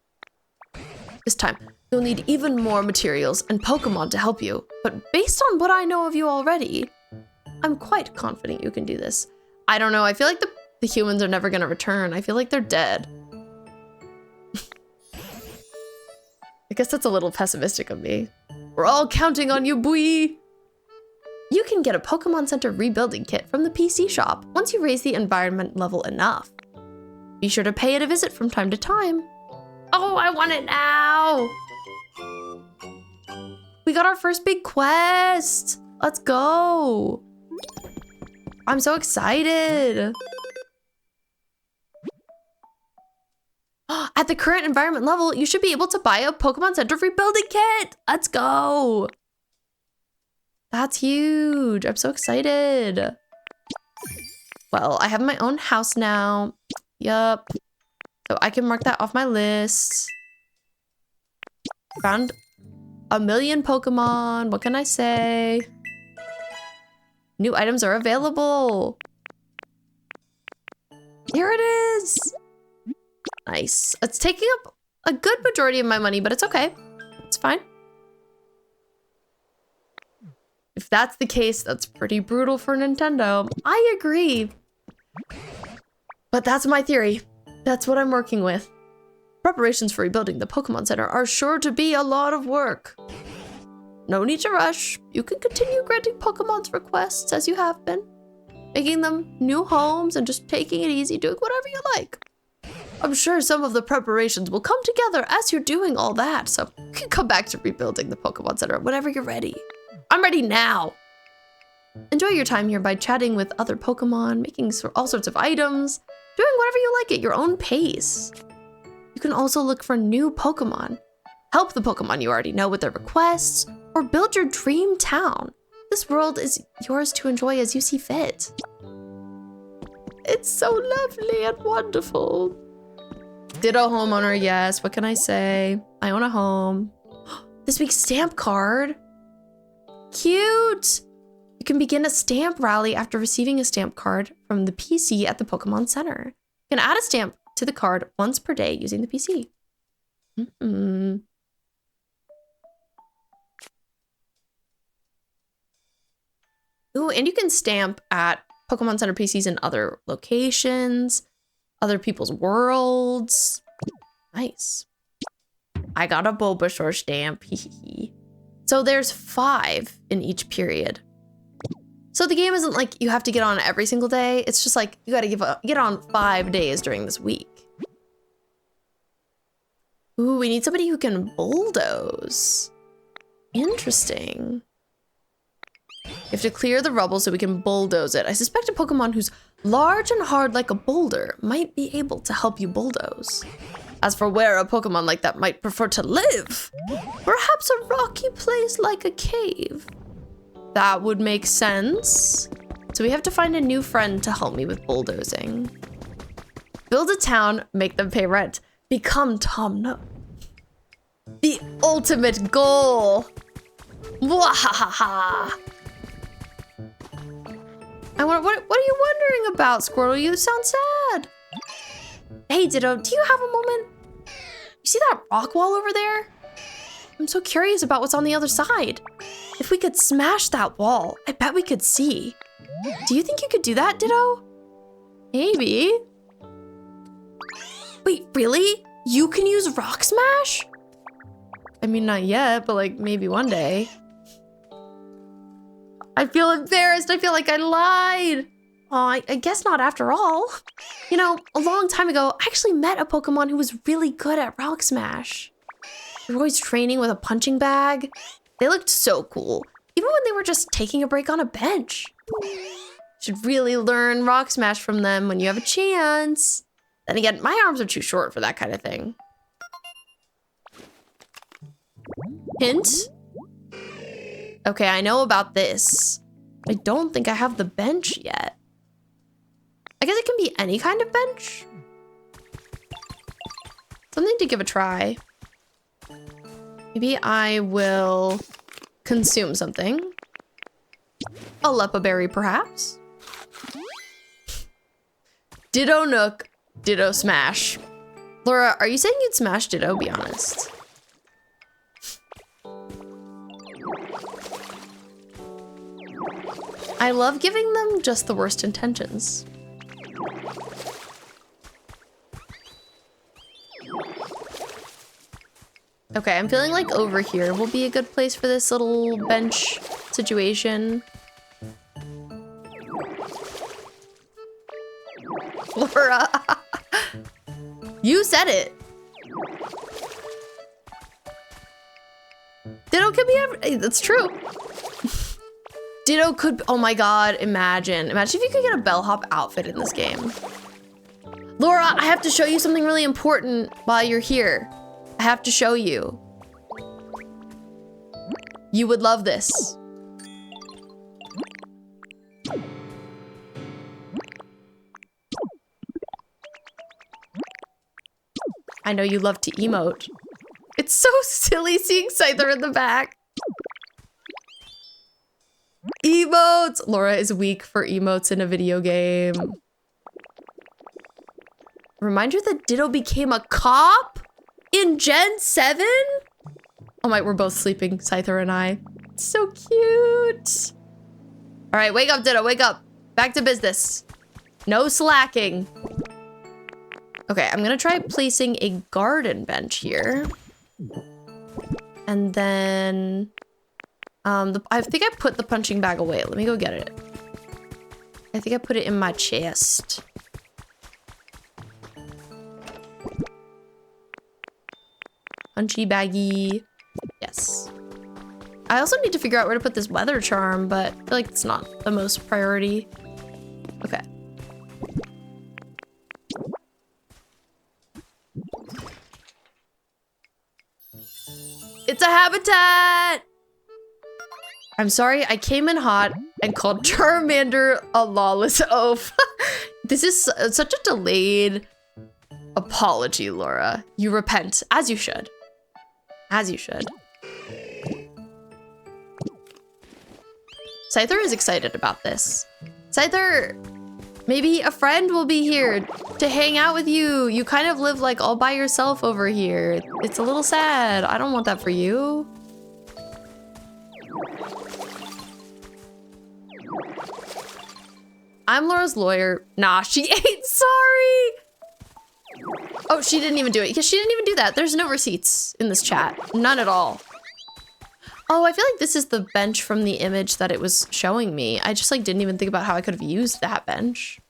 This time, you'll need even more materials and Pokemon to help you, but based on what I know of you already, I'm quite confident you can do this. I don't know, I feel like the humans are never gonna return. I feel like they're dead. I guess that's a little pessimistic of me. We're all counting on you, Bui! You can get a Pokemon Center rebuilding kit from the PC shop once you raise the environment level enough. Be sure to pay it a visit from time to time. Oh, I want it now! We got our first big quest! Let's go! I'm so excited! At the current environment level, you should be able to buy a Pokemon Center rebuilding kit! Let's go! That's huge! I'm so excited! Well, I have my own house now. Yup. So I can mark that off my list. Found a million Pokemon. What can I say? New items are available. Here it is! Nice. It's taking up a good majority of my money, but it's okay. It's fine. If that's the case, that's pretty brutal for Nintendo. I agree. But that's my theory. That's what I'm working with. Preparations for rebuilding the Pokemon Center are sure to be a lot of work. No need to rush. You can continue granting Pokemon's requests as you have been. Making them new homes and just taking it easy, doing whatever you like. I'm sure some of the preparations will come together as you're doing all that, so you can come back to rebuilding the Pokemon Center whenever you're ready. I'm ready now. Enjoy your time here by chatting with other Pokemon, making all sorts of items, doing whatever you like at your own pace. You can also look for new Pokemon, help the Pokemon you already know with their requests, or build your dream town. This world is yours to enjoy as you see fit. It's so lovely and wonderful. Ditto homeowner, yes. What can I say? I own a home. This week's stamp card. Cute. You can begin a stamp rally after receiving a stamp card from the PC at the Pokemon Center. You can add a stamp to the card once per day using the PC. Ooh, and you can stamp at Pokemon Center PCs in other locations, other people's worlds. Nice. I got a Bulbasaur stamp. So there's 5 in each period. So the game isn't like you have to get on every single day. It's just like you gotta get on 5 days during this week. Ooh, we need somebody who can bulldoze. Interesting. You have to clear the rubble so we can bulldoze it. I suspect a Pokemon who's large and hard like a boulder might be able to help you bulldoze. As for where a Pokemon like that might prefer to live, perhaps a rocky place like a cave. That would make sense. So we have to find a new friend to help me with bulldozing. Build a town, make them pay rent. Become Tom Nook. The ultimate goal. Wahahaha. What are you wondering about, Squirtle? You sound sad. Hey, Ditto, do you have a moment? You see that rock wall over there? I'm so curious about what's on the other side. If we could smash that wall, I bet we could see. Do you think you could do that, Ditto? Maybe. Wait, really? You can use Rock Smash? I mean, not yet, but like maybe one day. I feel embarrassed. I feel like I lied. Oh, I guess not after all. You know, a long time ago, I actually met a Pokemon who was really good at Rock Smash. They were always training with a punching bag. They looked so cool, even when they were just taking a break on a bench. You should really learn Rock Smash from them when you have a chance. Then again, my arms are too short for that kind of thing. Hint? Okay, I know about this. I don't think I have the bench yet. I guess it can be any kind of bench. Something to give a try. Maybe I will consume something. A Lepa berry, perhaps. Ditto Nook, Ditto Smash. Laura, are you saying you'd smash Ditto? Be honest. I love giving them just the worst intentions. Okay, I'm feeling like over here will be a good place for this little bench situation. Laura, you said it. Ditto could be that's true. Ditto could, oh my God, imagine if you could get a bellhop outfit in this game. Laura, I have to show you something really important while you're here. I have to show you. You would love this. I know you love to emote. It's so silly seeing Scyther in the back. Emotes! Laura is weak for emotes in a video game. Reminder that Ditto became a cop in Gen 7? Oh my, we're both sleeping, Scyther and I. It's so cute. All right, wake up, Ditto, wake up. Back to business. No slacking. Okay, I'm gonna try placing a garden bench here. And then, I think I put the punching bag away. Let me go get it. I think I put it in my chest. Punchy baggy. Yes. I also need to figure out where to put this weather charm, but I feel like it's not the most priority. Okay. It's a habitat! I'm sorry, I came in hot and called Charmander a lawless oaf. This is such a delayed apology, Laura. You repent, as you should. As you should. Scyther is excited about this. Scyther, maybe a friend will be here to hang out with you. You kind of live like all by yourself over here. It's a little sad. I don't want that for you. I'm Laura's lawyer. Nah, she ain't sorry. Oh, she didn't even do it. Because she didn't even do that. There's no receipts in this chat. None at all. Oh, I feel like this is the bench from the image that it was showing me. I just like didn't even think about how I could have used that bench.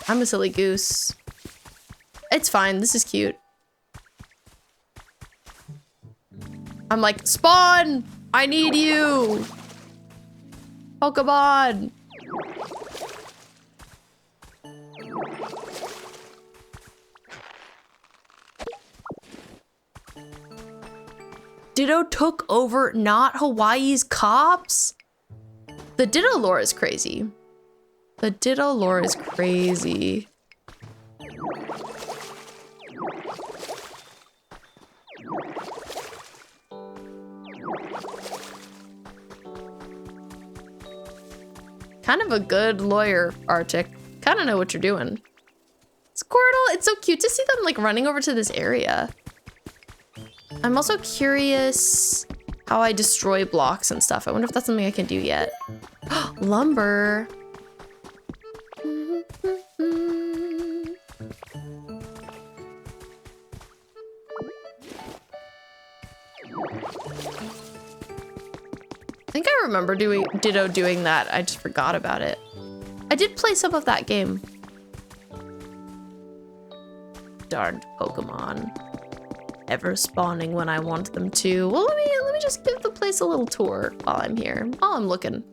I'm a silly goose. It's fine. This is cute. I'm like, spawn! I need you! Pokemon! Ditto took over not Hawaii's cops? The Ditto lore is crazy. The Ditto lore is crazy. Kind of a good lawyer, Arctic. Kind of know what you're doing. Squirtle, it's so cute to see them like running over to this area. I'm also curious how I destroy blocks and stuff. I wonder if that's something I can do yet. Lumber. I think I remember Ditto doing that. I just forgot about it. I did play some of that game. Darned Pokemon. Ever spawning when I want them to. Well, let me just give the place a little tour while I'm here. While I'm looking.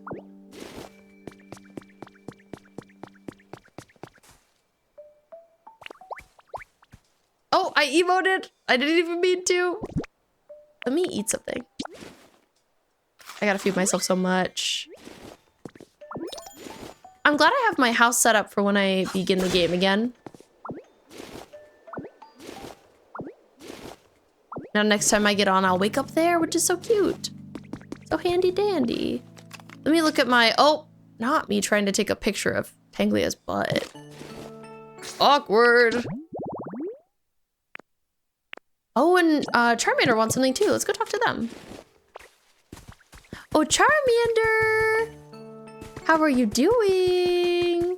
Oh, I emoted. I didn't even mean to. Let me eat something. I gotta feed myself so much. I'm glad I have my house set up for when I begin the game again. Now next time I get on, I'll wake up there, which is so cute. So handy dandy. Let me look at my, oh, not me trying to take a picture of Tanglia's butt. Awkward. Oh, and Charmander wants something too. Let's go talk to them. Oh, Charmander! How are you doing?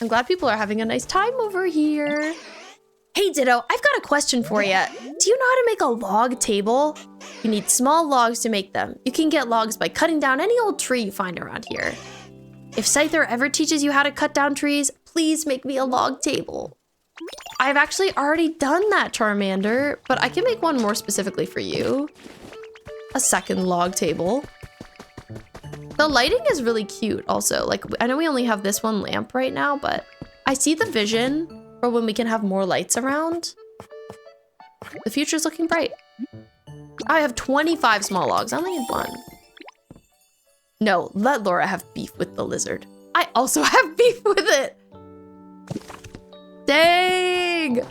I'm glad people are having a nice time over here. Hey Ditto, I've got a question for you. Do you know how to make a log table? You need small logs to make them. You can get logs by cutting down any old tree you find around here. If Scyther ever teaches you how to cut down trees, please make me a log table. I've actually already done that, Charmander, but I can make one more specifically for you. A second log table. The lighting is really cute also. Like, I know we only have this one lamp right now, but I see the vision for when we can have more lights around. The future's looking bright. I have 25 small logs. I only need one. No, let Laura have beef with the lizard. I also have beef with it. Dang.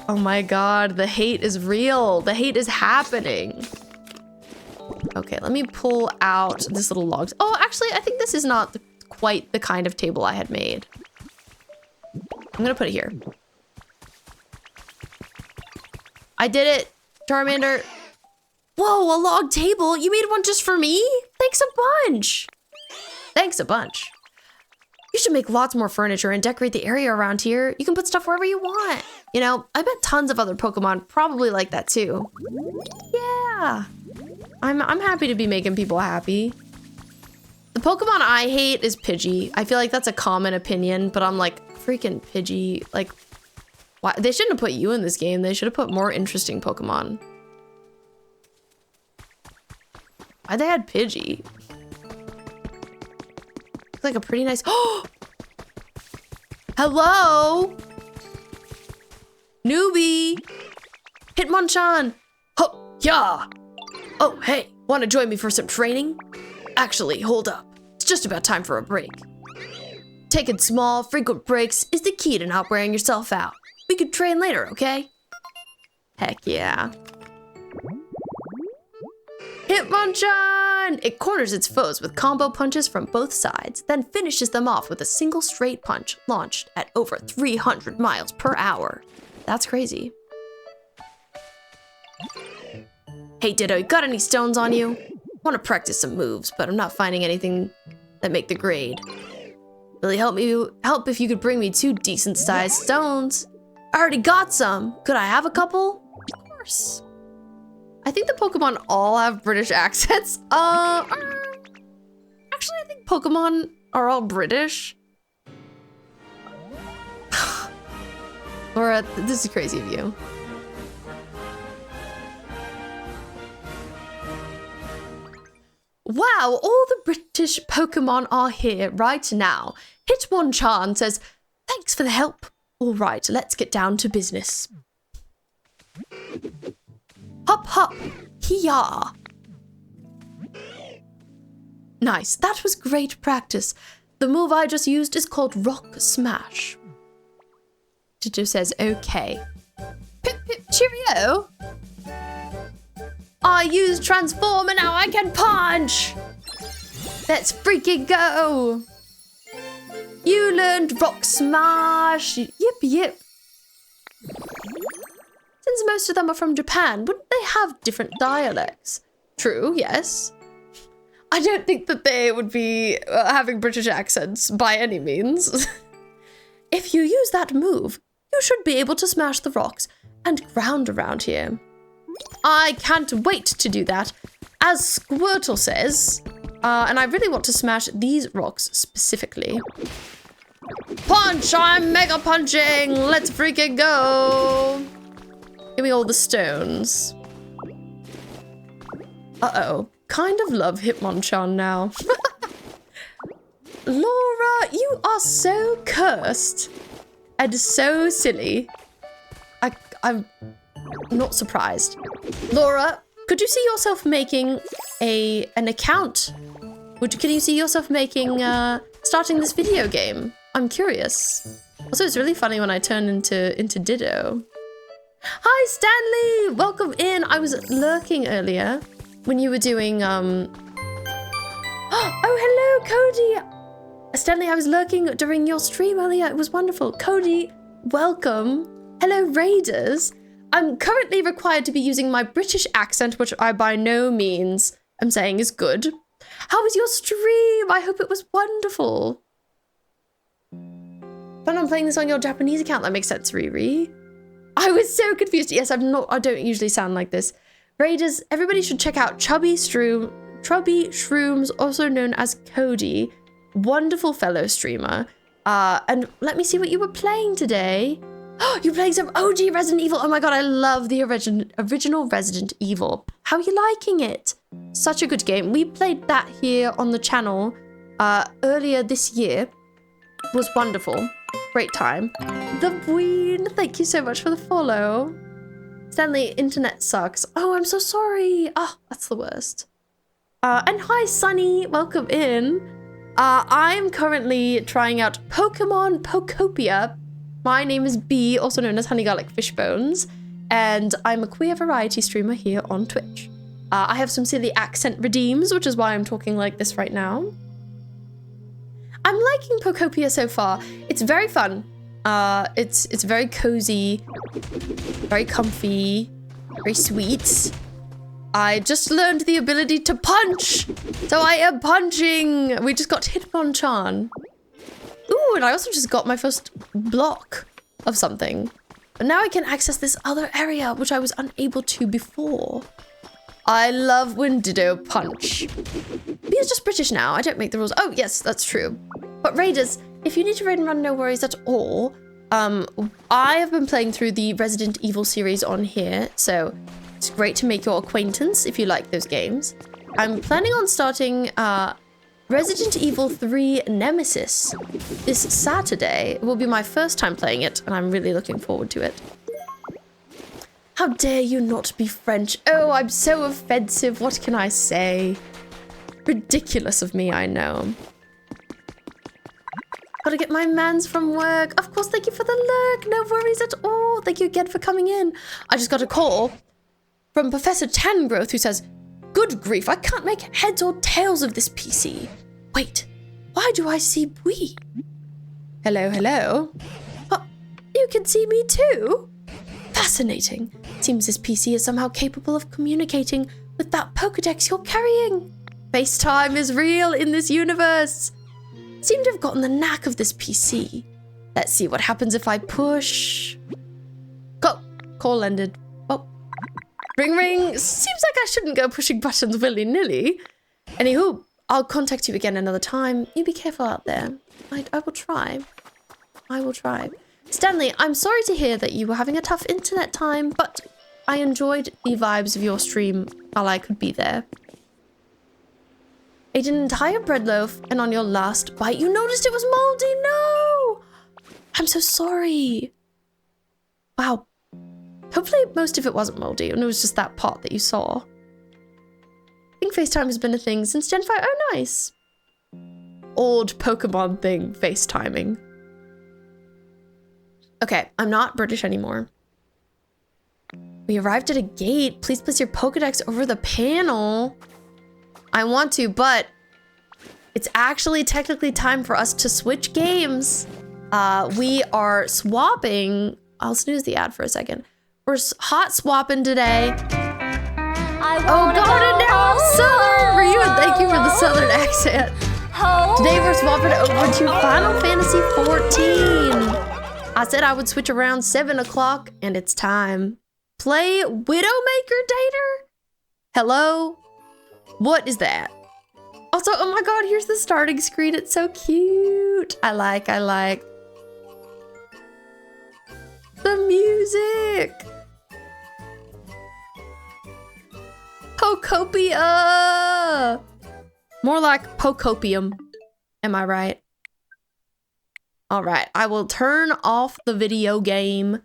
Oh my God, the hate is real. The hate is happening. Okay, let me pull out this little logs. Oh, actually, I think this is not quite the kind of table I had made. I'm gonna put it here. I did it, Charmander. Whoa, a log table? You made one just for me? Thanks a bunch. Thanks a bunch. You should make lots more furniture and decorate the area around here. You can put stuff wherever you want. You know, I bet tons of other Pokemon probably like that too. Yeah. I'm happy to be making people happy. The Pokemon I hate is Pidgey. I feel like that's a common opinion, but I'm like, freaking Pidgey. Like, Why? They shouldn't have put you in this game. They should have put more interesting Pokemon. Why they had Pidgey? Looks like a pretty nice. Oh! Hello? Newbie! Hitmonchan! Ho! Yeah! Oh, hey, want to join me for some training? Actually, hold up. It's just about time for a break. Taking small, frequent breaks is the key to not wearing yourself out. We could train later, okay? Heck yeah. Hitmonchan! It corners its foes with combo punches from both sides, then finishes them off with a single straight punch launched at over 300 miles per hour. That's crazy. Hey Ditto, you got any stones on you? Want to practice some moves, but I'm not finding anything that make the grade. Really help if you could bring me 2 decent-sized stones. I already got some. Could I have a couple? Of course. I think the Pokemon all have British accents. Actually, I think Pokemon are all British. Laura, this is crazy of you. Wow, all the British Pokemon are here right now. Hitmonchan says, thanks for the help. All right, let's get down to business. Hop, hop, hiya. Nice, that was great practice. The move I just used is called Rock Smash. Ditto says, okay. Pip, pip, cheerio. I used Transform and now I can punch! Let's freaking go! You learned Rock Smash! Yip, yip. Since most of them are from Japan, wouldn't they have different dialects? True, yes. I don't think that they would be having British accents by any means. If you use that move, you should be able to smash the rocks and ground around here. I can't wait to do that, as Squirtle says. And I really want to smash these rocks specifically. Punch! I'm mega punching! Let's freaking go! Give me all the stones. Uh-oh. Kind of love Hitmonchan now. Laura, you are so cursed. And so silly. I'm not surprised. Laura, could you see yourself making an account? Can you see yourself making, starting this video game? I'm curious. Also, it's really funny when I turn into Ditto. Hi, Stanley! Welcome in. I was lurking earlier when you were doing, Oh, hello, Cody! Stanley, I was lurking during your stream earlier. It was wonderful. Cody, welcome. Hello, Raiders. I'm currently required to be using my British accent, which I by no means am saying is good. How was your stream? I hope it was wonderful. But I'm playing this on your Japanese account. That makes sense, Riri. I was so confused. Yes, I don't usually sound like this. Raiders, everybody should check out Chubby Shrooms, also known as Cody. Wonderful fellow streamer. And let me see what you were playing today. You're playing some OG Resident Evil. Oh my god, I love the original Resident Evil. How are you liking it? Such a good game. We played that here on the channel earlier this year. It was wonderful. Great time. The Queen, thank you so much for the follow. Stanley, internet sucks. Oh, I'm so sorry. Oh, that's the worst. And hi, Sunny. Welcome in. I'm currently trying out Pokemon Pokopia. My name is B, also known as Honey Garlic Fishbones, and I'm a queer variety streamer here on Twitch. I have some silly accent redeems, which is why I'm talking like this right now. I'm liking Pokopia so far. It's very fun. It's very cozy, very comfy, very sweet. I just learned the ability to punch, so I am punching. We just got Hitmonchan. Ooh, and I also just got my first block of something. But now I can access this other area, which I was unable to before. I love when Ditto punch. B is just British now. I don't make the rules. Oh, yes, that's true. But Raiders, if you need to raid and run, no worries at all. I have been playing through the Resident Evil series on here, so it's great to make your acquaintance if you like those games. I'm planning on starting Resident Evil 3 Nemesis this Saturday. It will be my first time playing it, and I'm really looking forward to it. How dare you not be French? Oh, I'm so offensive. What can I say? Ridiculous of me, I know. Gotta get my mans from work. Of course, thank you for the lurk. No worries at all. Thank you again for coming in. I just got a call from Professor Tangrowth who says, "Good grief, I can't make heads or tails of this PC. Wait, why do I see we? Hello, hello. Oh, you can see me too? Fascinating. Seems this PC is somehow capable of communicating with that Pokedex you're carrying. FaceTime is real in this universe. Seem to have gotten the knack of this PC. Let's see what happens if I push. Go. Call ended. Oh. Ring ring. Seems like I shouldn't go pushing buttons willy-nilly. Anywho, I'll contact you again another time. You be careful out there. I will try. I will try. Stanley, I'm sorry to hear that you were having a tough internet time, but I enjoyed the vibes of your stream while I could be there. Ate an entire bread loaf, and on your last bite, you noticed it was moldy. No! I'm so sorry. Wow. Hopefully most of it wasn't moldy, and it was just that part that you saw. I think FaceTime has been a thing since Gen 5. Oh, nice. Old Pokemon thing, FaceTiming. Okay, I'm not British anymore. We arrived at a gate. Please place your Pokedex over the panel. I want to, but it's actually technically time for us to switch games. We are swapping. I'll snooze the ad for a second. We're hot swapping today. Oh God, and now I'm Southern for you, and thank you for the Southern accent. Today we're swapping over to Final Fantasy 14. I said I would switch around 7 o'clock, and it's time. Play Widowmaker Dater? Hello? What is that? Also, oh my God, here's the starting screen. It's so cute. I like. The music. Pokopia. More like Pokopium. Am I right? All right, I will turn off the video game